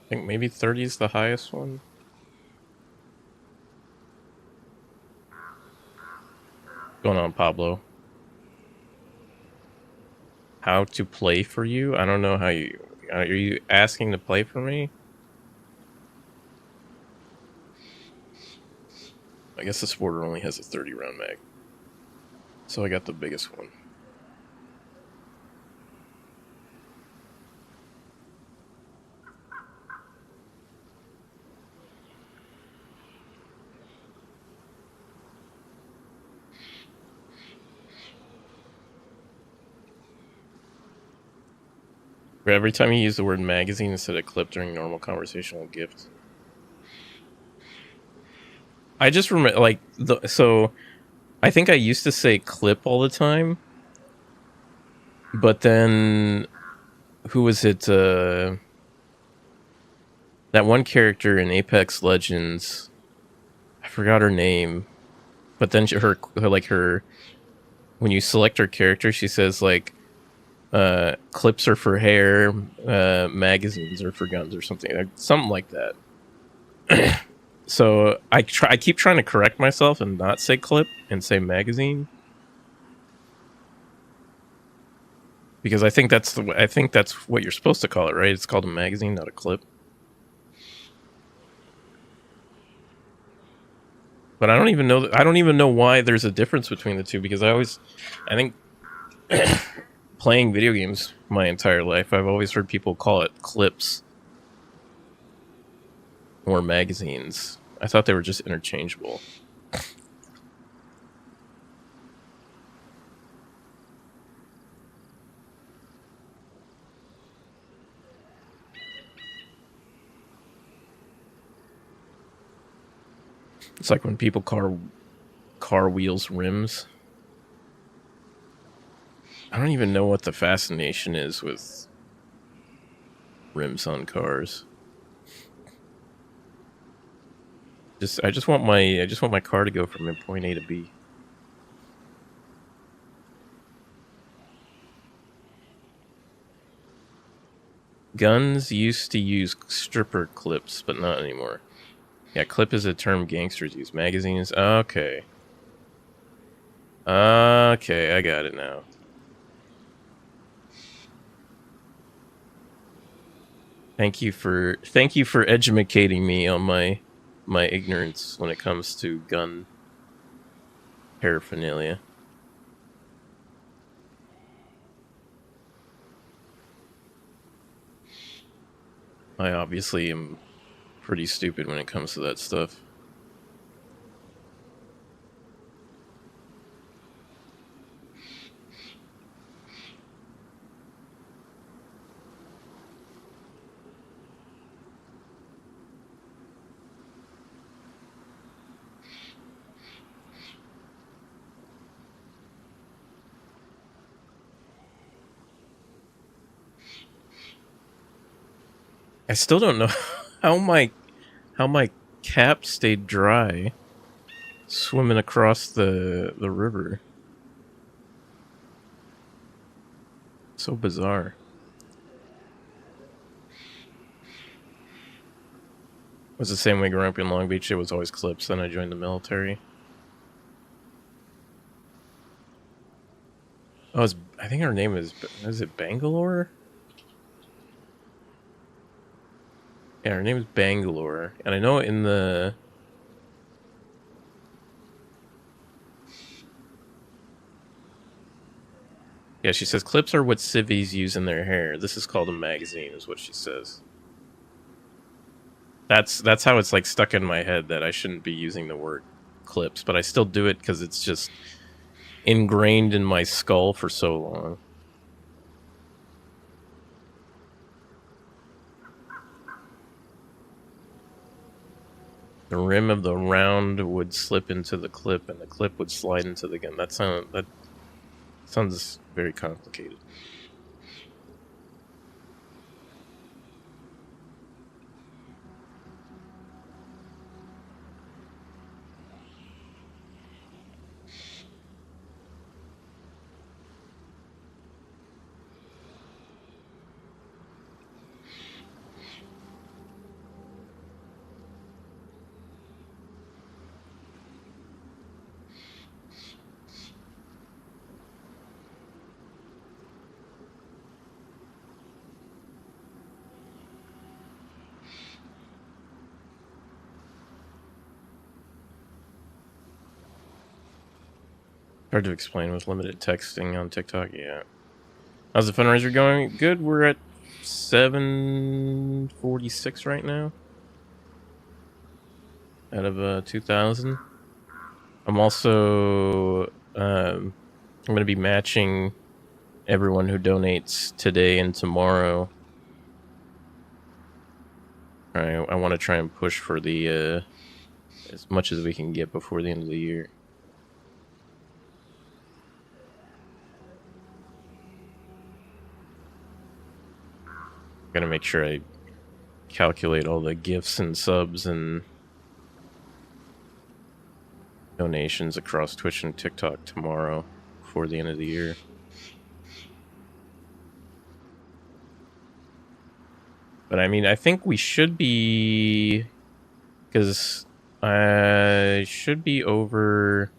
I think maybe 30 is the highest one. What's going on, Pablo? How to play for you? I don't know how you... Are you asking to play for me? I guess the sporter only has a 30 round mag. So I got the biggest one. Every time you use the word magazine instead of clip during normal conversational gift. I just remember, like, so I think I used to say clip all the time, but then who was it? That one character in Apex Legends, I forgot her name, but then her when you select her character, she says like, clips are for hair, magazines are for guns, or something like that. So I keep trying to correct myself and not say clip and say magazine, because I think that's what you're supposed to call it, right? It's called a magazine, not a clip. But I don't even know why there's a difference between the two, because I think playing video games my entire life, I've always heard people call it clips or magazines. I thought they were just interchangeable. It's like when people call car wheels rims. I don't even know what the fascination is with rims on cars. I just want my car to go from point A to B. Guns used to use stripper clips, but not anymore. Yeah, clip is a term gangsters use. Magazines, okay. Okay, I got it now. Thank you for educating me on my ignorance when it comes to gun paraphernalia. I obviously am pretty stupid when it comes to that stuff. I still don't know how my cap stayed dry swimming across the river. So bizarre. It was the same way growing up in Long Beach. It was always clips. Then I joined the military. Oh, I think her name is it Bangalore? Yeah, her name is Bangalore. And I know in the... Yeah, she says clips are what civvies use in their hair. This is called a magazine, is what she says. That's how it's like stuck in my head that I shouldn't be using the word clips, but I still do it because it's just ingrained in my skull for so long. The rim of the round would slip into the clip, and the clip would slide into the gun. That sounds very complicated. Hard to explain with limited texting on TikTok. Yeah. How's the fundraiser going? Good. We're at 746 right now. Out of 2,000. I'm also I'm going to be matching everyone who donates today and tomorrow. I want to try and push for the as much as we can get before the end of the year. Gotta make sure I calculate all the gifts and subs and donations across Twitch and TikTok tomorrow before the end of the year. But I mean, I think we should be, because I should be over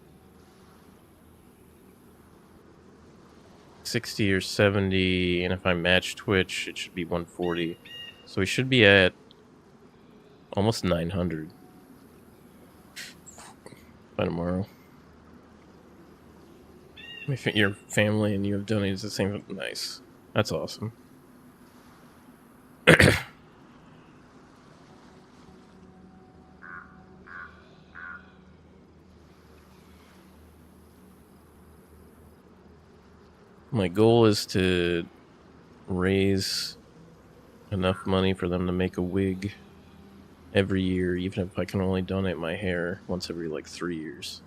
60 or 70, and if I match Twitch, it should be 140. So we should be at almost 900 by tomorrow. If your family and you have donated the same, nice. That's awesome. My goal is to raise enough money for them to make a wig every year, even if I can only donate my hair once every like 3 years.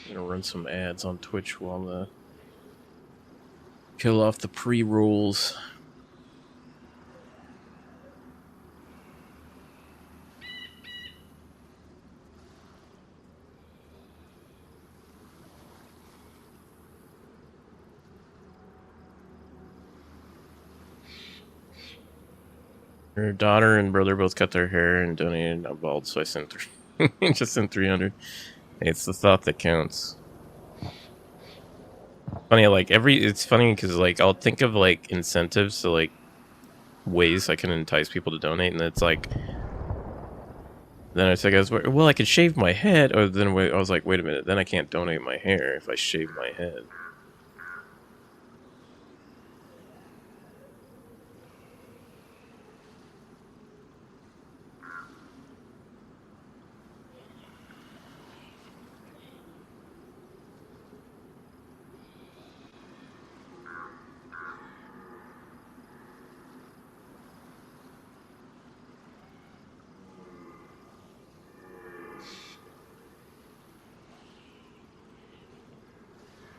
I'm gonna run some ads on Twitch while kill off the pre-rolls. Her daughter and brother both cut their hair and donated. I'm bald, so I sent just sent 300. It's the thought that counts. Funny, like it's funny because like I'll think of like incentives to like ways I can entice people to donate, and it's like then I said, guys, well, I could shave my head, or then I was like, wait a minute, then I can't donate my hair if I shave my head.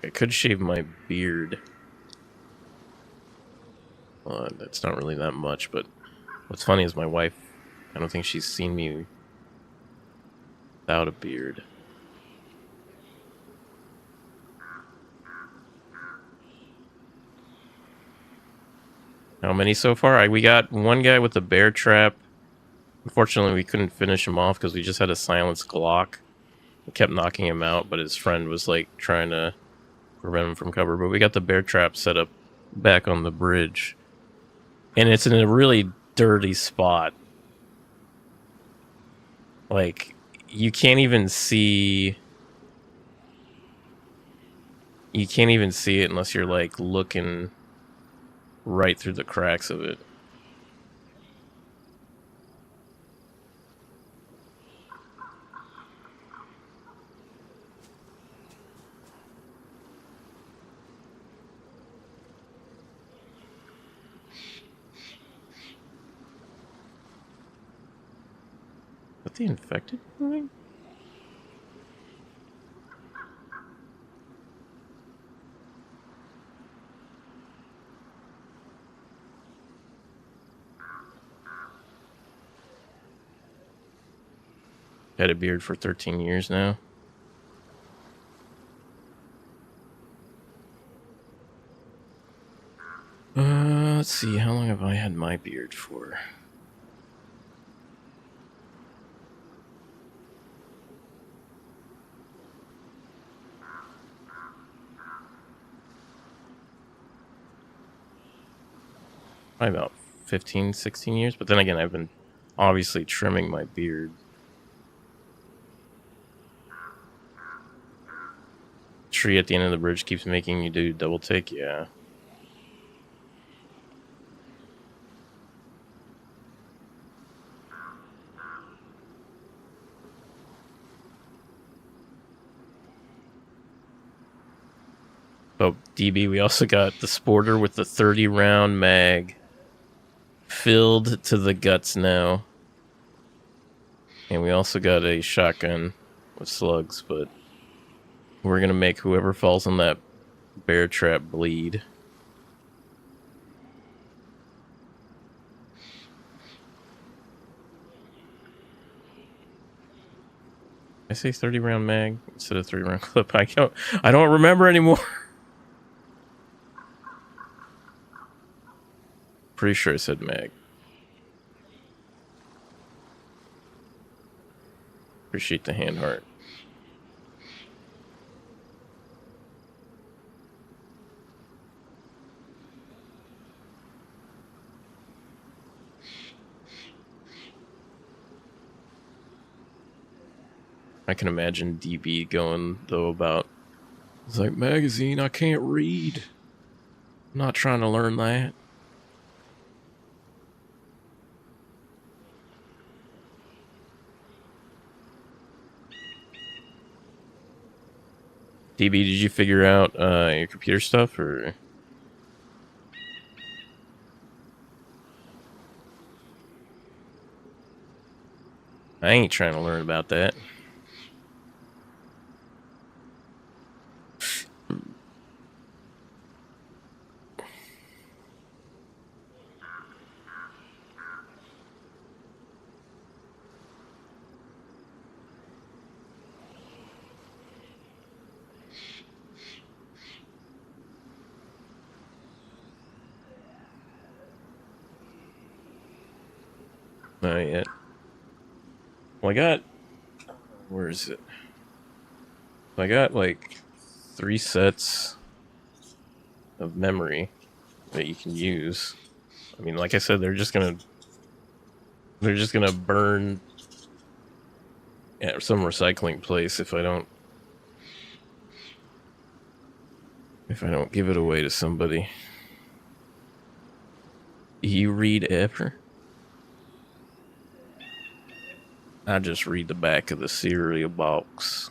I could shave my beard. Well, that's not really that much, but what's funny is my wife, I don't think she's seen me without a beard. How many so far? We got one guy with a bear trap. Unfortunately, we couldn't finish him off because we just had a silenced Glock. We kept knocking him out, but his friend was like trying to prevent him from cover. But we got the bear trap set up back on the bridge. And it's in a really dirty spot. Like, you can't even see... You can't even see it unless you're, like, looking right through the cracks of it. Is that the infected moving? Had a beard for 13 years now. Let's see, how long have I had my beard for? Probably about 15, 16 years, but then again, I've been obviously trimming my beard. Tree at the end of the bridge keeps making you do double take, yeah. Oh, DB, we also got the Sporter with the 30-round mag. Filled to the guts now. And we also got a shotgun with slugs, but we're going to make whoever falls on that bear trap bleed. I say 30-round mag instead of 30-round clip. I don't remember anymore. Pretty sure I said mag. Appreciate the hand heart. I can imagine DB going, though, about... It's like, magazine, I can't read. I'm not trying to learn that. DB, did you figure out your computer stuff, or... I ain't trying to learn about that. Not yet. Well, I got... Where is it? I got, like, 3 sets of memory that you can use. I mean, like I said, they're just gonna burn at some recycling place if I don't give it away to somebody. You read ever? I just read the back of the cereal box.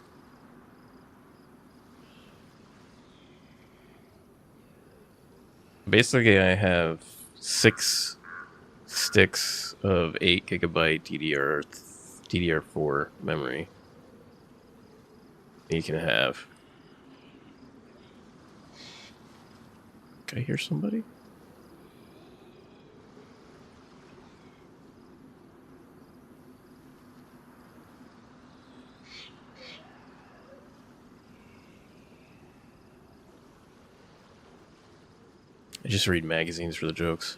Basically, I have 6 sticks of 8 gigabyte DDR4 memory. You can have. Can I hear somebody? I just read magazines for the jokes.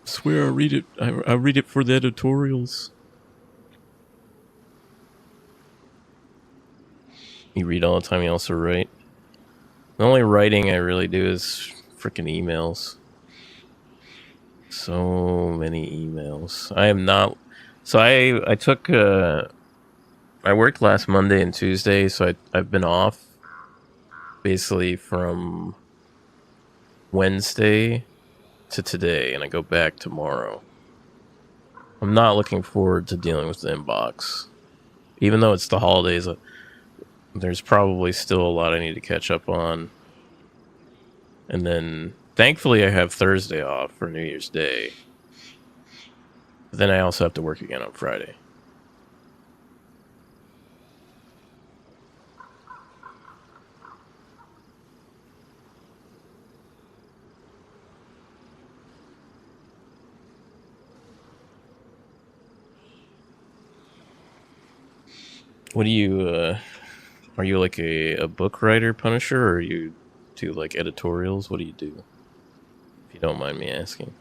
I swear I read it. I read it for the editorials. You read all the time, you also write. The only writing I really do is freaking emails. So many emails. I am not... So I took... I worked last Monday and Tuesday, so I've been off basically from Wednesday to today, and I go back tomorrow. I'm not looking forward to dealing with the inbox. Even though it's the holidays, there's probably still a lot I need to catch up on. And then, thankfully, I have Thursday off for New Year's Day. But then I also have to work again on Friday. What do you, are you like a book writer, Punisher, or you do like editorials? What do you do? If you don't mind me asking.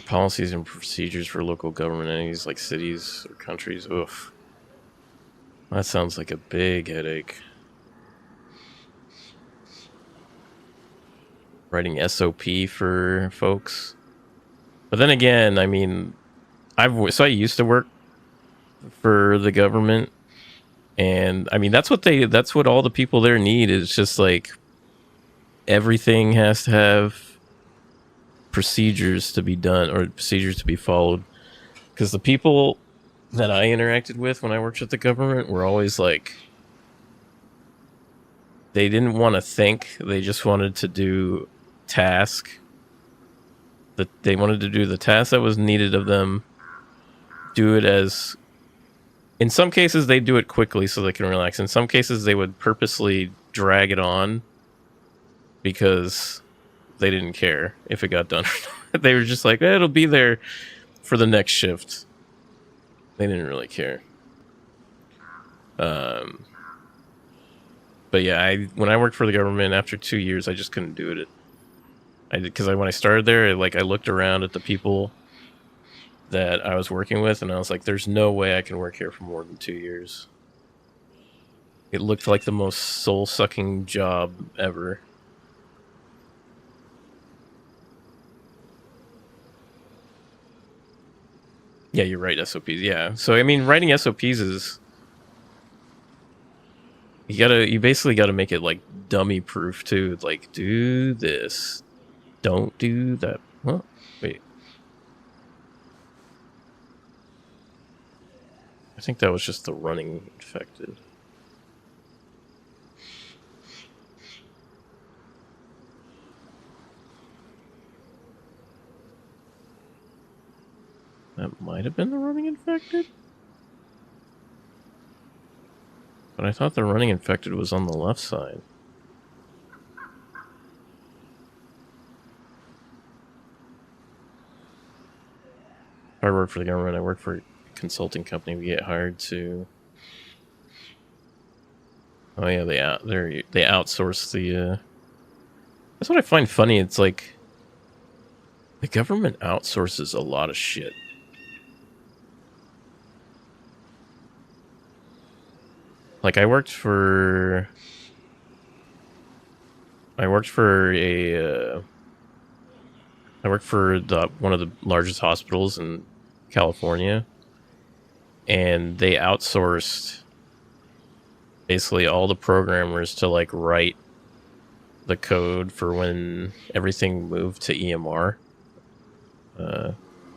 Policies and procedures for local government entities like cities or countries. Oof. That sounds like a big headache. Writing SOP for folks. But then again, I mean, I used to work for the government, and I mean that's what all the people there need is just like everything has to have procedures to be done or procedures to be followed, because the people that I interacted with when I worked at the government were always like, they didn't want to think, they just wanted to do task that they wanted to do the task that was needed of them, do it as, in some cases they do it quickly so they can relax, in some cases they would purposely drag it on because they didn't care if it got done. They were just like, it'll be there for the next shift. They didn't really care. But yeah, when I worked for the government, after 2 years, I just couldn't do it. Because when I started there, I looked around at the people that I was working with, and I was like, there's no way I can work here for more than 2 years. It looked like the most soul-sucking job ever. Yeah, you're right, SOPs, yeah. So, I mean, writing SOPs is... You basically gotta make it, like, dummy-proof, too. Like, do this. Don't do that. Huh? Wait. I think that was just the running infected. That might have been the running infected? But I thought the running infected was on the left side. I work for the government. I work for a consulting company. We get hired to... Oh yeah, they outsource the... That's what I find funny. It's like... The government outsources a lot of shit. Like, I worked for one of the largest hospitals in California, and they outsourced basically all the programmers to like write the code for when everything moved to EMR,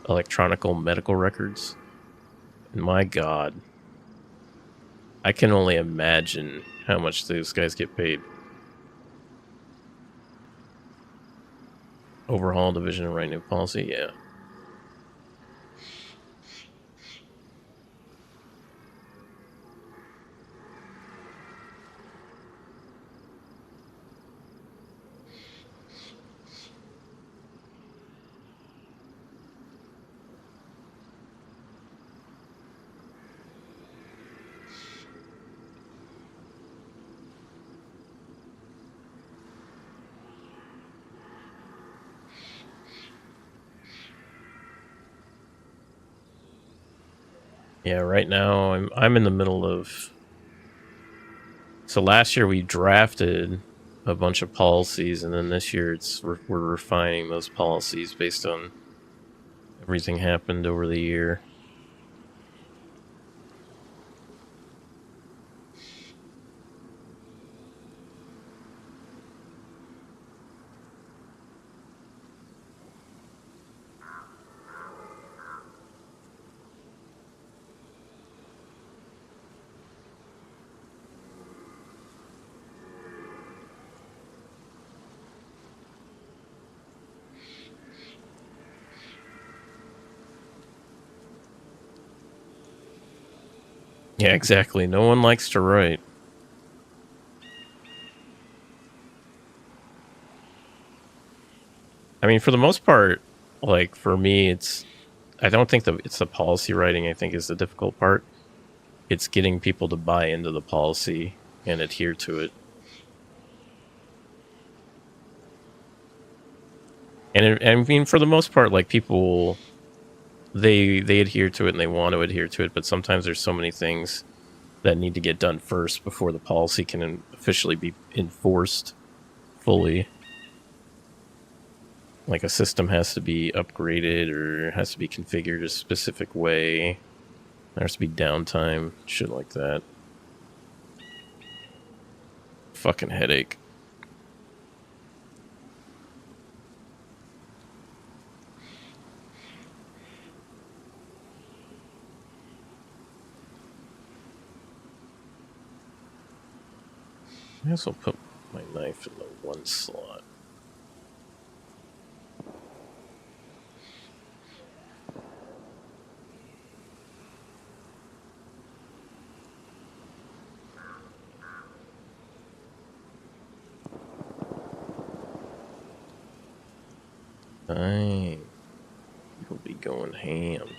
electronic medical records. And my God, I can only imagine how much those guys get paid. Overhaul division and write new policy, yeah. Yeah, right now I'm in the middle of... So last year we drafted a bunch of policies, and then this year we're refining those policies based on everything happened over the year. Yeah, exactly. No one likes to write. I mean, for the most part, like, for me, I don't think it's the policy writing I think is the difficult part. It's getting people to buy into the policy and adhere to it. And I mean, for the most part, like, people, they adhere to it and they want to adhere to it, but sometimes there's so many things that need to get done first before the policy can officially be enforced fully. Like, a system has to be upgraded or has to be configured a specific way. There has to be downtime, shit like that. Fucking headache. I guess I'll put my knife in the one slot. Dang. People be going ham.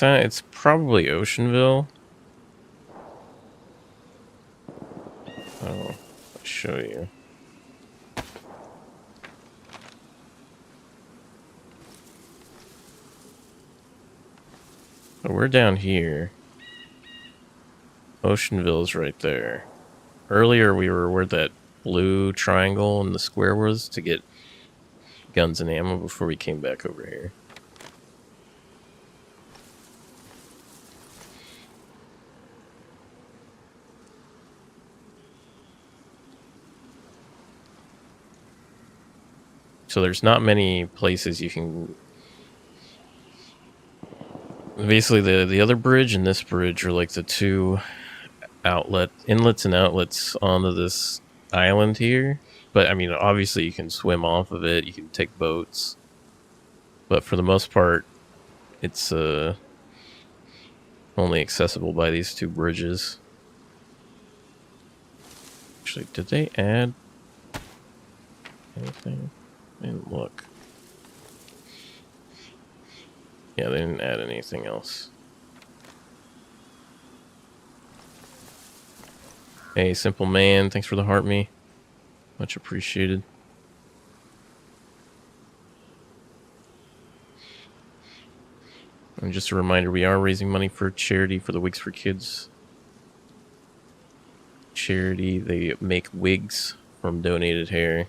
It's probably Oceanville. Oh, I'll show you. So we're down here. Oceanville's right there. Earlier we were where that blue triangle and the square was to get guns and ammo before we came back over here. So there's not many places you can. Basically, the other bridge and this bridge are like the two inlets and outlets onto this island here. But I mean, obviously, you can swim off of it. You can take boats, but for the most part, it's only accessible by these two bridges. Actually, did they add anything? I didn't look. Yeah, they didn't add anything else. Hey, Simple Man, thanks for the heart me. Much appreciated. And just a reminder, we are raising money for charity for the Wigs for Kids charity. They make wigs from donated hair.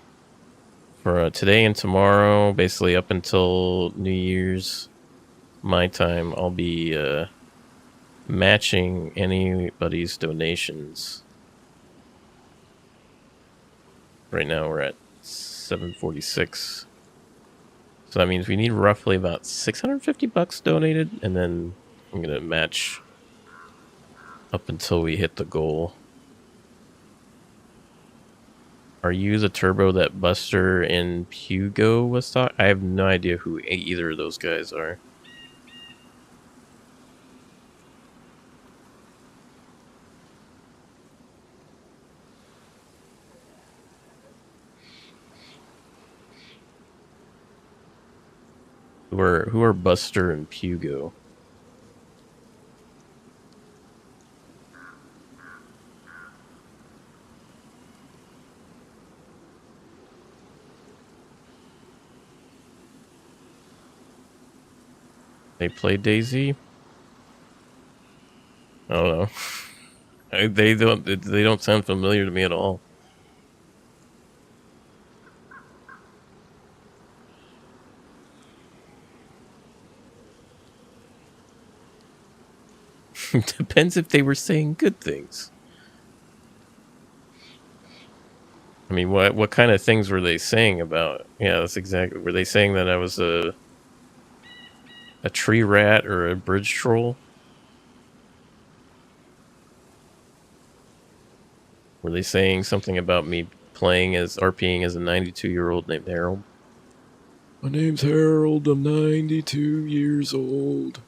For today and tomorrow, basically up until New Year's, my time, I'll be matching anybody's donations. Right now we're at 746. So that means we need roughly about 650 bucks donated, and then I'm gonna match up until we hit the goal. Are you the turbo that Buster and Pugo was talking? I have no idea who either of those guys are. Who are Buster and Pugo? They play dayz? I don't know. They don't sound familiar to me at all. Depends if they were saying good things. I mean, what kind of things were they saying about? Yeah, that's exactly. Were they saying that I was a tree rat or a bridge troll? Were they saying something about me playing as RPing as a 92-year-old named Harold? My name's Harold. I'm 92 years old.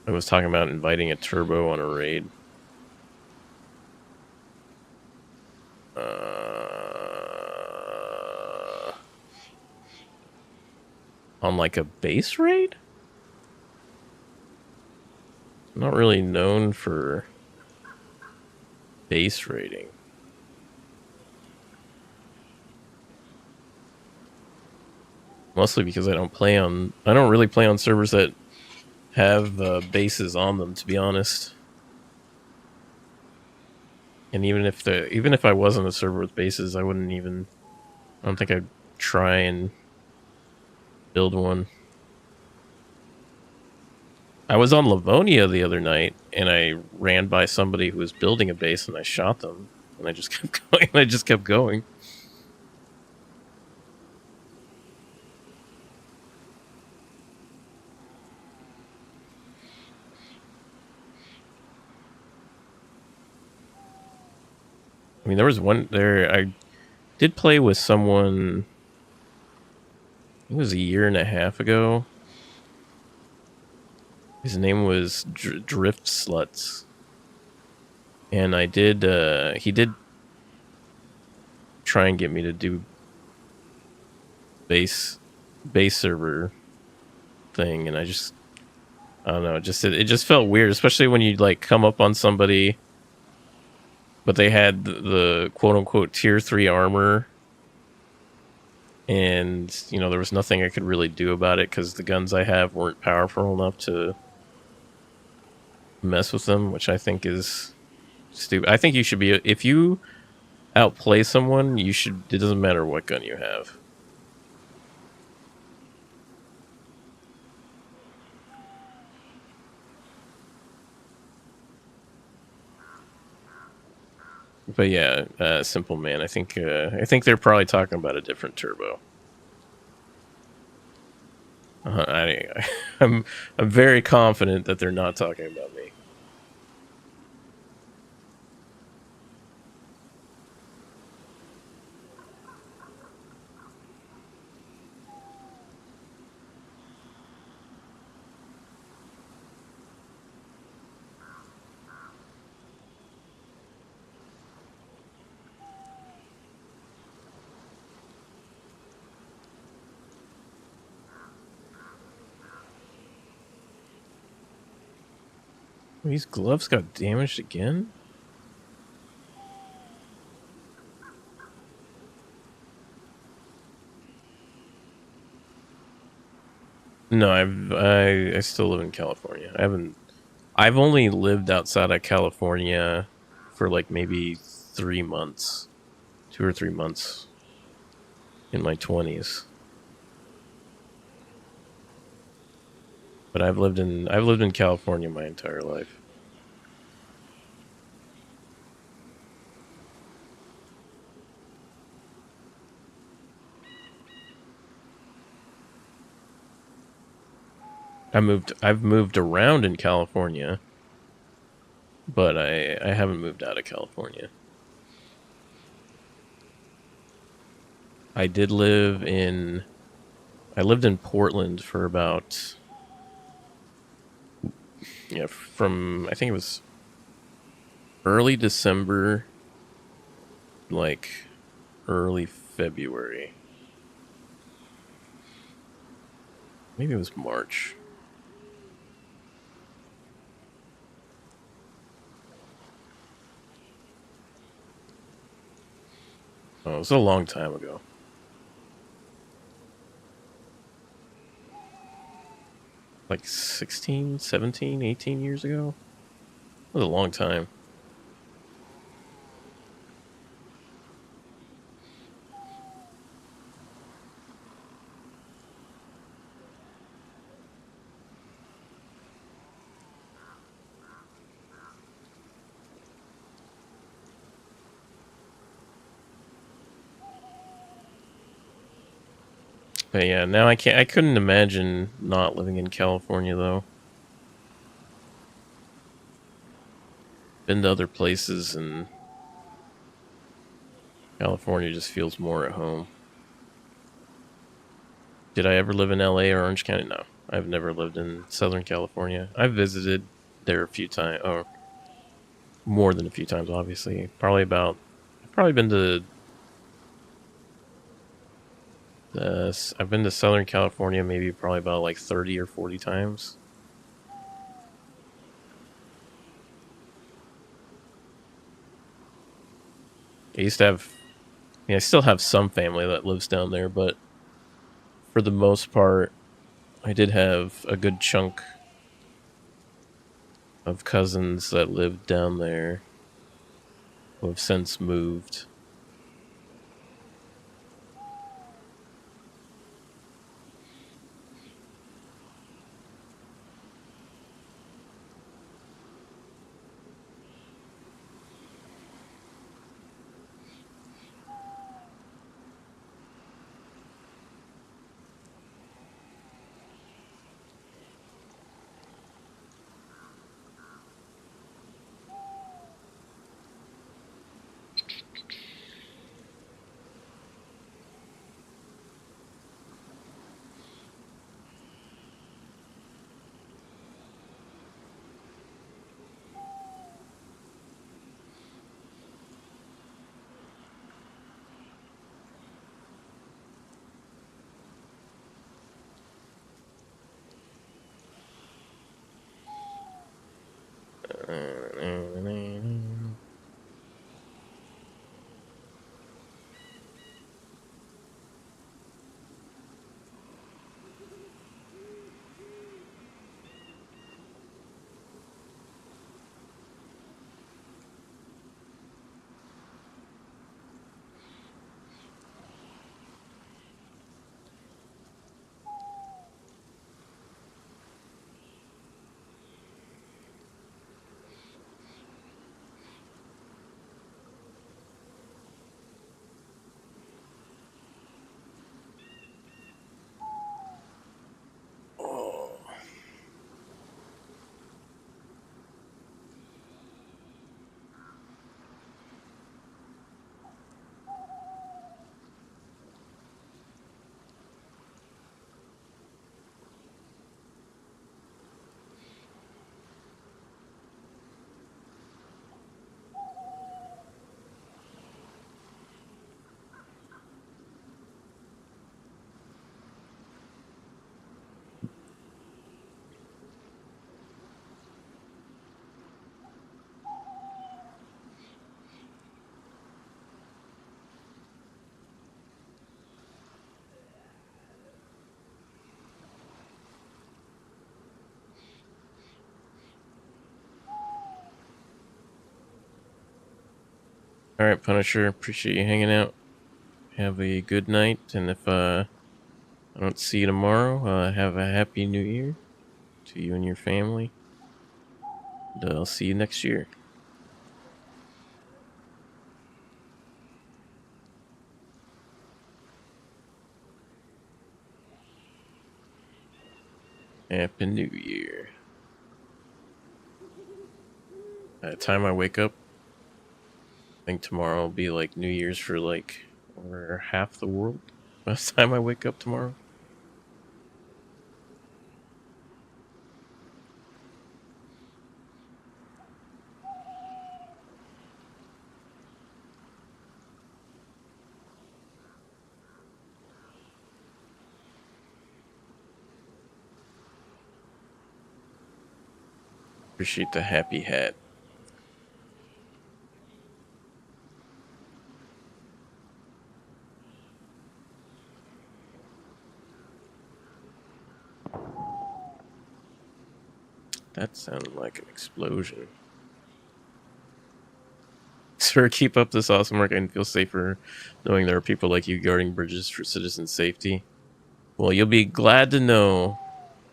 I was talking about inviting a turbo on a raid. On like a base raid? I'm not really known for base raiding. Mostly because I don't really play on servers that have bases on them, to be honest. And even if I wasn't a server with bases, I don't think I'd try and build one. I was on Livonia the other night, and I ran by somebody who was building a base, and I shot them, and I just kept going. I mean, there was one there. I did play with someone. It was a year and a half ago. His name was Drift Sluts, and he did try and get me to do base server thing, and I don't know. It just felt weird, especially when you like come up on somebody, but they had the quote unquote tier 3 armor. And, there was nothing I could really do about it because the guns I have weren't powerful enough to mess with them, which I think is stupid. I think you should be, if you outplay someone, it doesn't matter what gun you have. But yeah, Simple Man. I think they're probably talking about a different turbo. I'm very confident that they're not talking about me. These gloves got damaged again? No, I still live in California. I've only lived outside of California for like maybe 3 months, 2 or 3 months in my 20s. But I've lived in California my entire life. I've moved around in California, but I haven't moved out of California. I did live in I lived in Portland for about from I think it was early December, like early February. Maybe it was March. Oh, it was a long time ago. Like 16, 17, 18 years ago? It was a long time. But yeah, now I couldn't imagine not living in California though. Been to other places and California just feels more at home. Did I ever live in LA or Orange County? No. I've never lived in Southern California. I've visited there a few times, or more than a few times, obviously. I've probably been to I've been to Southern California maybe probably about like 30 or 40 times. I used to have, I still have some family that lives down there, but for the most part, I did have a good chunk of cousins that lived down there who have since moved. All right, Punisher. Appreciate you hanging out. Have a good night, and if I don't see you tomorrow, have a happy New Year to you and your family. And, I'll see you next year. Happy New Year. By the time I wake up, I think tomorrow will be like New Year's for like over half the world. By the time I wake up tomorrow. Appreciate the happy hat. That sounded like an explosion. Sir, keep up this awesome work and feel safer knowing there are people like you guarding bridges for citizen safety. Well, you'll be glad to know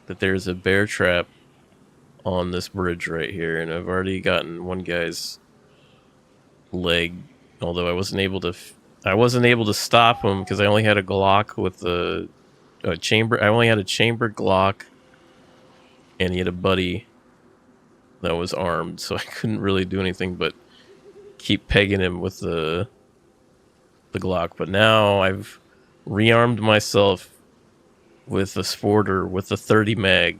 that there's a bear trap on this bridge right here, and I've already gotten one guy's leg, although I wasn't able to stop him because I only had a Glock with a chamber. I only had a chambered Glock, and he had a buddy that was armed, so I couldn't really do anything but keep pegging him with the Glock. But now I've rearmed myself with a sporter with a 30 mag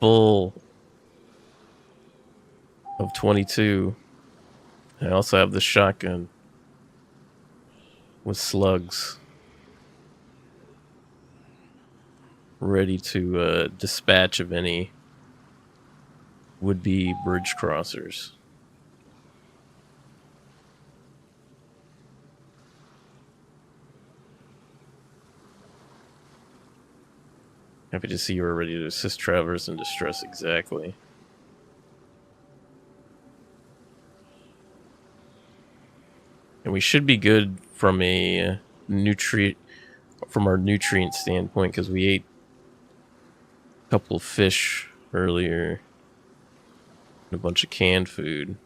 full of 22. I also have the shotgun with slugs ready to dispatch of any would-be bridge crossers. Happy to see you are ready to assist travelers in distress. Exactly. And we should be good from a from our nutrient standpoint, because we ate a couple of fish earlier and a bunch of canned food.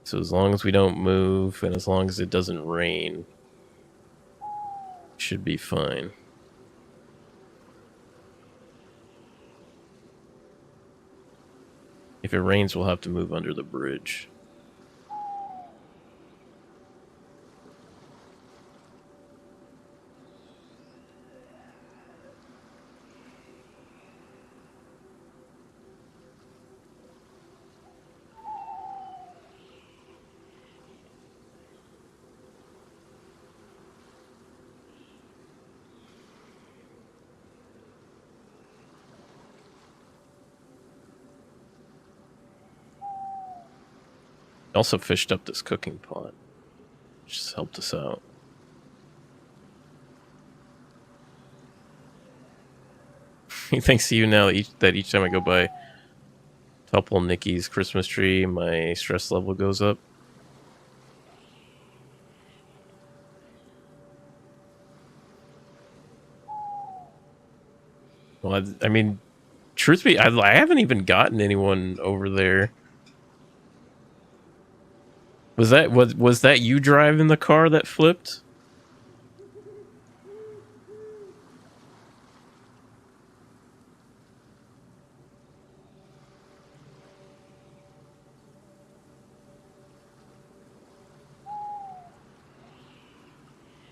So as long as we don't move and as long as it doesn't rain, should be fine. If it rains, we'll have to move under the bridge. Also fished up this cooking pot, which just helped us out. Thanks to you now that each time I go by topple Nikki's Christmas tree, my stress level goes up. Well, I mean, truth be, I haven't even gotten anyone over there. Was that you driving the car that flipped?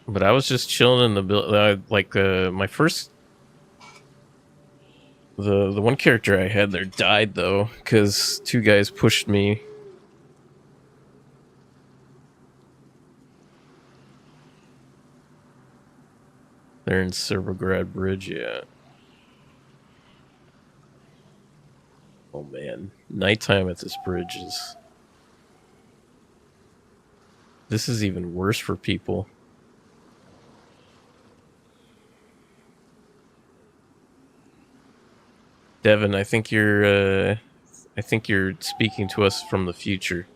But I was just chilling in the building. My first, the one character I had there died though, because two guys pushed me. They're in Servograd Bridge, yeah. Oh man, nighttime at this bridge is... This is even worse for people. Devin, I think you're speaking to us from the future.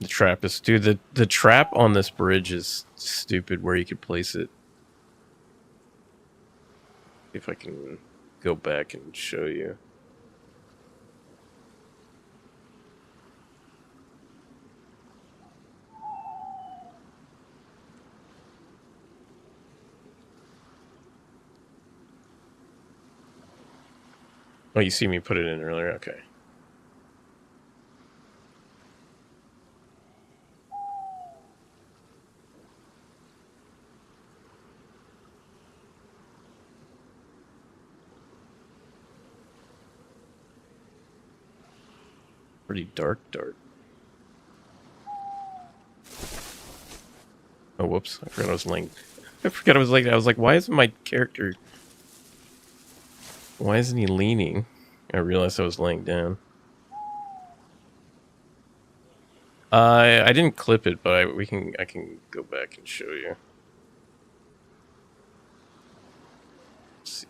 The trap is... Dude, the trap on this bridge is stupid where you could place it. If I can go back and show you. Oh, you see me put it in earlier? Okay. Pretty dark. Oh, whoops. I forgot I was laying... I was like, why isn't my character... Why isn't he leaning? I realized I was laying down. I didn't clip it, but I can go back and show you. Let's see.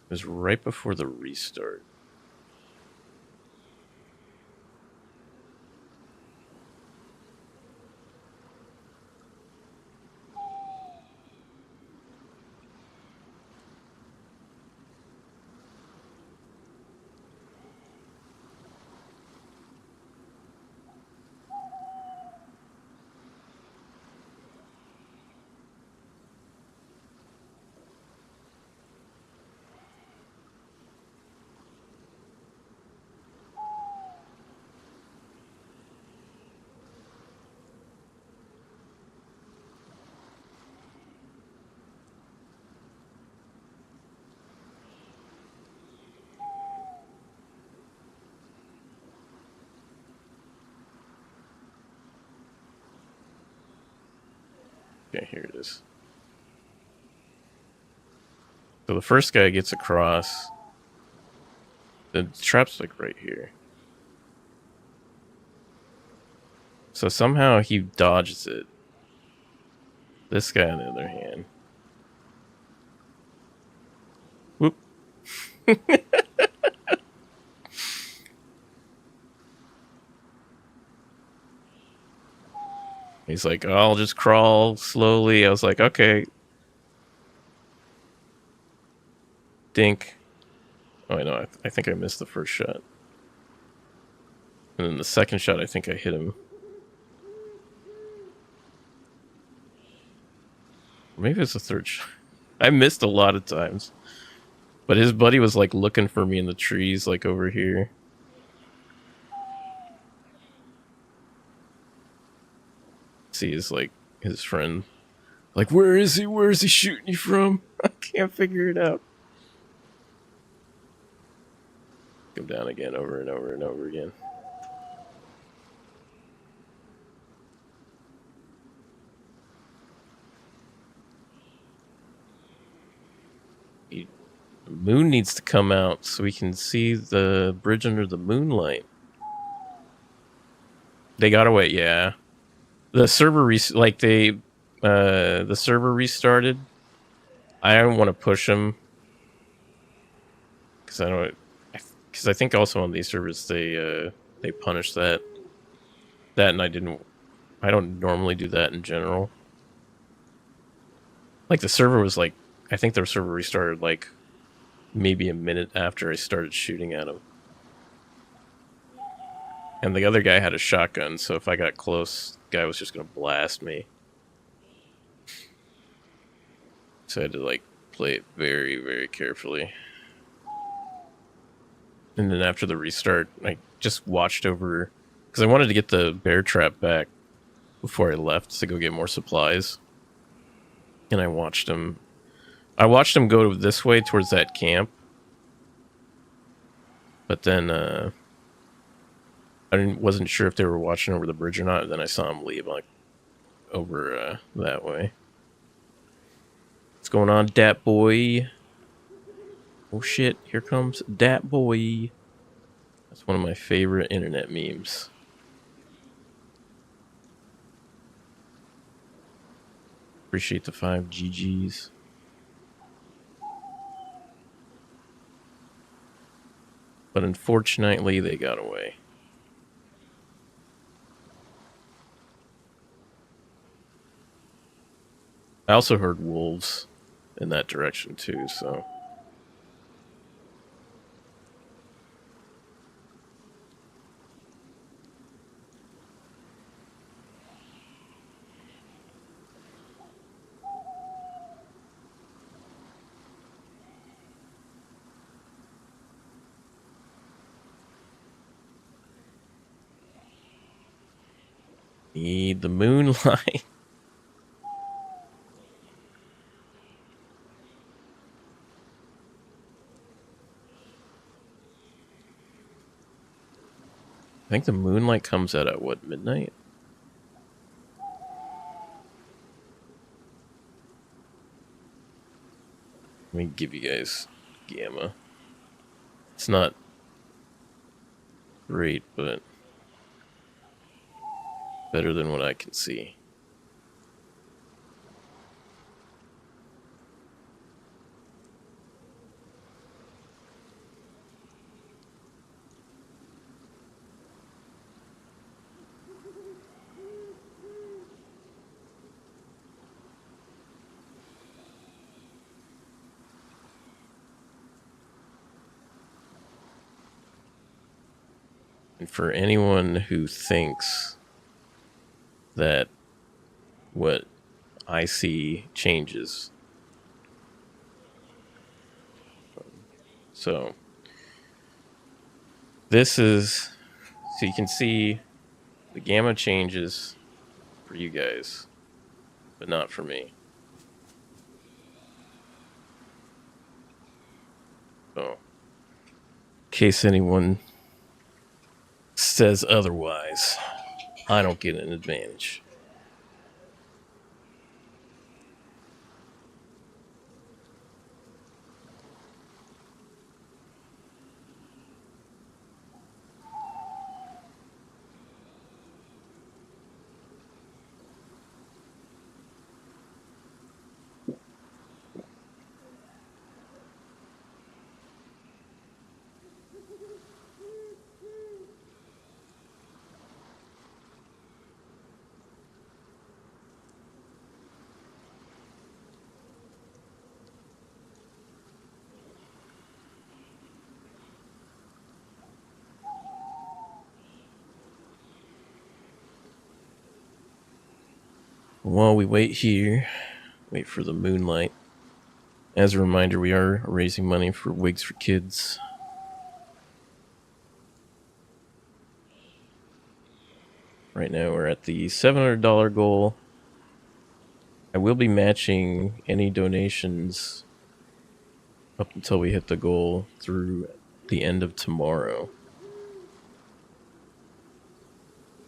It was right before the restart. Okay, here it is. So the first guy gets across. The trap's like right here. So somehow he dodges it. This guy on the other hand. Whoop. He's like, oh, I'll just crawl slowly. I was like, okay. Dink. Oh, I know. I think I missed the first shot. And then the second shot, I think I hit him. Maybe it's the third shot. I missed a lot of times. But his buddy was like looking for me in the trees, like over here. See his friend. Like, where is he? Where is he shooting you from? I can't figure it out. Come down again, over and over and over again. The moon needs to come out so we can see the bridge under the moonlight. They got away, yeah. The server the server restarted. I don't want to push them because I think also on these servers they punish that, and I don't normally do that in general. Like the server was like, I think their server restarted like maybe a minute after I started shooting at him. And the other guy had a shotgun, so if I got close, the guy was just going to blast me. So I had to, like, play it very, very carefully. And then after the restart, I just watched over... Because I wanted to get the bear trap back before I left to go get more supplies. And I watched him... go this way towards that camp. But then, I wasn't sure if they were watching over the bridge or not. And then I saw him leave, like, over that way. What's going on, dat boy? Oh shit, here comes Dat Boy. That's one of my favorite internet memes. Appreciate the 5 GGs. But unfortunately, they got away. I also heard wolves in that direction too, so... Need the moonlight. I think the moonlight comes out at what, midnight? Let me give you guys gamma. It's not great, but better than what I can see. And for anyone who thinks that what I see changes, so this is, so you can see the gamma changes for you guys, but not for me. So, in case anyone says otherwise, I don't get an advantage. While we wait here, wait for the moonlight. As a reminder, we are raising money for Wigs for Kids. Right now we're at the $700 goal. I will be matching any donations up until we hit the goal through the end of tomorrow.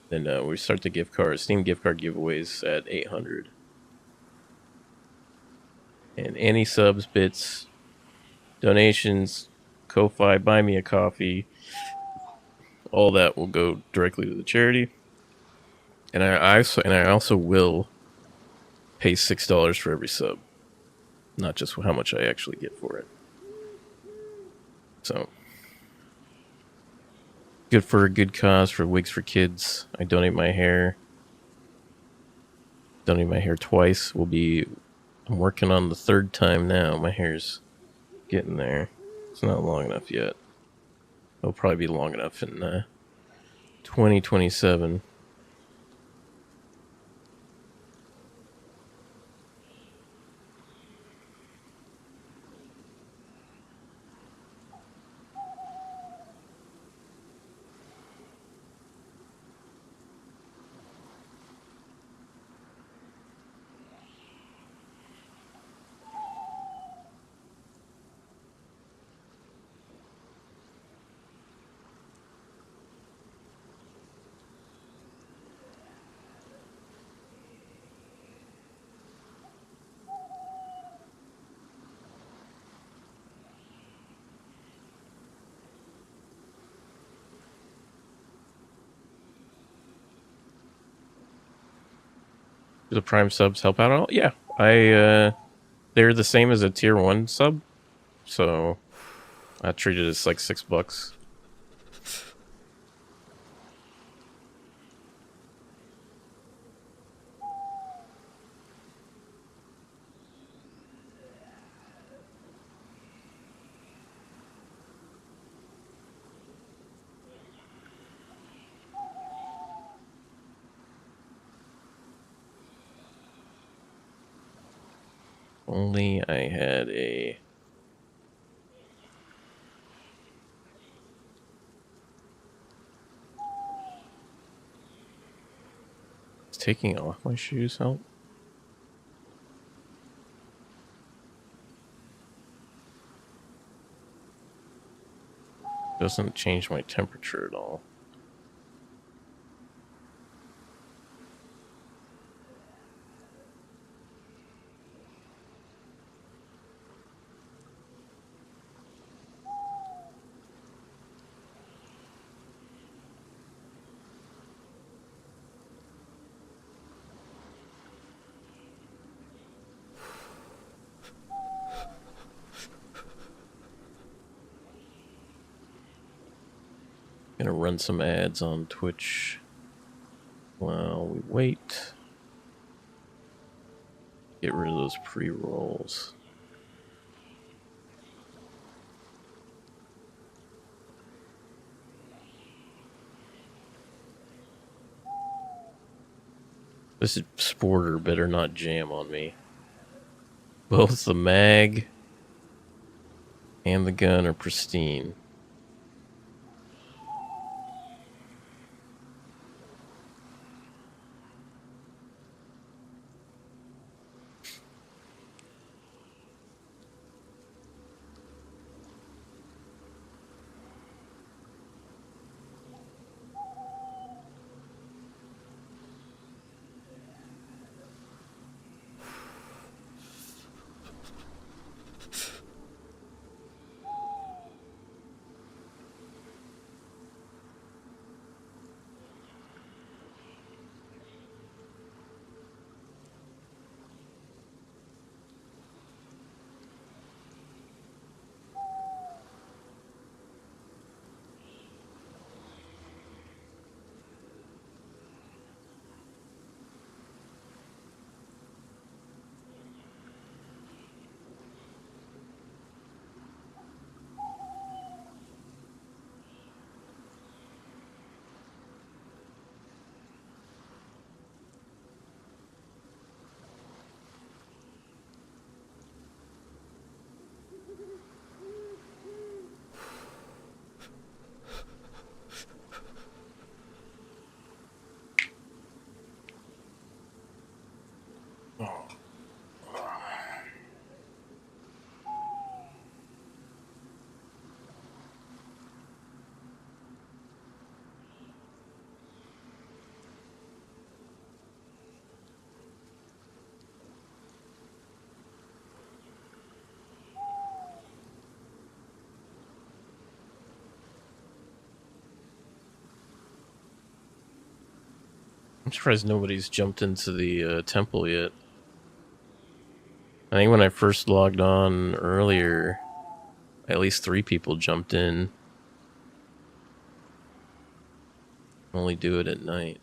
Then we start the gift card, Steam gift card giveaways at 800. And any subs, bits, donations, Ko-Fi, buy me a coffee, all that will go directly to the charity. And I also will pay $6 for every sub, not just how much I actually get for it. So, good for a good cause for Wigs for Kids. I donate my hair. Donate my hair twice. I'm working on the third time now. My hair's getting there. It's not long enough yet. It'll probably be long enough in 2027. Do the Prime subs help out at all? Yeah, they're the same as a tier 1 sub, so I treat it as like $6. Only I had a... Is taking off my shoes help? Doesn't change my temperature at all. Gonna run some ads on Twitch while we wait. Get rid of those pre-rolls. This sporter better not jam on me. Both the mag and the gun are pristine. I'm surprised nobody's jumped into the temple yet. I think when I first logged on earlier, at least 3 people jumped in. Only do it at night.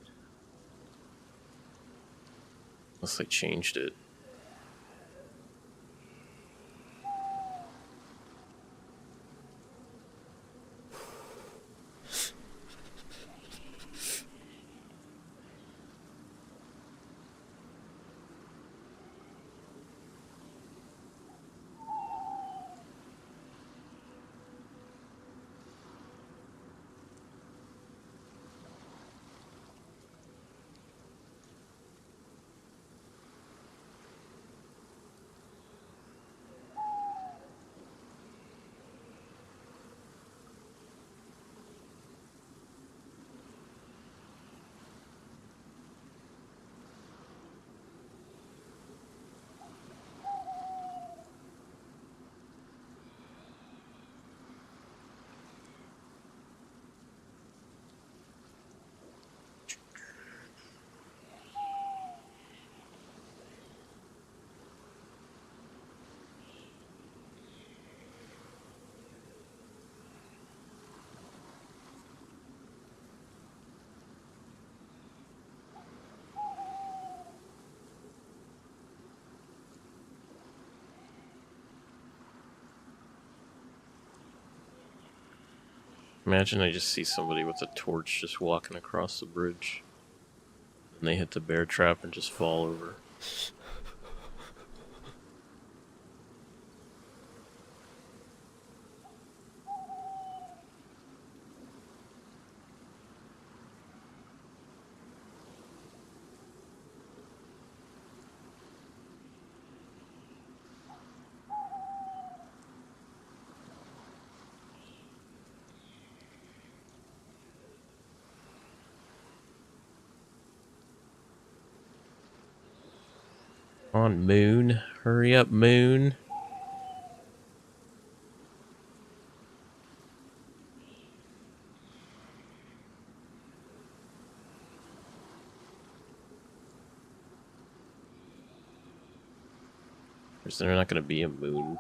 Unless they changed it. Imagine I just see somebody with a torch just walking across the bridge. And they hit the bear trap and just fall over. Come on, Moon. Hurry up, Moon. Is there not going to be a moon?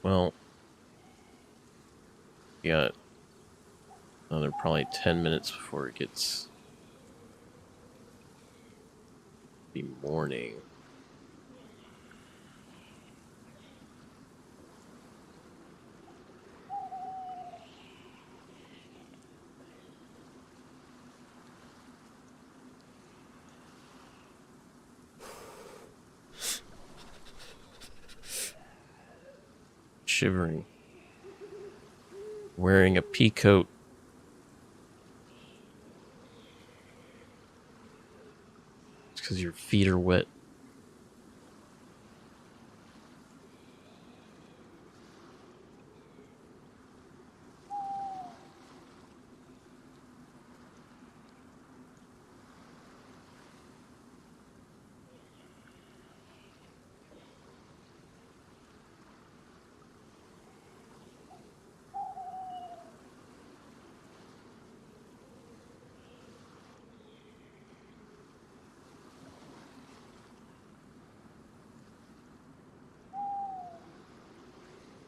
Well, we got another probably 10 minutes before it gets to be morning. Shivering. Wearing a pea coat. It's because your feet are wet.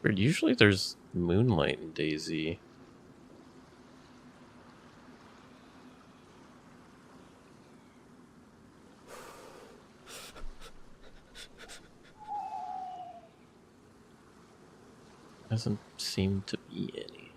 Weird, usually there's moonlight in DayZ. Doesn't seem to be any.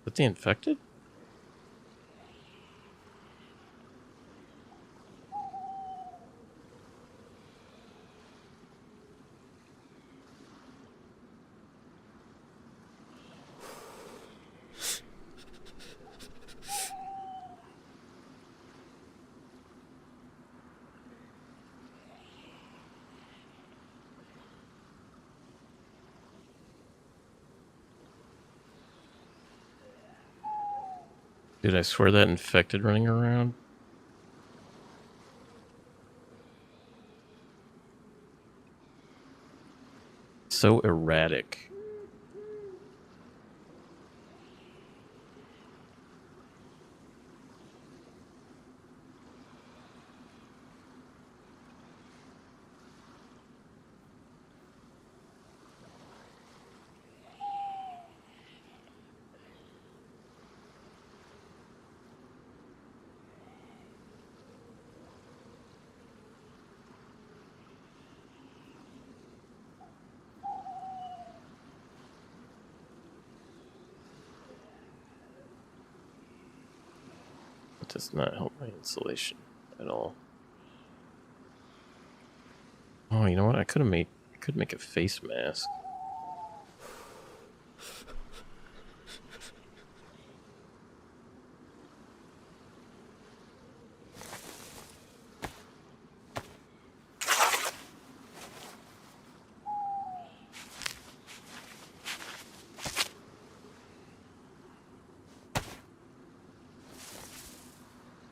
But the infected? Dude, I swear that infected running around. So erratic. It does not help my insulation at all. Oh, you know what? I could make a face mask.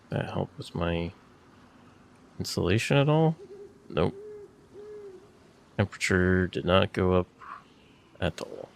That help with my insulation at all? Nope. Temperature did not go up at all.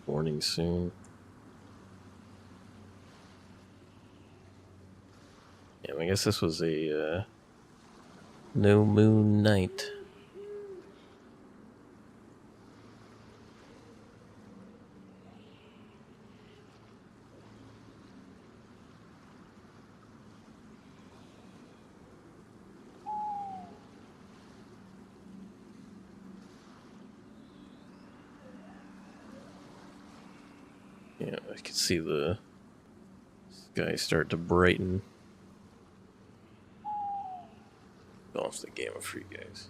Warning soon. Yeah, I guess this was a no moon night. Yeah, I could see the sky start to brighten. Go off the gamma for you guys.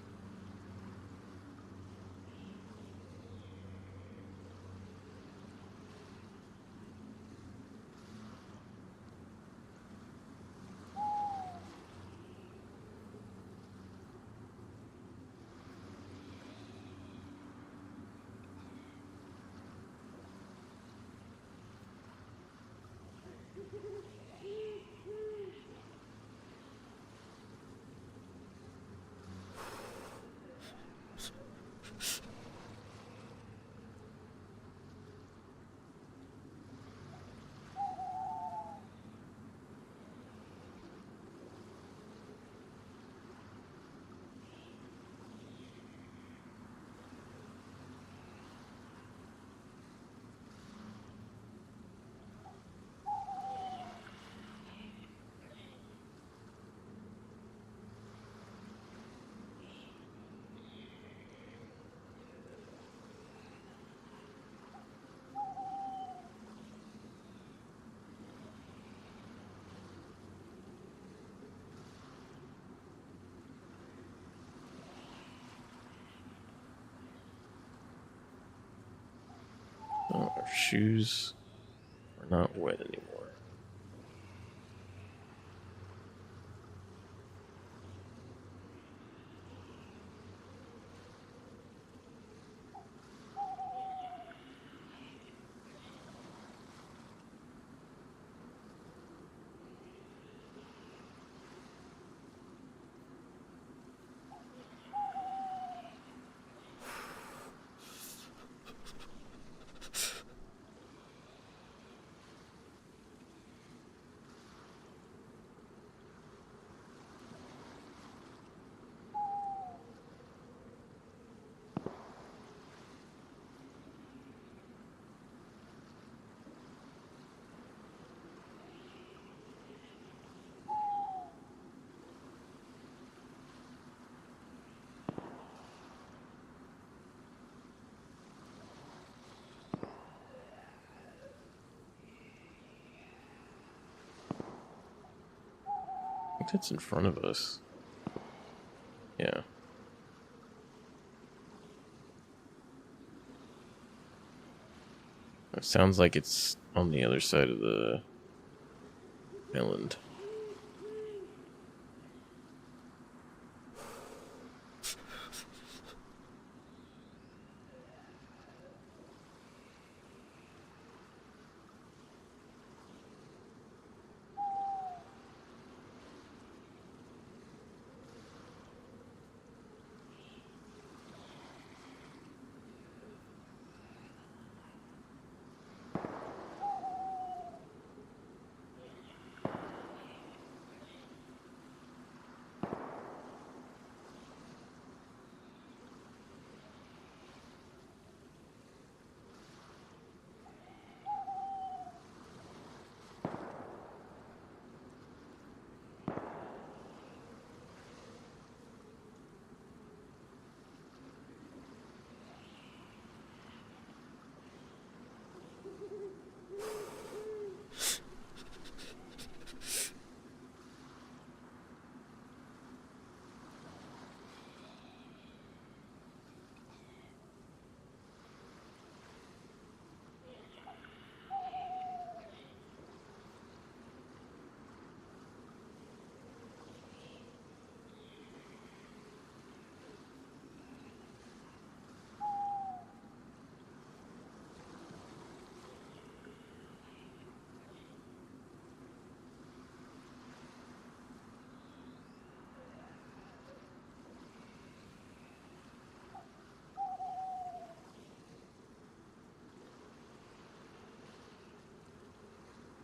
Oh, our shoes are not wet anymore. I think that's in front of us. Yeah. It sounds like it's on the other side of the island.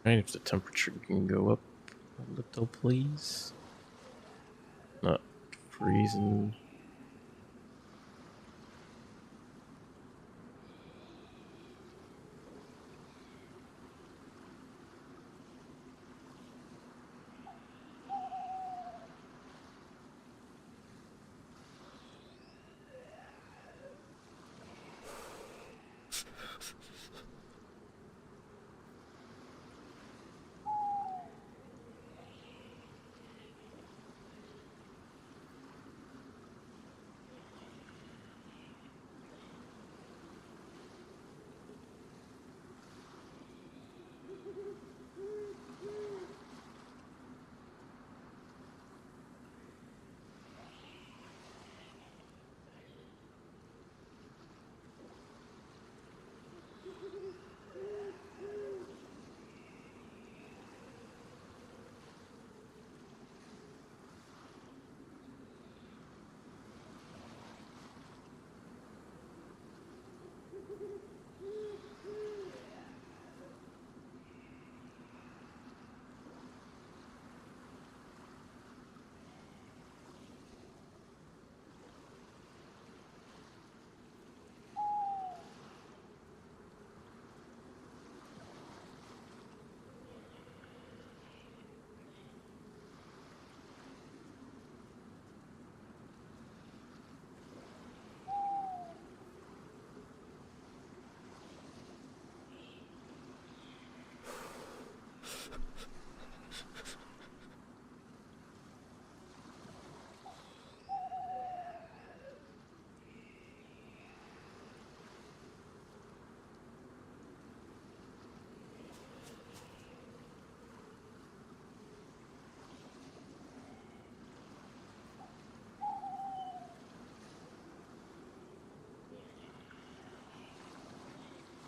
Right, if the temperature can go up a little, please. Not freezing.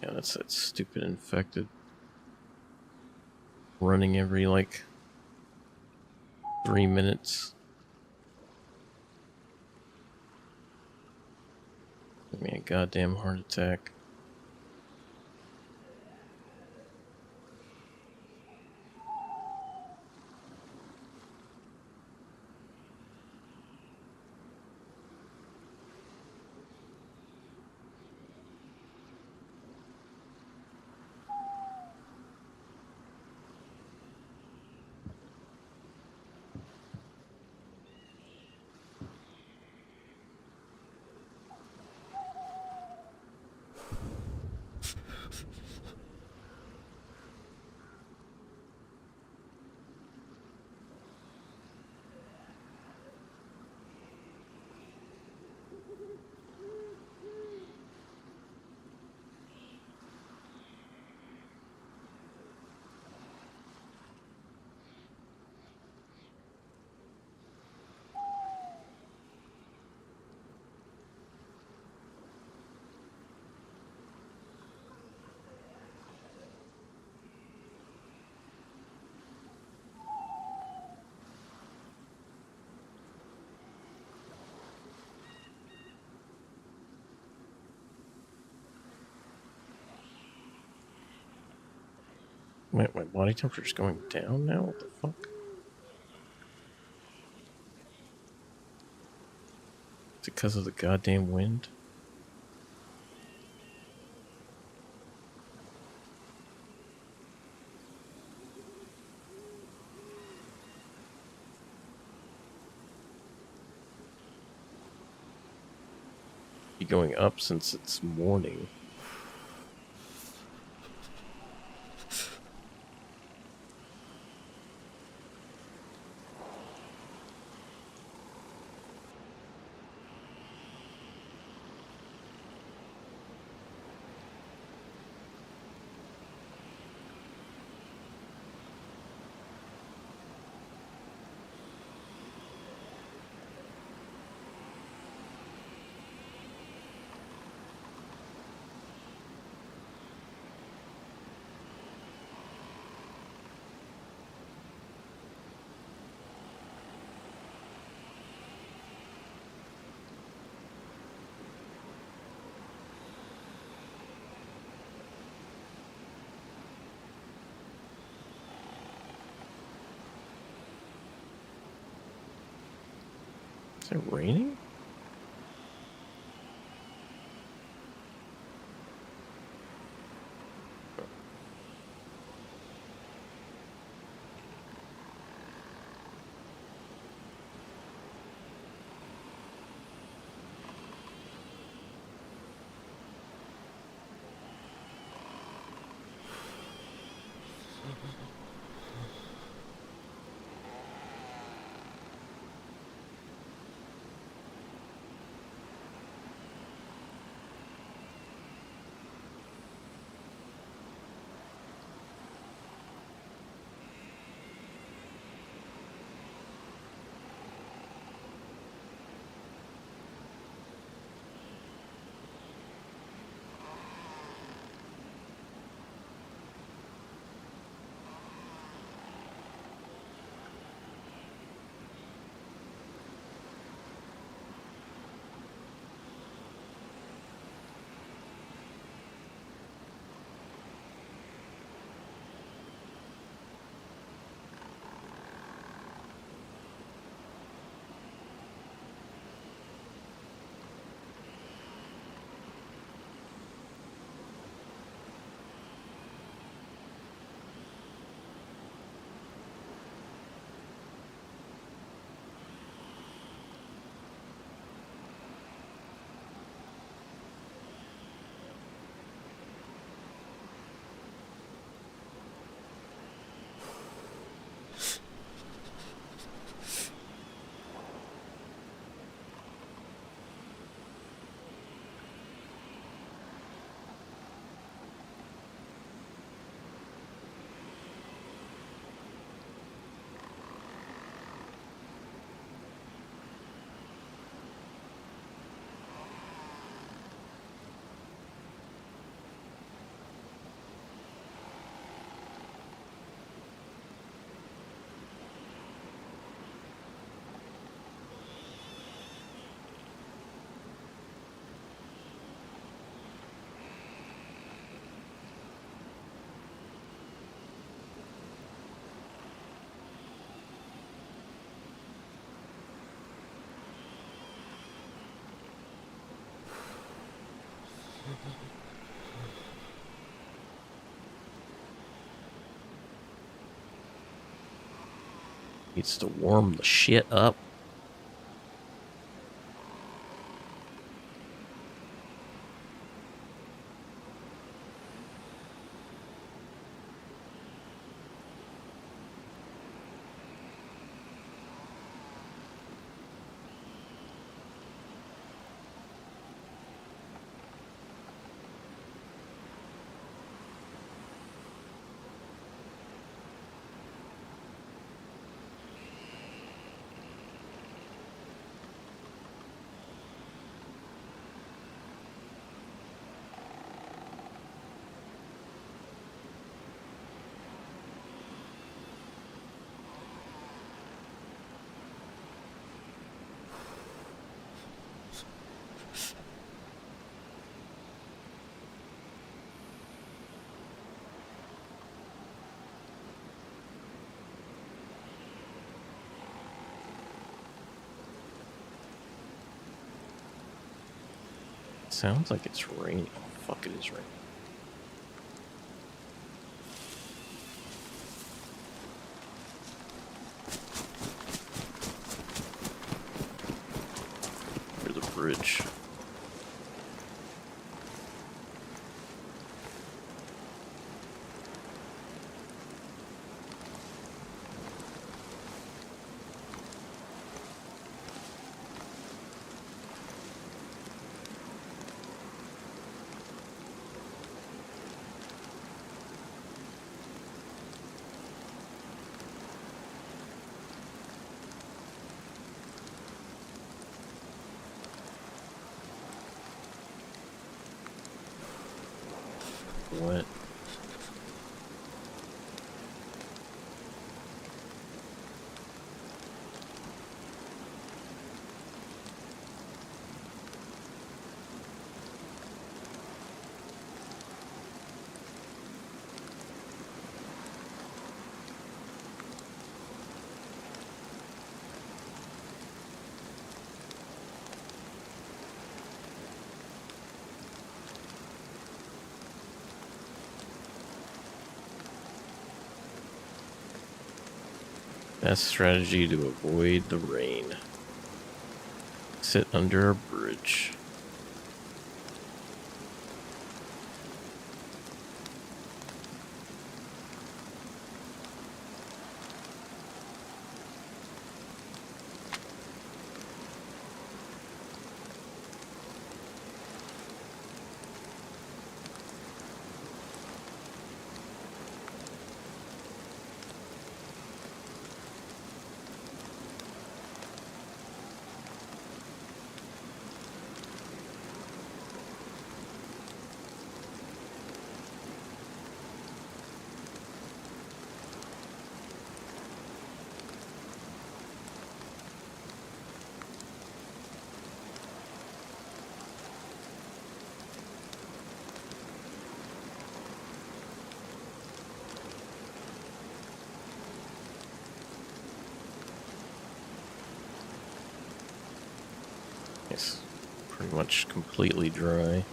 Yeah, that's that stupid infected. Running every, like, 3 minutes. Give me a goddamn heart attack. Wait, my body temperature's going down now? What the fuck? Is it because of the goddamn wind? Be going up since it's morning. Is it raining? Needs to warm the shit up. Sounds like it's raining. Oh, fuck, it is raining. Here's the bridge. What? Best strategy to avoid the rain. Sit under a bridge. It's pretty much completely dry.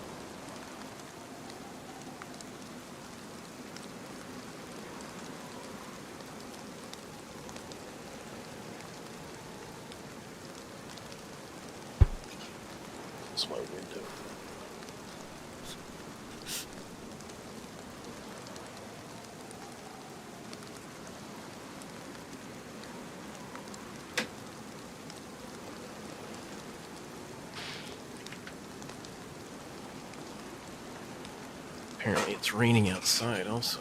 That's my window. Apparently it's raining outside also.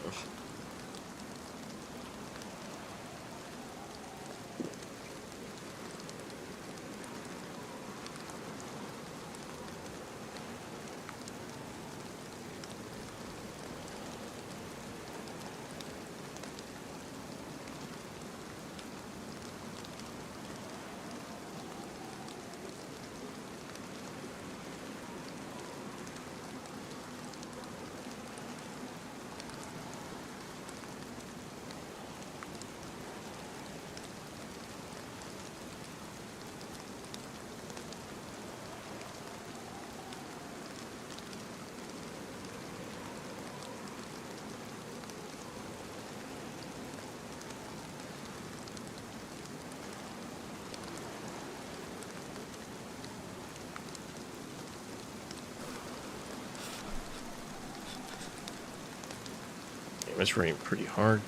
It's raining pretty hard.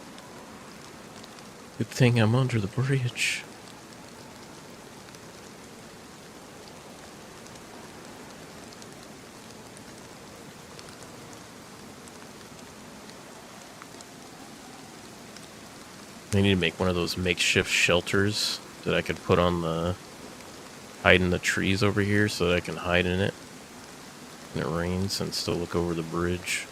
Good thing I'm under the bridge. I need to make one of those makeshift shelters that I could put on the... hide in the trees over here so that I can hide in it when it rains and still look over the bridge.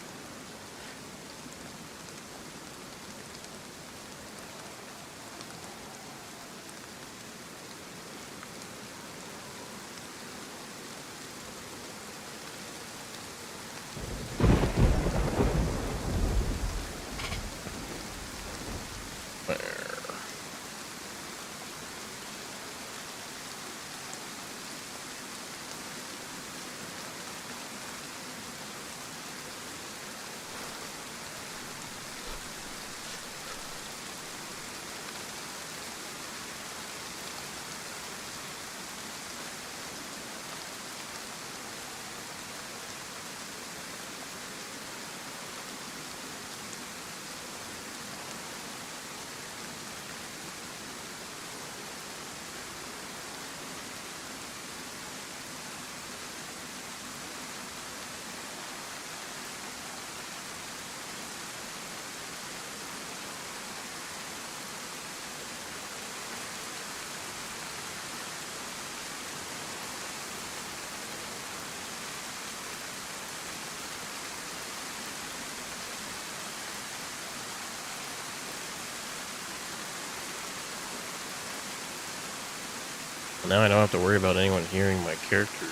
Now I don't have to worry about anyone hearing my character.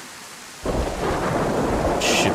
Shit.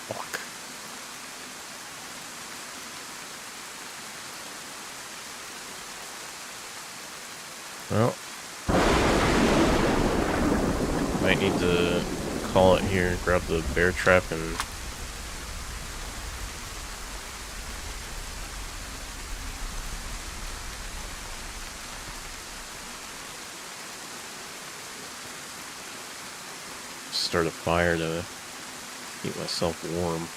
Fuck. Well, might need to call it here, grab the bear trap and start a fire to keep myself warm.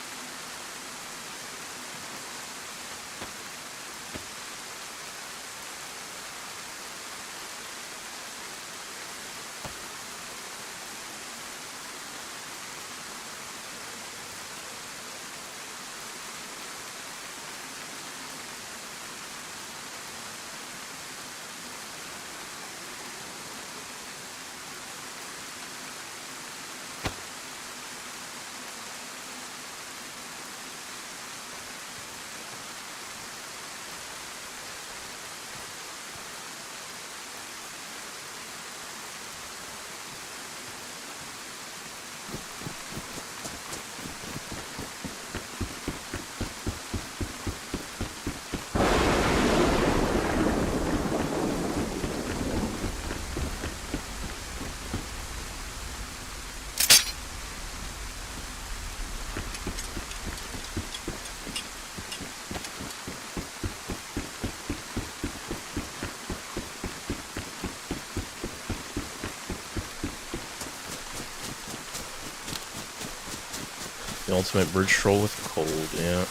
The ultimate bridge troll with cold, yeah.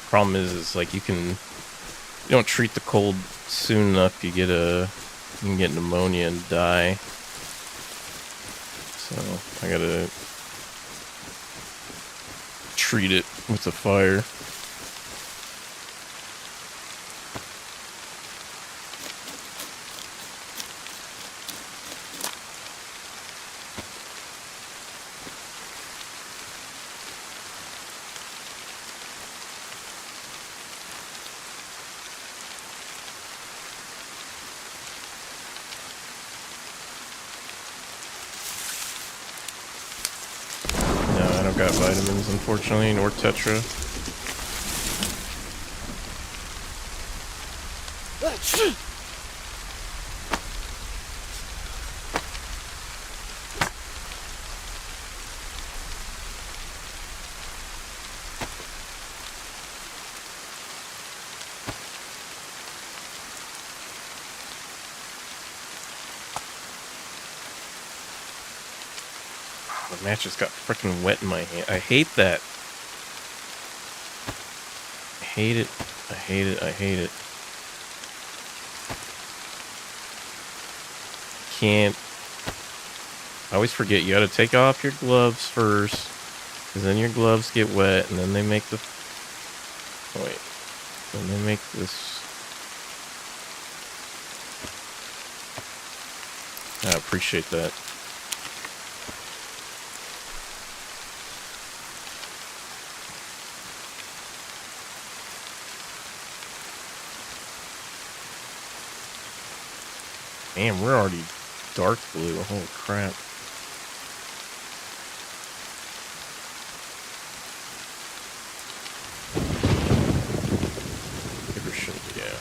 Problem is like you don't treat the cold soon enough, you can get pneumonia and die. So I gotta treat it with the fire. got vitamins, unfortunately, nor Tetra. The match just got freaking wet in my hand. I hate that. I hate it. I hate it. I hate it. Can't. I always forget you gotta take off your gloves first, because then your gloves get wet, and then they make the. Oh, wait. Then they make this. I appreciate that. Damn, we're already dark blue. Holy crap. Maybe should, yeah.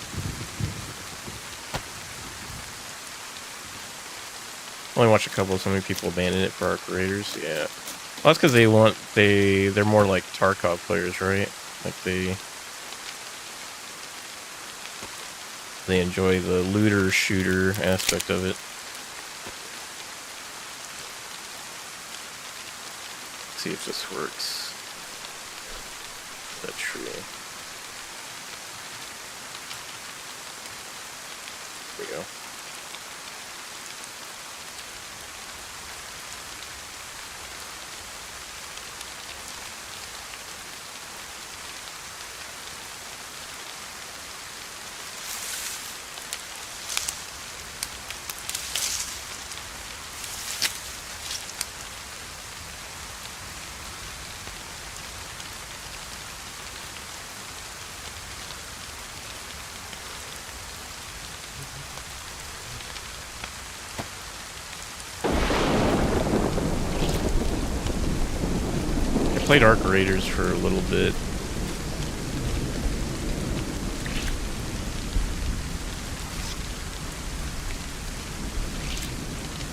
Only watch a couple. So many people abandon it for our creators. Yeah. Well, that's because they're more like Tarkov players, right? Like they enjoy the looter shooter aspect of it. Let's see if this works. That tree. There we go. Played Arc Raiders for a little bit.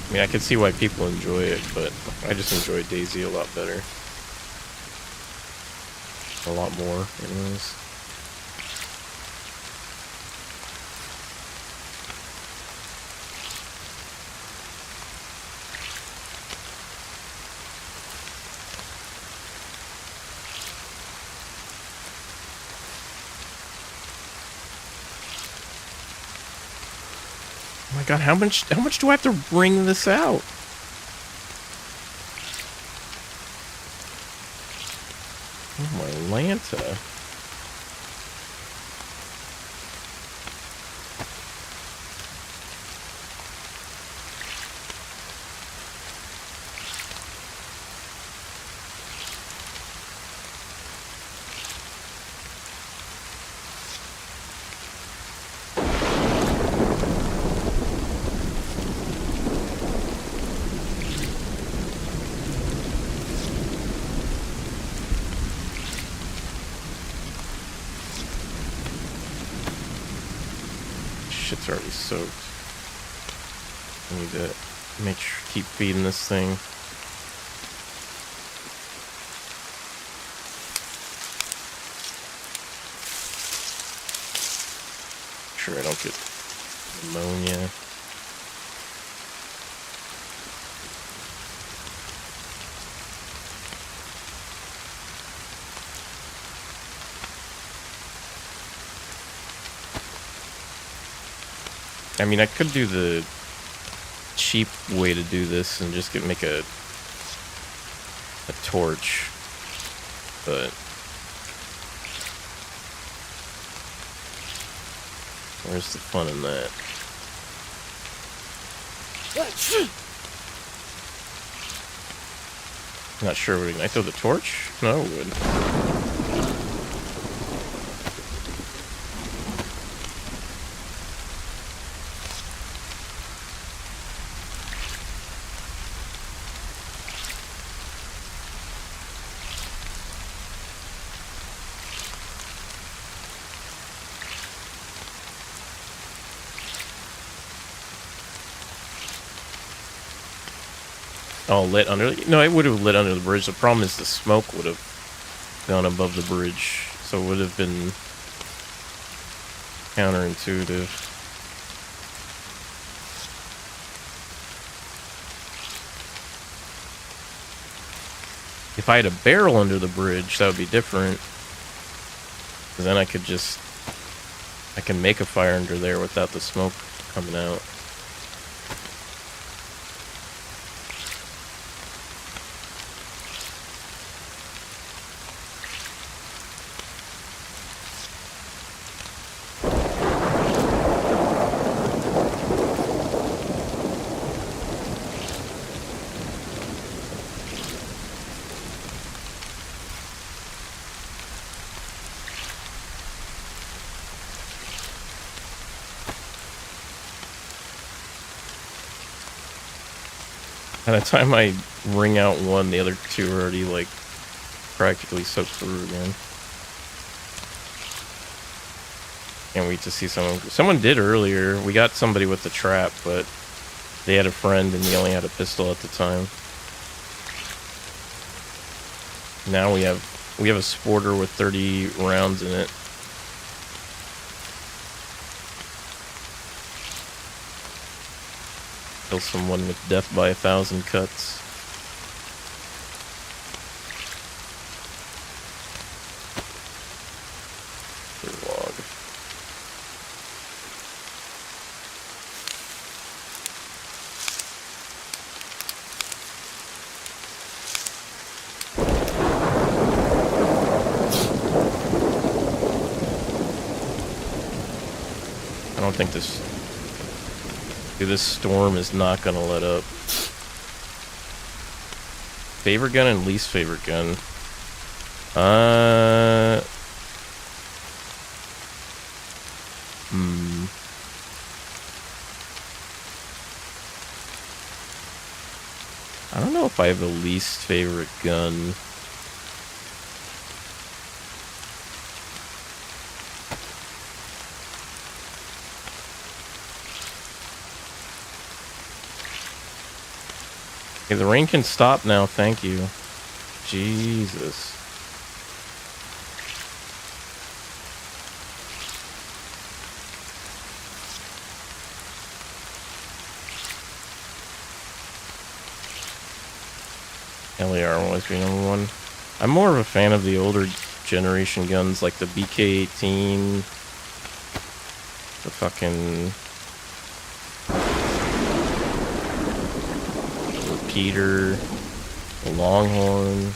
I mean, I can see why people enjoy it, but I just enjoy dayz a lot better. A lot more, anyways. Oh my god, how much do I have to bring this out? Oh my Lanta. Shit's already soaked. I need to keep feeding this thing. Sure I don't get pneumonia. I mean, I could do the cheap way to do this and just make a torch, but where's the fun in that? Not sure. Can I throw the torch? No, it would. Oh, lit under... No, it would have lit under the bridge. The problem is the smoke would have gone above the bridge. So it would have been counterintuitive. If I had a barrel under the bridge, that would be different. Because then I could just... I can make a fire under there without the smoke coming out. By the time I ring out one, the other two are already, like, practically soaked through again. Can't wait to see someone. Someone did earlier. We got somebody with the trap, but they had a friend and he only had a pistol at the time. Now we have a sporter with 30 rounds in it. Kill someone with death by 1,000 cuts. Log. I don't think this... Dude, this storm is not gonna let up. Favorite gun and least favorite gun. I don't know if I have a least favorite gun. Okay, the rain can stop now, thank you. Jesus. LAR will always be number one. I'm more of a fan of the older generation guns, like the BK-18, the fucking... Peter, the Longhorn.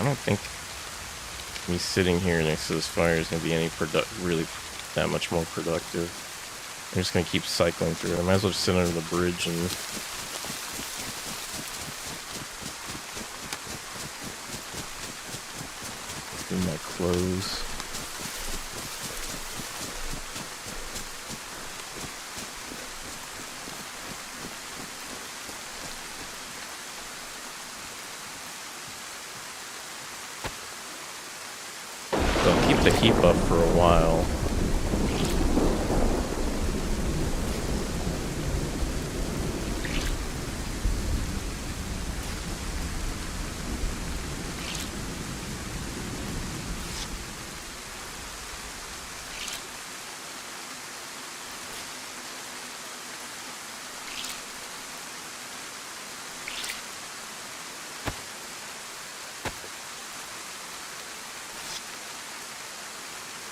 I don't think me sitting here next to this fire is going to be any really that much more productive. I'm just going to keep cycling through it. I might as well just sit under the bridge and do my clothes. The heap up for a while.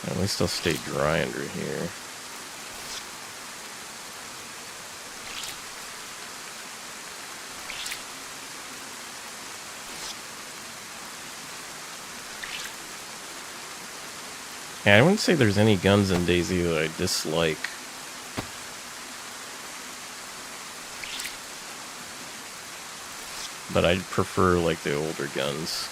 At least I'll stay dry under here. Yeah, I wouldn't say there's any guns in DayZ that I dislike. but I prefer like the older guns.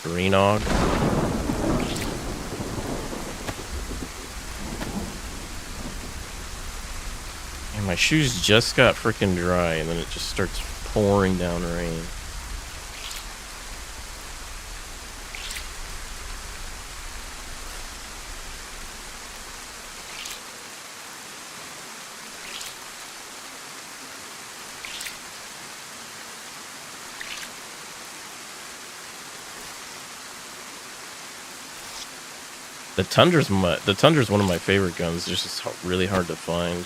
Greenog. And my shoes just got freaking dry, and then it just starts pouring down rain. The Tundra's one of my favorite guns. It's just really hard to find.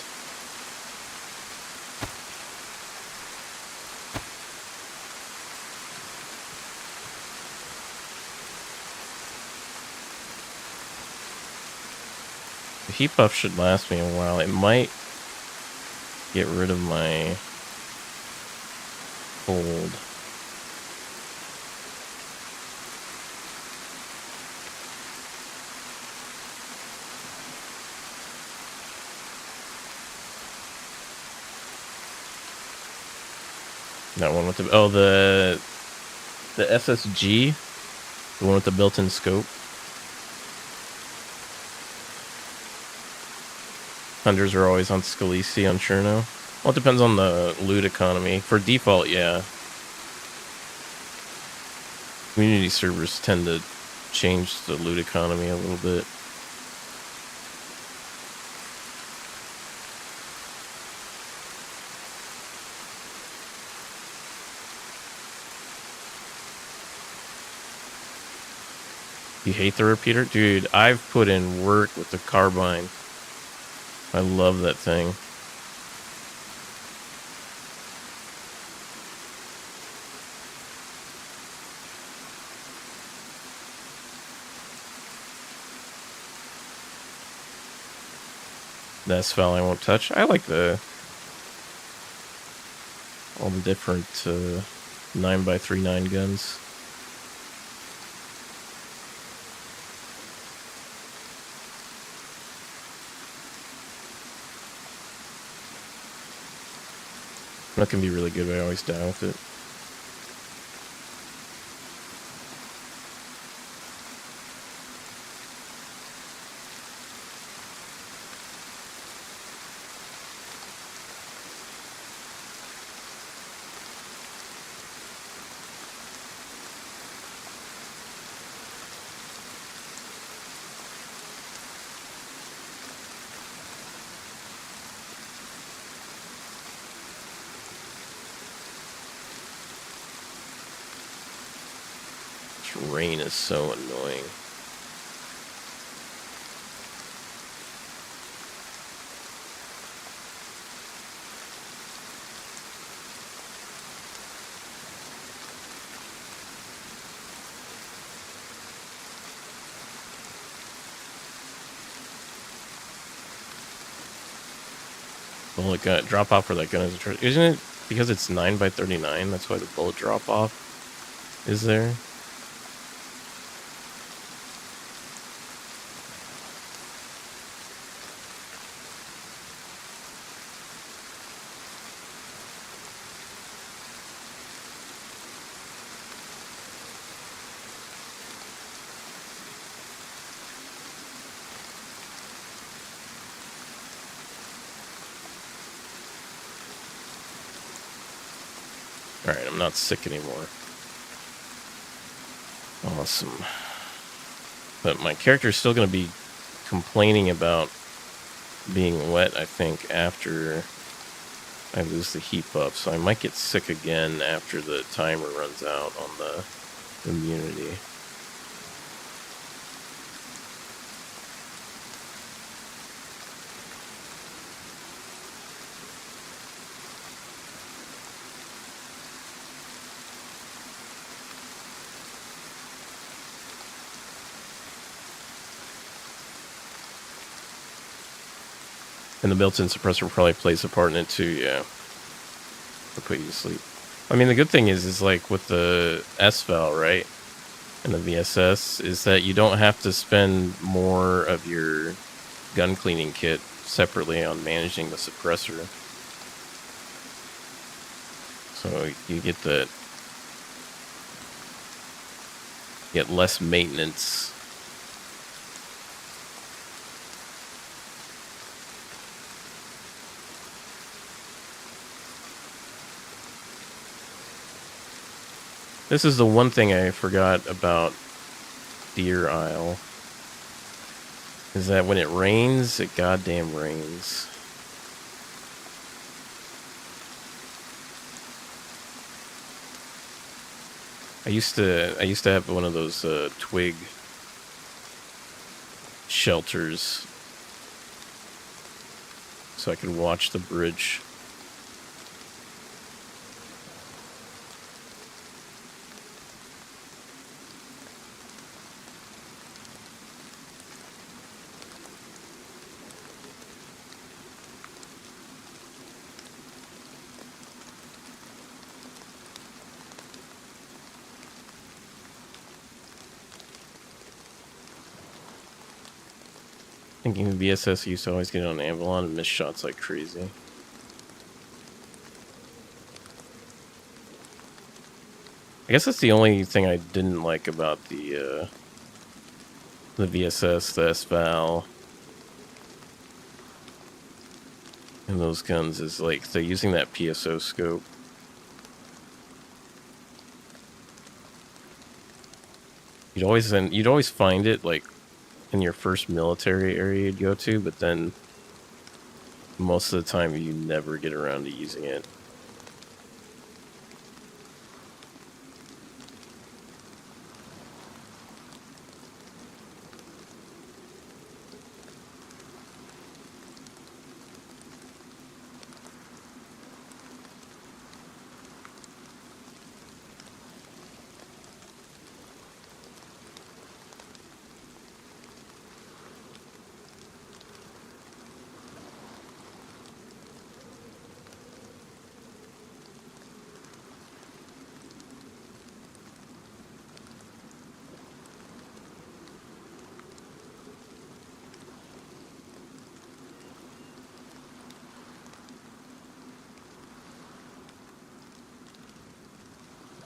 The heat buff should last me a while. It might get rid of my cold. That one with the the SSG, the one with the built-in scope. Hunters are always on Scalisi on Cherno. Well, it depends on the loot economy. For default, yeah. Community servers tend to change the loot economy a little bit. You hate the repeater? Dude, I've put in work with the carbine. I love that thing. That's foul I won't touch. I like all the different 9x39 guns. That can be really good, but I always die with it. Rain is so annoying. Bullet gun drop off for that gun is isn't it because it's 9x39? That's why the bullet drop off is there. Alright, I'm not sick anymore. Awesome. But my character's still going to be complaining about being wet, I think, after I lose the heat buff. So I might get sick again after the timer runs out on the immunity. And the built-in suppressor probably plays a part in it too, yeah. I'll put you to sleep. I mean, the good thing is like with the S-Val, right? And the VSS is that you don't have to spend more of your gun cleaning kit separately on managing the suppressor. So you get that, get less maintenance. This is the one thing I forgot about Deer Isle, is that when it rains, it goddamn rains. I used to have one of those twig shelters so I could watch the bridge. Thinking of VSS, used to always get on Avalon and miss shots like crazy. I guess that's the only thing I didn't like about the VSS, the S-Val, and those guns is like they're using that PSO scope. You'd always find it like in your first military area you'd go to, but then most of the time you never get around to using it.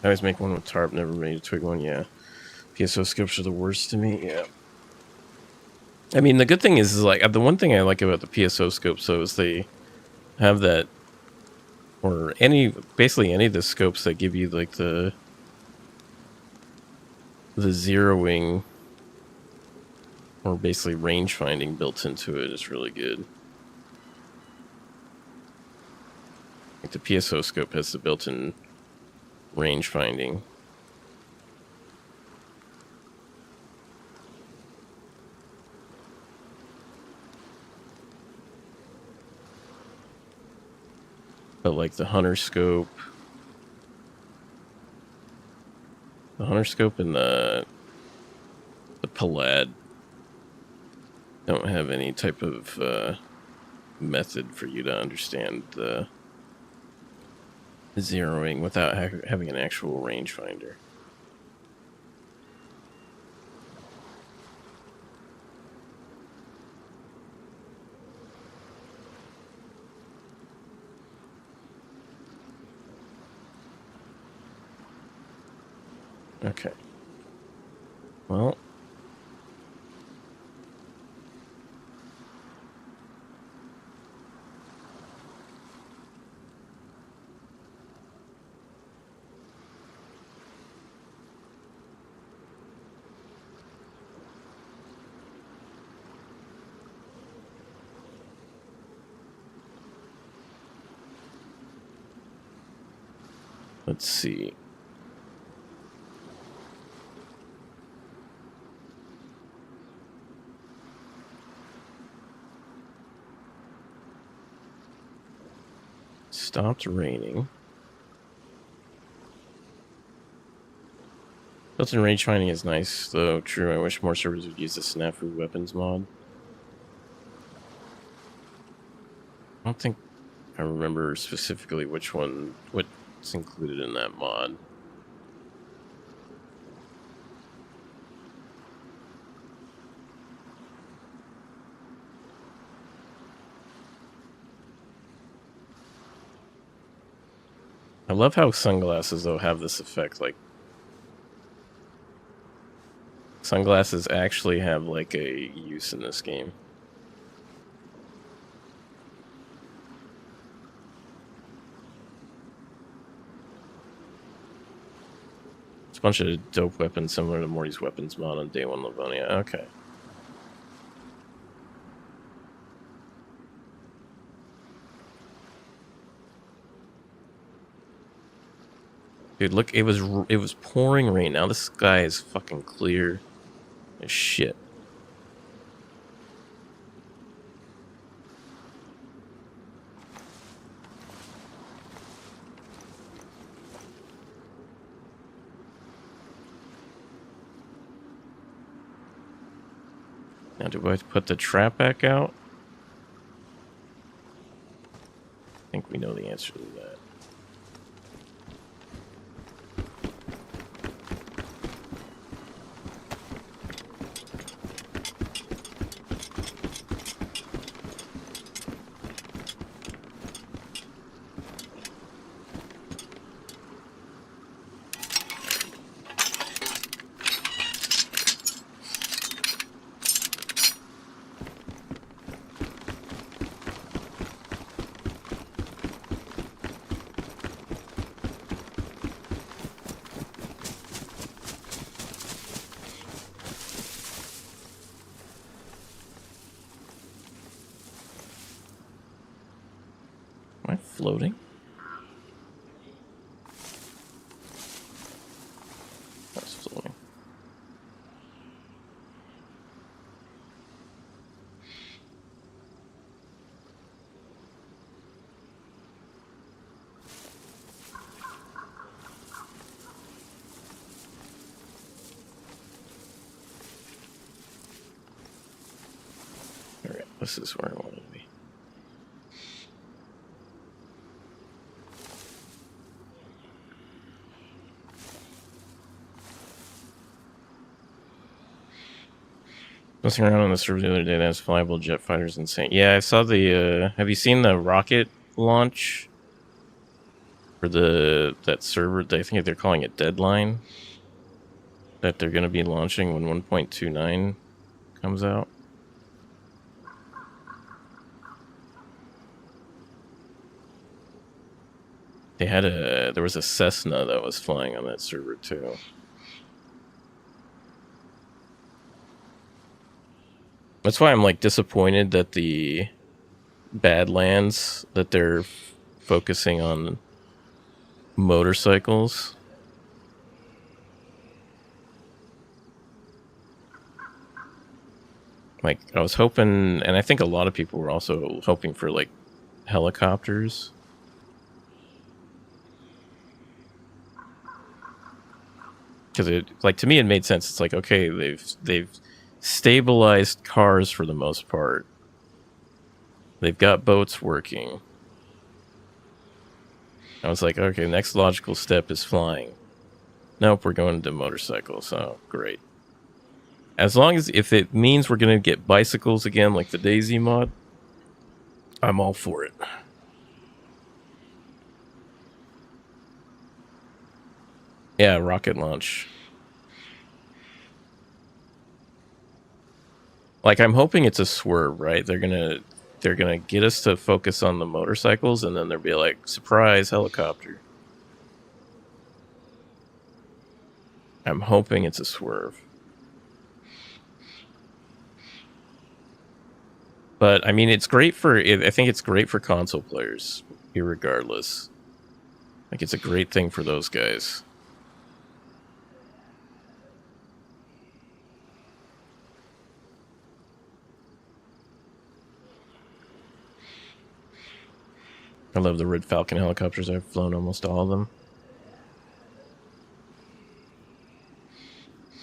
I always make one with tarp, never made a twig one, yeah. PSO scopes are the worst to me, yeah. I mean, the good thing is like, the one thing I like about the PSO scopes, though, is they have that, or basically any of the scopes that give you, like, the zeroing, or basically range finding built into it is really good. Like, the PSO scope has the built-in range finding. But like the hunter scope and the Palad don't have any type of method for you to understand the zeroing without having an actual rangefinder. Okay. Well, let's see. Stopped raining. Built-in range finding is nice, though true. I wish more servers would use the snafu weapons mod. I don't think I remember specifically which one, what It's included in that mod. I love how sunglasses, though, have this effect. Like, sunglasses actually have, like, a use in this game. It's a bunch of dope weapons similar to Morty's weapons mod on Day 1 Livonia. Okay. Dude, look, it was pouring rain. Now the sky is fucking clear as shit. Now, do I put the trap back out? I think we know the answer to that. Am I floating? I was floating. Alright, this is where I want to be. Messing around on the server the other day that has flyable jet fighters insane. Yeah, I saw the have you seen the rocket launch for that server? I think they're calling it Deadline. That they're gonna be launching when 1.29 comes out. They had there was a Cessna that was flying on that server too. That's why I'm like disappointed that the Badlands that they're focusing on motorcycles. Like I was hoping, and I think a lot of people were also hoping for like helicopters. Because it, like, to me, it made sense. It's like, okay, they've stabilized cars for the most part. They've got boats working. I was like, okay, next logical step is flying. Nope, we're going to motorcycles. So great. As long as if it means we're gonna get bicycles again, like the dayz mod, I'm all for it. Yeah, rocket launch. Like, I'm hoping it's a swerve, right? They're gonna get us to focus on the motorcycles, and then they'll be like, surprise, helicopter. I'm hoping it's a swerve. But, I mean, it's great for... I think it's great for console players, irregardless. Like, it's a great thing for those guys. I love the Red Falcon helicopters. I've flown almost all of them.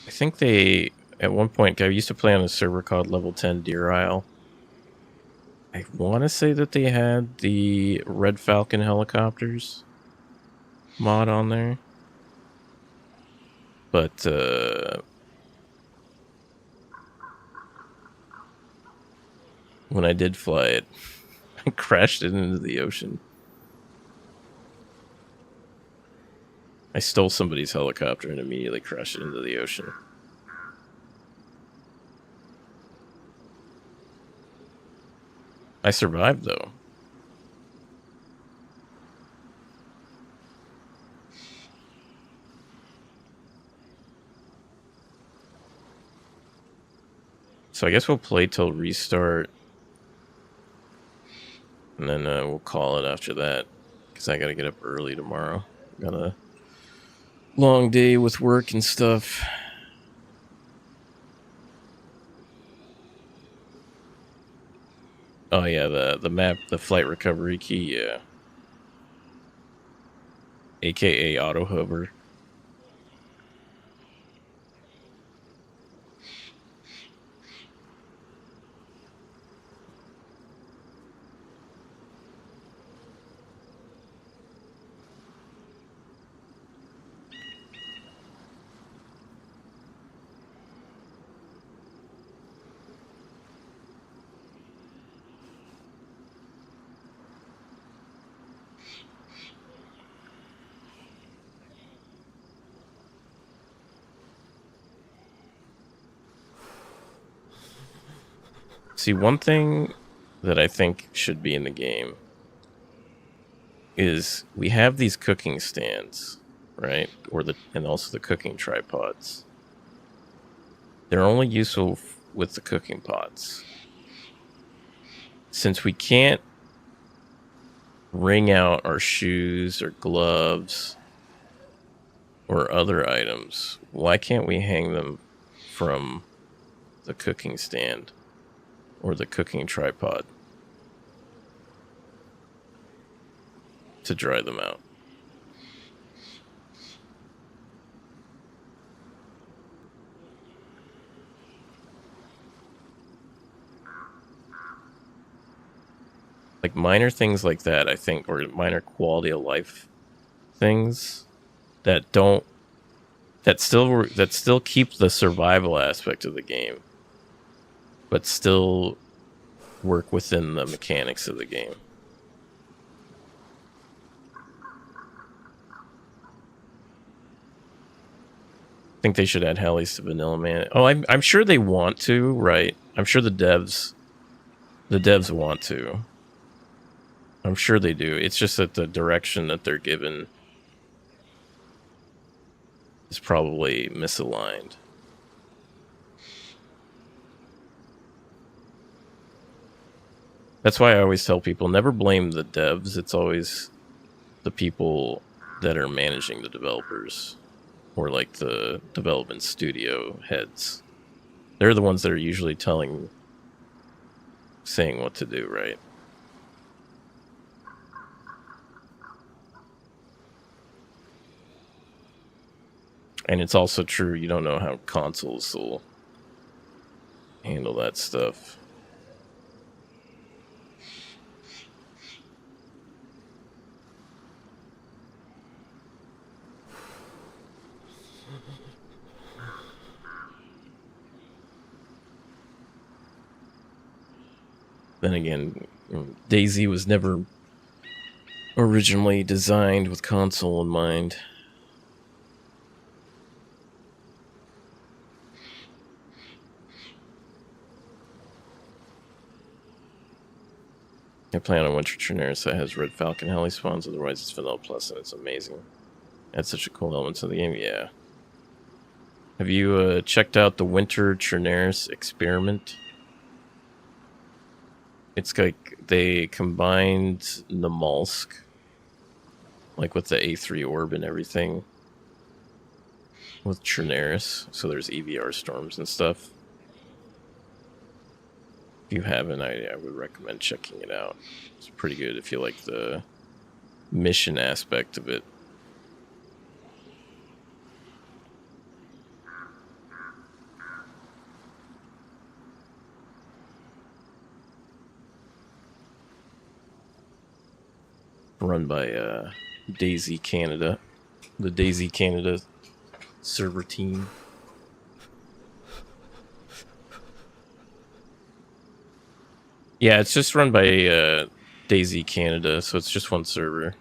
I think they... At one point, I used to play on a server called Level 10 Deer Isle. I want to say that they had the Red Falcon helicopters. mod on there. But when I did fly it, I crashed it into the ocean. I stole somebody's helicopter and immediately crashed it into the ocean. I survived, though. So I guess we'll play till restart. And then we'll call it after that. Because I gotta get up early tomorrow. Got a long day with work and stuff. Oh yeah, the map, the flight recovery key, yeah. AKA auto hover. See, one thing that I think should be in the game is we have these cooking stands, right? And also the cooking tripods. They're only useful with the cooking pots. Since we can't wring out our shoes or gloves or other items, why can't we hang them from the cooking stand or the cooking tripod to dry them out? Like minor things like that, I think, or minor quality of life things that still keep the survival aspect of the game, but still work within the mechanics of the game. I think they should add helis to Vanilla Man. Oh, I'm sure they want to, right? I'm sure the devs want to. I'm sure they do. It's just that the direction that they're given is probably misaligned. That's why I always tell people, never blame the devs. It's always the people that are managing the developers, or like the development studio heads. They're the ones that are usually saying what to do, right? And it's also true, you don't know how consoles will handle that stuff. Then again, dayz was never originally designed with console in mind. I plan on Winter Trinaris that has Red Falcon heli spawns, otherwise it's Vanilla Plus and it's amazing. That's such a cool element to the game, yeah. Have you checked out the Winter Trinaris experiment? It's like they combined the Molsk, like with the A3 orb and everything, with Trinaris, so there's EVR storms and stuff. If you haven't, I would recommend checking it out. It's pretty good if you like the mission aspect of it. Run by dayz Canada. the dayz Canada server team. Yeah, it's just run by dayz Canada, so it's just one server.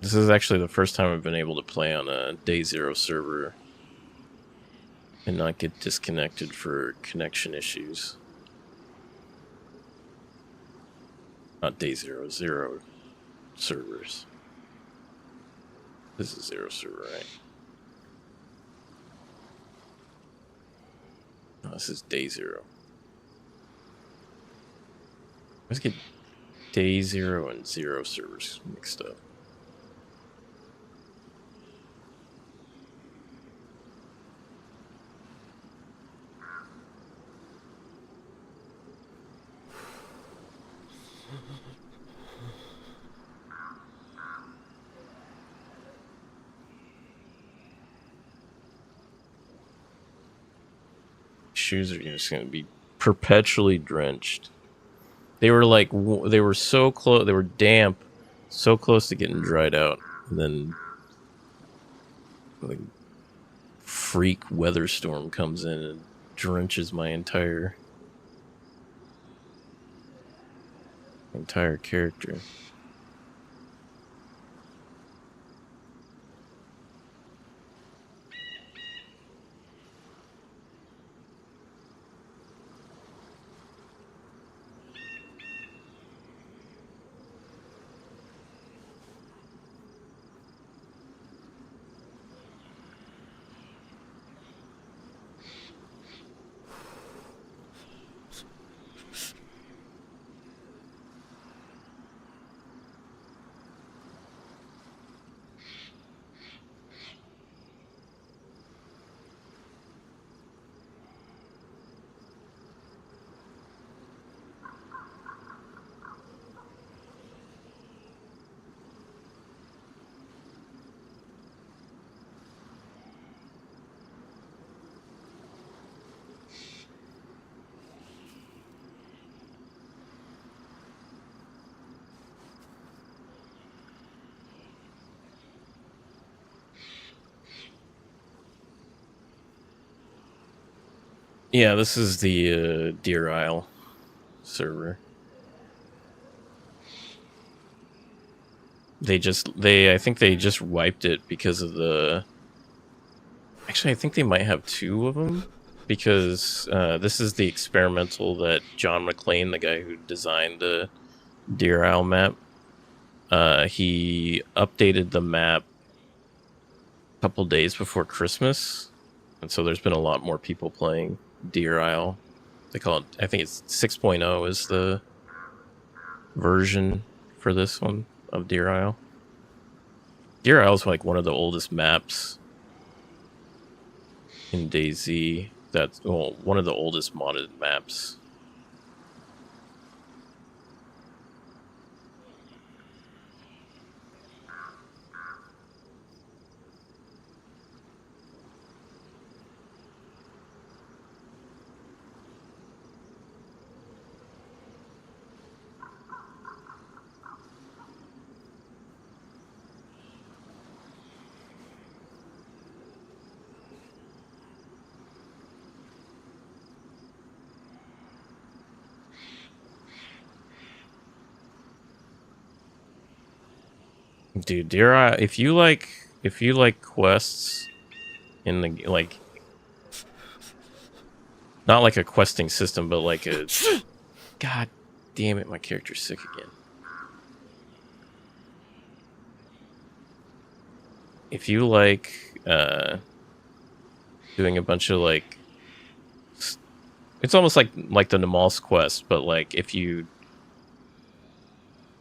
This is actually the first time I've been able to play on a day zero server and not get disconnected for connection issues. Not day zero, zero servers. This is zero server, right? No, this is day zero. Let's get day zero and zero servers mixed up. Shoes are just going to be perpetually drenched. They were like, they were so close, they were damp, so close to getting dried out, and then like freak weather storm comes in and drenches my entire character. Yeah, this is the Deer Isle server. I think they just wiped it because of the... Actually, I think they might have two of them, because this is the experimental that John McClane, the guy who designed the Deer Isle map, he updated the map a couple days before Christmas, and so there's been a lot more people playing Deer Isle. They call it, I think it's 6.0 is the version for this one of Deer Isle. Deer Isle is like one of the oldest maps in dayz. That's, well, one of the oldest modded maps. Dude, Deer Isle, if you like quests in the, like, not like a questing system, but like a... God damn it, my character's sick again. If you like doing a bunch of like... It's almost like the Namal's quest, but like if you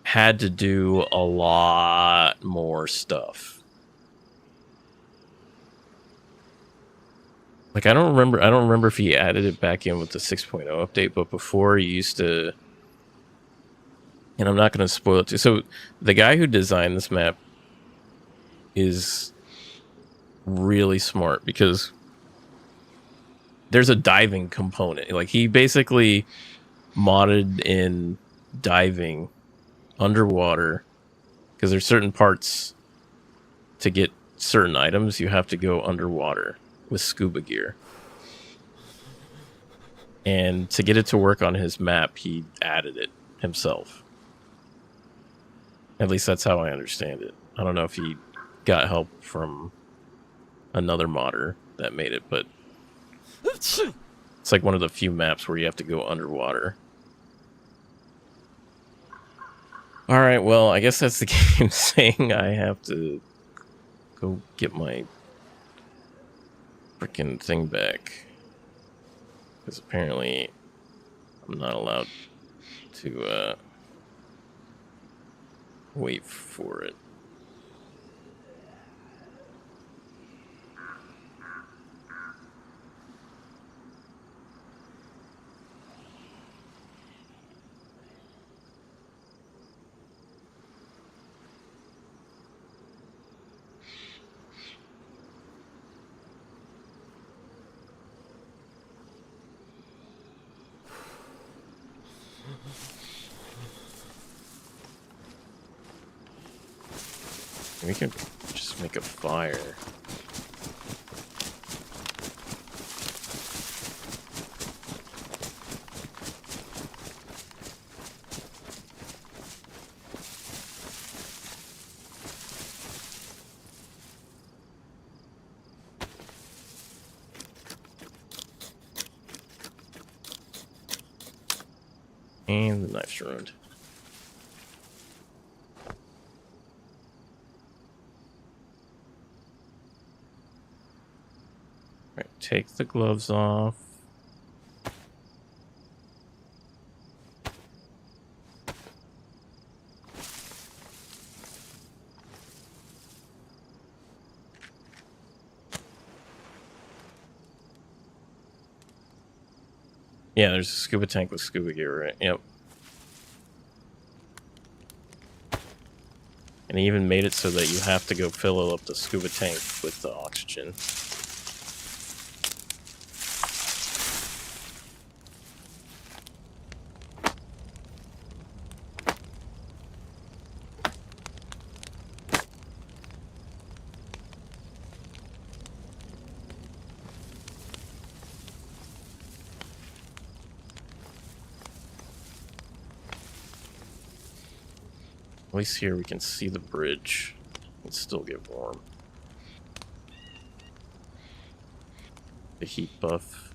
had to do a lot more stuff. Like I don't remember if he added it back in with the 6.0 update, but before you used to And I'm not going to spoil it too. So the guy who designed this map is really smart because there's a diving component. Like he basically modded in diving underwater because there's certain parts to get certain items you have to go underwater with scuba gear. And to get it to work on his map, he added it himself. At least that's how I understand it. I don't know if he got help from another modder that made it, but it's like one of the few maps where you have to go underwater. Alright, well, I guess that's the game saying I have to go get my freaking thing back. Because apparently I'm not allowed to wait for it. We can just make a fire. And the knife's ruined. Right, take the gloves off. Yeah, there's a scuba tank with scuba gear, right? Yep. And he even made it so that you have to go fill up the scuba tank with the oxygen. At least here we can see the bridge and still get warm. The heat buff.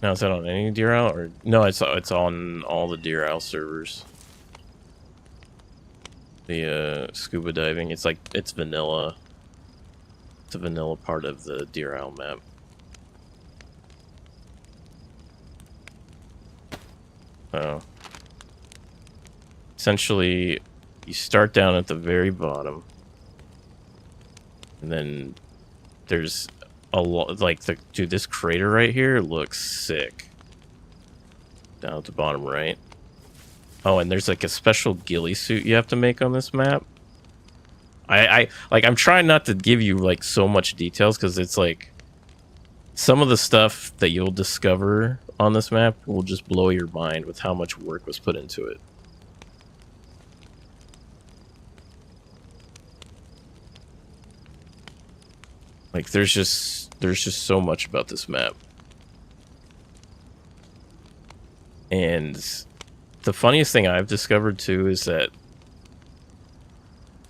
Now is that on any DRL or no? It's on all the DRL servers. The scuba diving, it's like it's vanilla. It's a vanilla part of the DRL map. Oh. Essentially, you start down at the very bottom, and then there's a lot. Like dude, this crater right here looks sick. Down at the bottom right. Oh, and there's like a special ghillie suit you have to make on this map. I'm trying not to give you like so much details because it's like some of the stuff that you'll discover on this map will just blow your mind with how much work was put into it. Like there's just so much about this map. And the funniest thing I've discovered too is that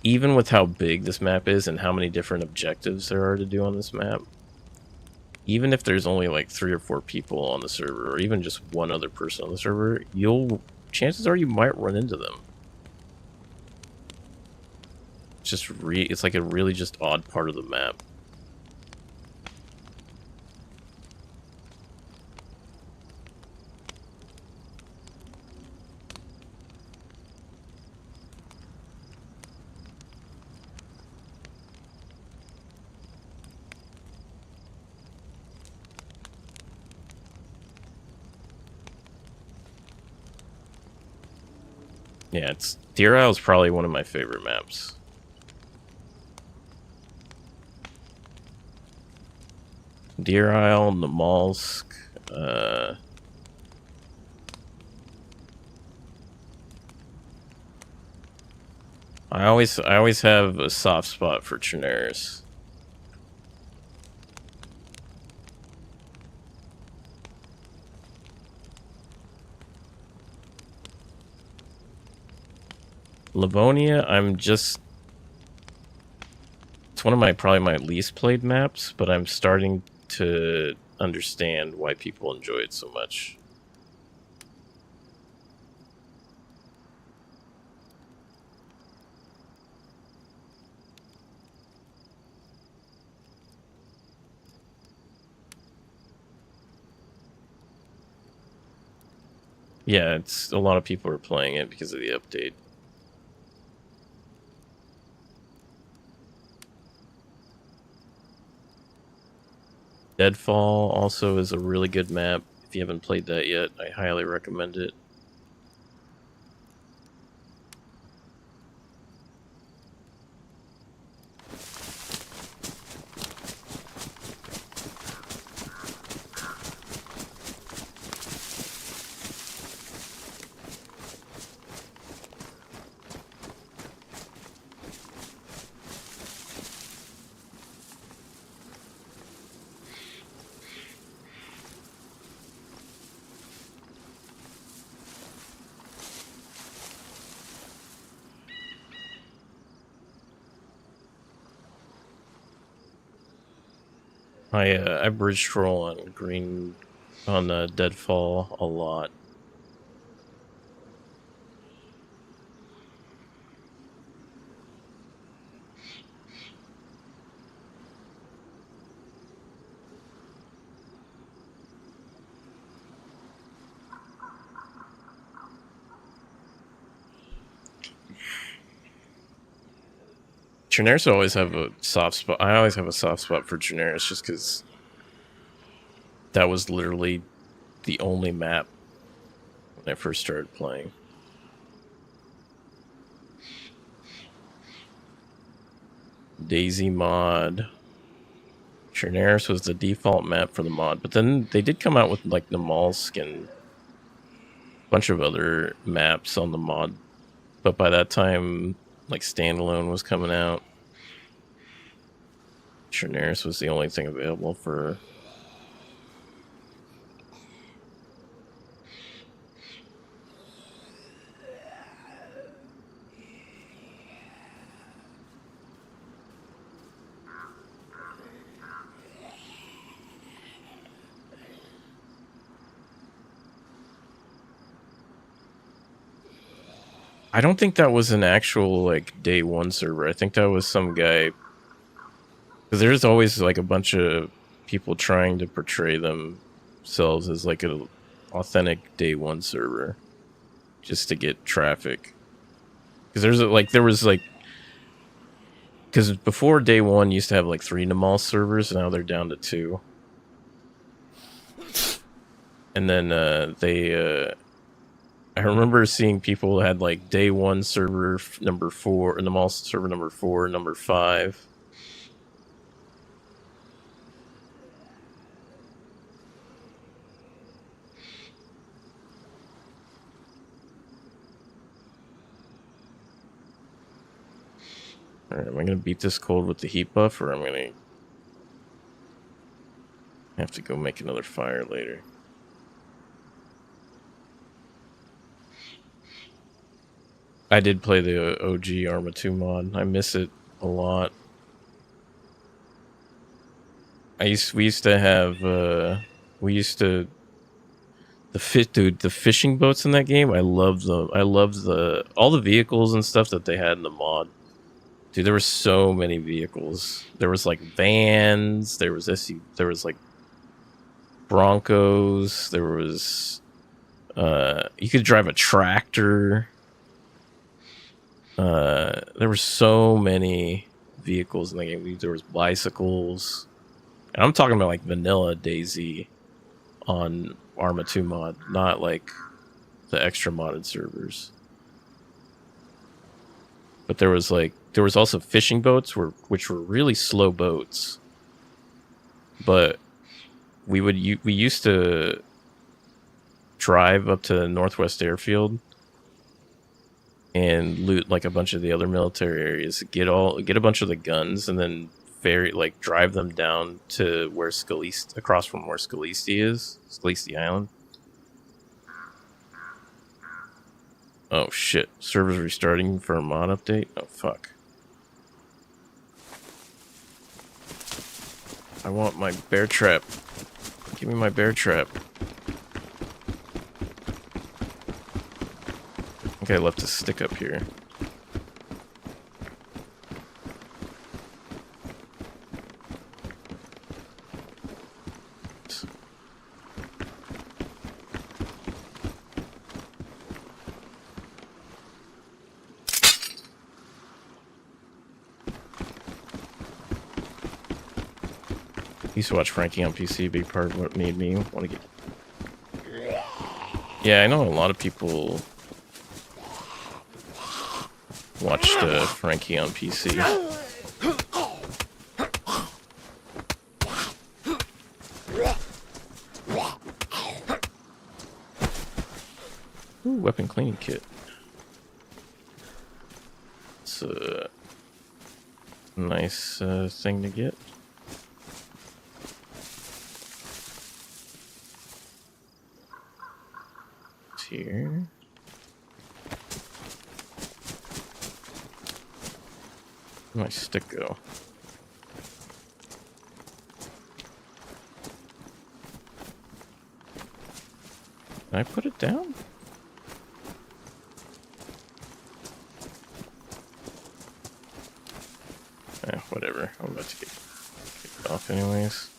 even with how big this map is and how many different objectives there are to do on this map, even if there's only like 3 or 4 people on the server, or even just one other person on the server, chances are you might run into them. It's just it's like a really just odd part of the map. Yeah, it's Deer Isle is probably one of my favorite maps. Deer Isle, Namalsk, I always have a soft spot for Chernarus. Livonia, it's one of my probably my least played maps, but I'm starting to understand why people enjoy it so much. Yeah, it's a lot of people are playing it because of the update. Deadfall also is a really good map. If you haven't played that yet, I highly recommend it. I bridge troll on green on Deadfall a lot. Chernarus always have a soft spot. I always have a soft spot for Chernarus just because that was literally the only map when I first started playing. Daisy mod. Chernarus was the default map for the mod, but then they did come out with like Namalsk and a bunch of other maps on the mod. But by that time, like standalone was coming out. Chernarus was the only thing available for. I don't think that was an actual like day one server. I think that was some guy. Because there's always like a bunch of people trying to portray themselves as like an authentic day one server, just to get traffic. Because because before day one used to have like 3 Namal servers, now they're down to 2. And then I remember seeing people had like day one server number 4, and Namal server number 4, number 5. Alright, am I gonna beat this cold with the heat buff, or I'm gonna have to go make another fire later? I did play the OG Arma 2 mod. I miss it a lot. The fishing boats in that game. I loved them. I loved all the vehicles and stuff that they had in the mod. Dude, there were so many vehicles. There was like vans. There was There was like Broncos. There was you could drive a tractor. There were so many vehicles in the game. There was bicycles. And I'm talking about like vanilla dayz on Arma 2 mod, not like the extra modded servers. But there was also fishing boats which were really slow boats. But we used to drive up to Northwest Airfield and loot like a bunch of the other military areas, get a bunch of the guns, and then drive them down to where across from where Scalisi Island. Oh shit, server's restarting for a mod update? Oh fuck. I want my bear trap. Give me my bear trap. I think I left a stick up here. I used to watch Frankie on PC, big part of what made me want to get... Yeah, I know a lot of people watched Frankie on PC. Ooh, weapon cleaning kit. It's a nice thing to get. Here. Where'd my stick go? Can I put it down? Whatever. I'm about to get kicked off anyways.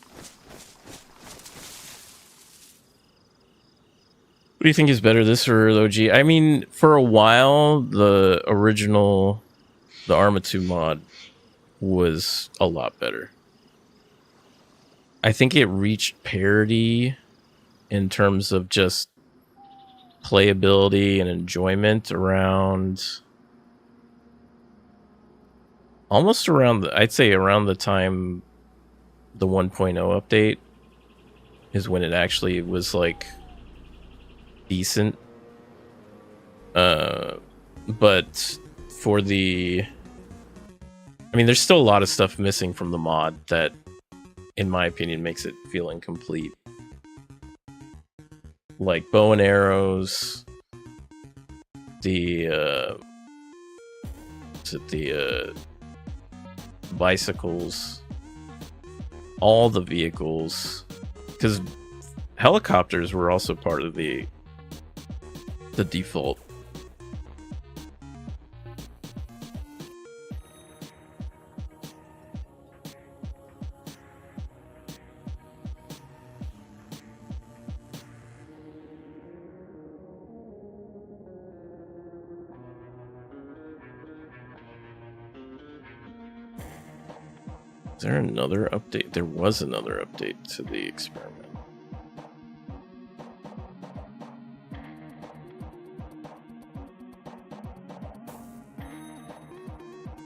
What do you think is better, this or the OG? I mean, for a while, the original, the Arma 2 mod was a lot better. I think it reached parity in terms of just playability and enjoyment around... almost around, I'd say around the time the 1.0 update is when it actually was like decent. But for the... I mean, there's still a lot of stuff missing from the mod that, in my opinion, makes it feel incomplete. Like bow and arrows, the bicycles, all the vehicles, because helicopters were also part of the default. Is there another update? There was another update to the experiment.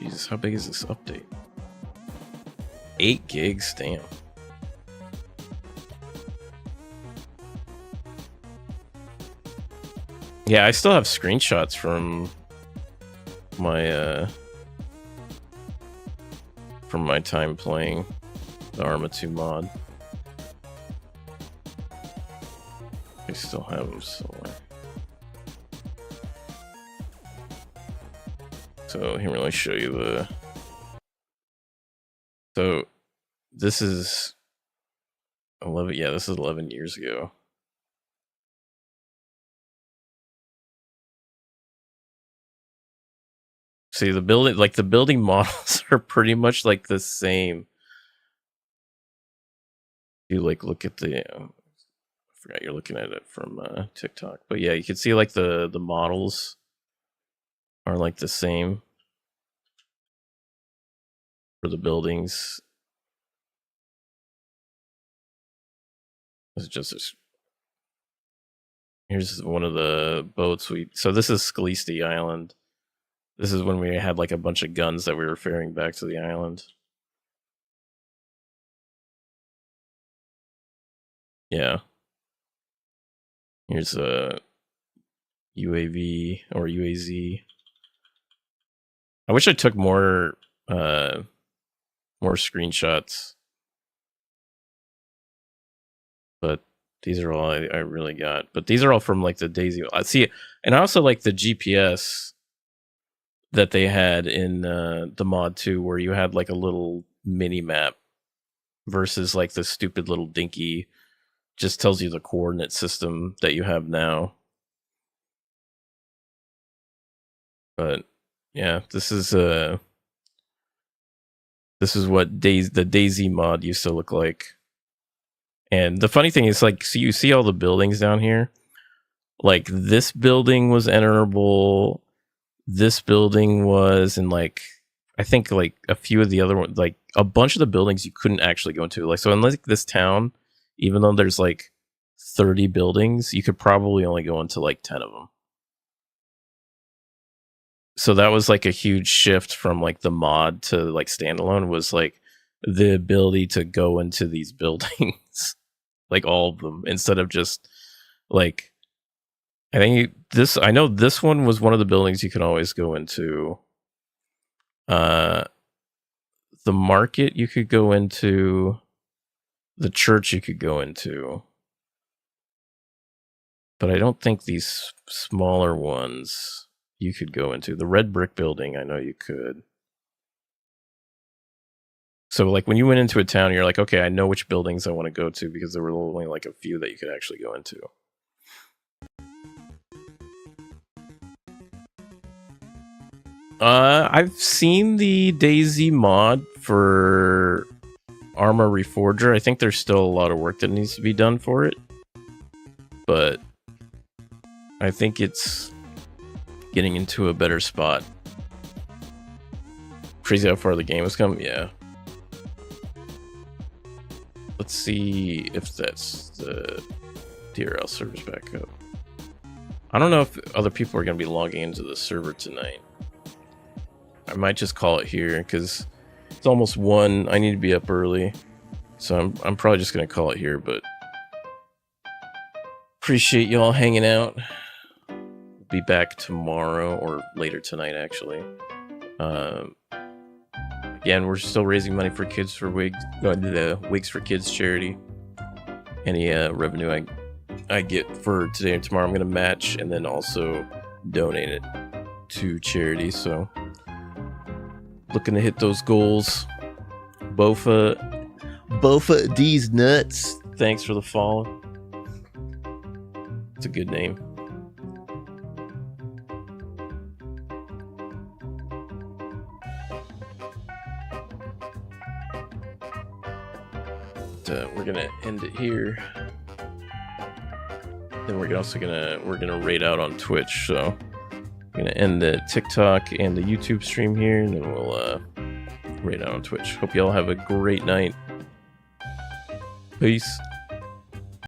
Jesus, how big is this update? 8 gigs, damn. Yeah, I still have screenshots from my time playing the Arma 2 mod. I still have them somewhere. So here, let me show you the... So this is 11, yeah, this is 11 years ago. See, the building, like the building models are pretty much like the same. You like look at the, I forgot you're looking at it from TikTok, but yeah, you can see like the models are like the same for the buildings. It's just this. Here's one of the boats so this is Scalisi Island. This is when we had like a bunch of guns that we were ferrying back to the island. Yeah. Here's a UAV or UAZ. I wish I took more screenshots. But these are all I really got. But these are all from like the dayz. I see, and I also like the GPS that they had in the mod 2, where you had like a little mini map versus like the stupid little dinky just tells you the coordinate system that you have now. But yeah, this is what the dayz mod used to look like. And the funny thing is, like, so you see all the buildings down here. Like, this building was enterable. This building was, and like, I think like a few of the other ones, like a bunch of the buildings you couldn't actually go into. Like, so in like this town, even though there's like 30 buildings, you could probably only go into like 10 of them. So that was like a huge shift from like the mod to like standalone, was like the ability to go into these buildings. Like all of them, instead of just like, I know this one was one of the buildings you could always go into. The market you could go into, the church you could go into, but I don't think these smaller ones you could go into. The red brick building, I know you could. So like when you went into a town, you're like, okay, I know which buildings I want to go to, because there were only like a few that you could actually go into. I've seen the dayz mod for Armor Reforger. I think there's still a lot of work that needs to be done for it, but I think it's getting into a better spot. Crazy how far the game has come. Yeah. Let's see if that's the DRL server's back up. I don't know if other people are going to be logging into the server tonight. I might just call it here because it's almost 1. I need to be up early, so I'm probably just going to call it here. But appreciate y'all hanging out. Be back tomorrow or later tonight, actually. Again, we're still raising money for Kids for Wigs, the Wigs for Kids charity. Any revenue I get for today and tomorrow, I'm gonna match, and then also donate it to charity. So, looking to hit those goals. Bofa D's nuts. Thanks for the follow. It's a good name. We're gonna end it here. Then we're gonna raid out on Twitch. So we're gonna end the TikTok and the YouTube stream here, and then we'll raid out on Twitch. Hope y'all have a great night. Peace.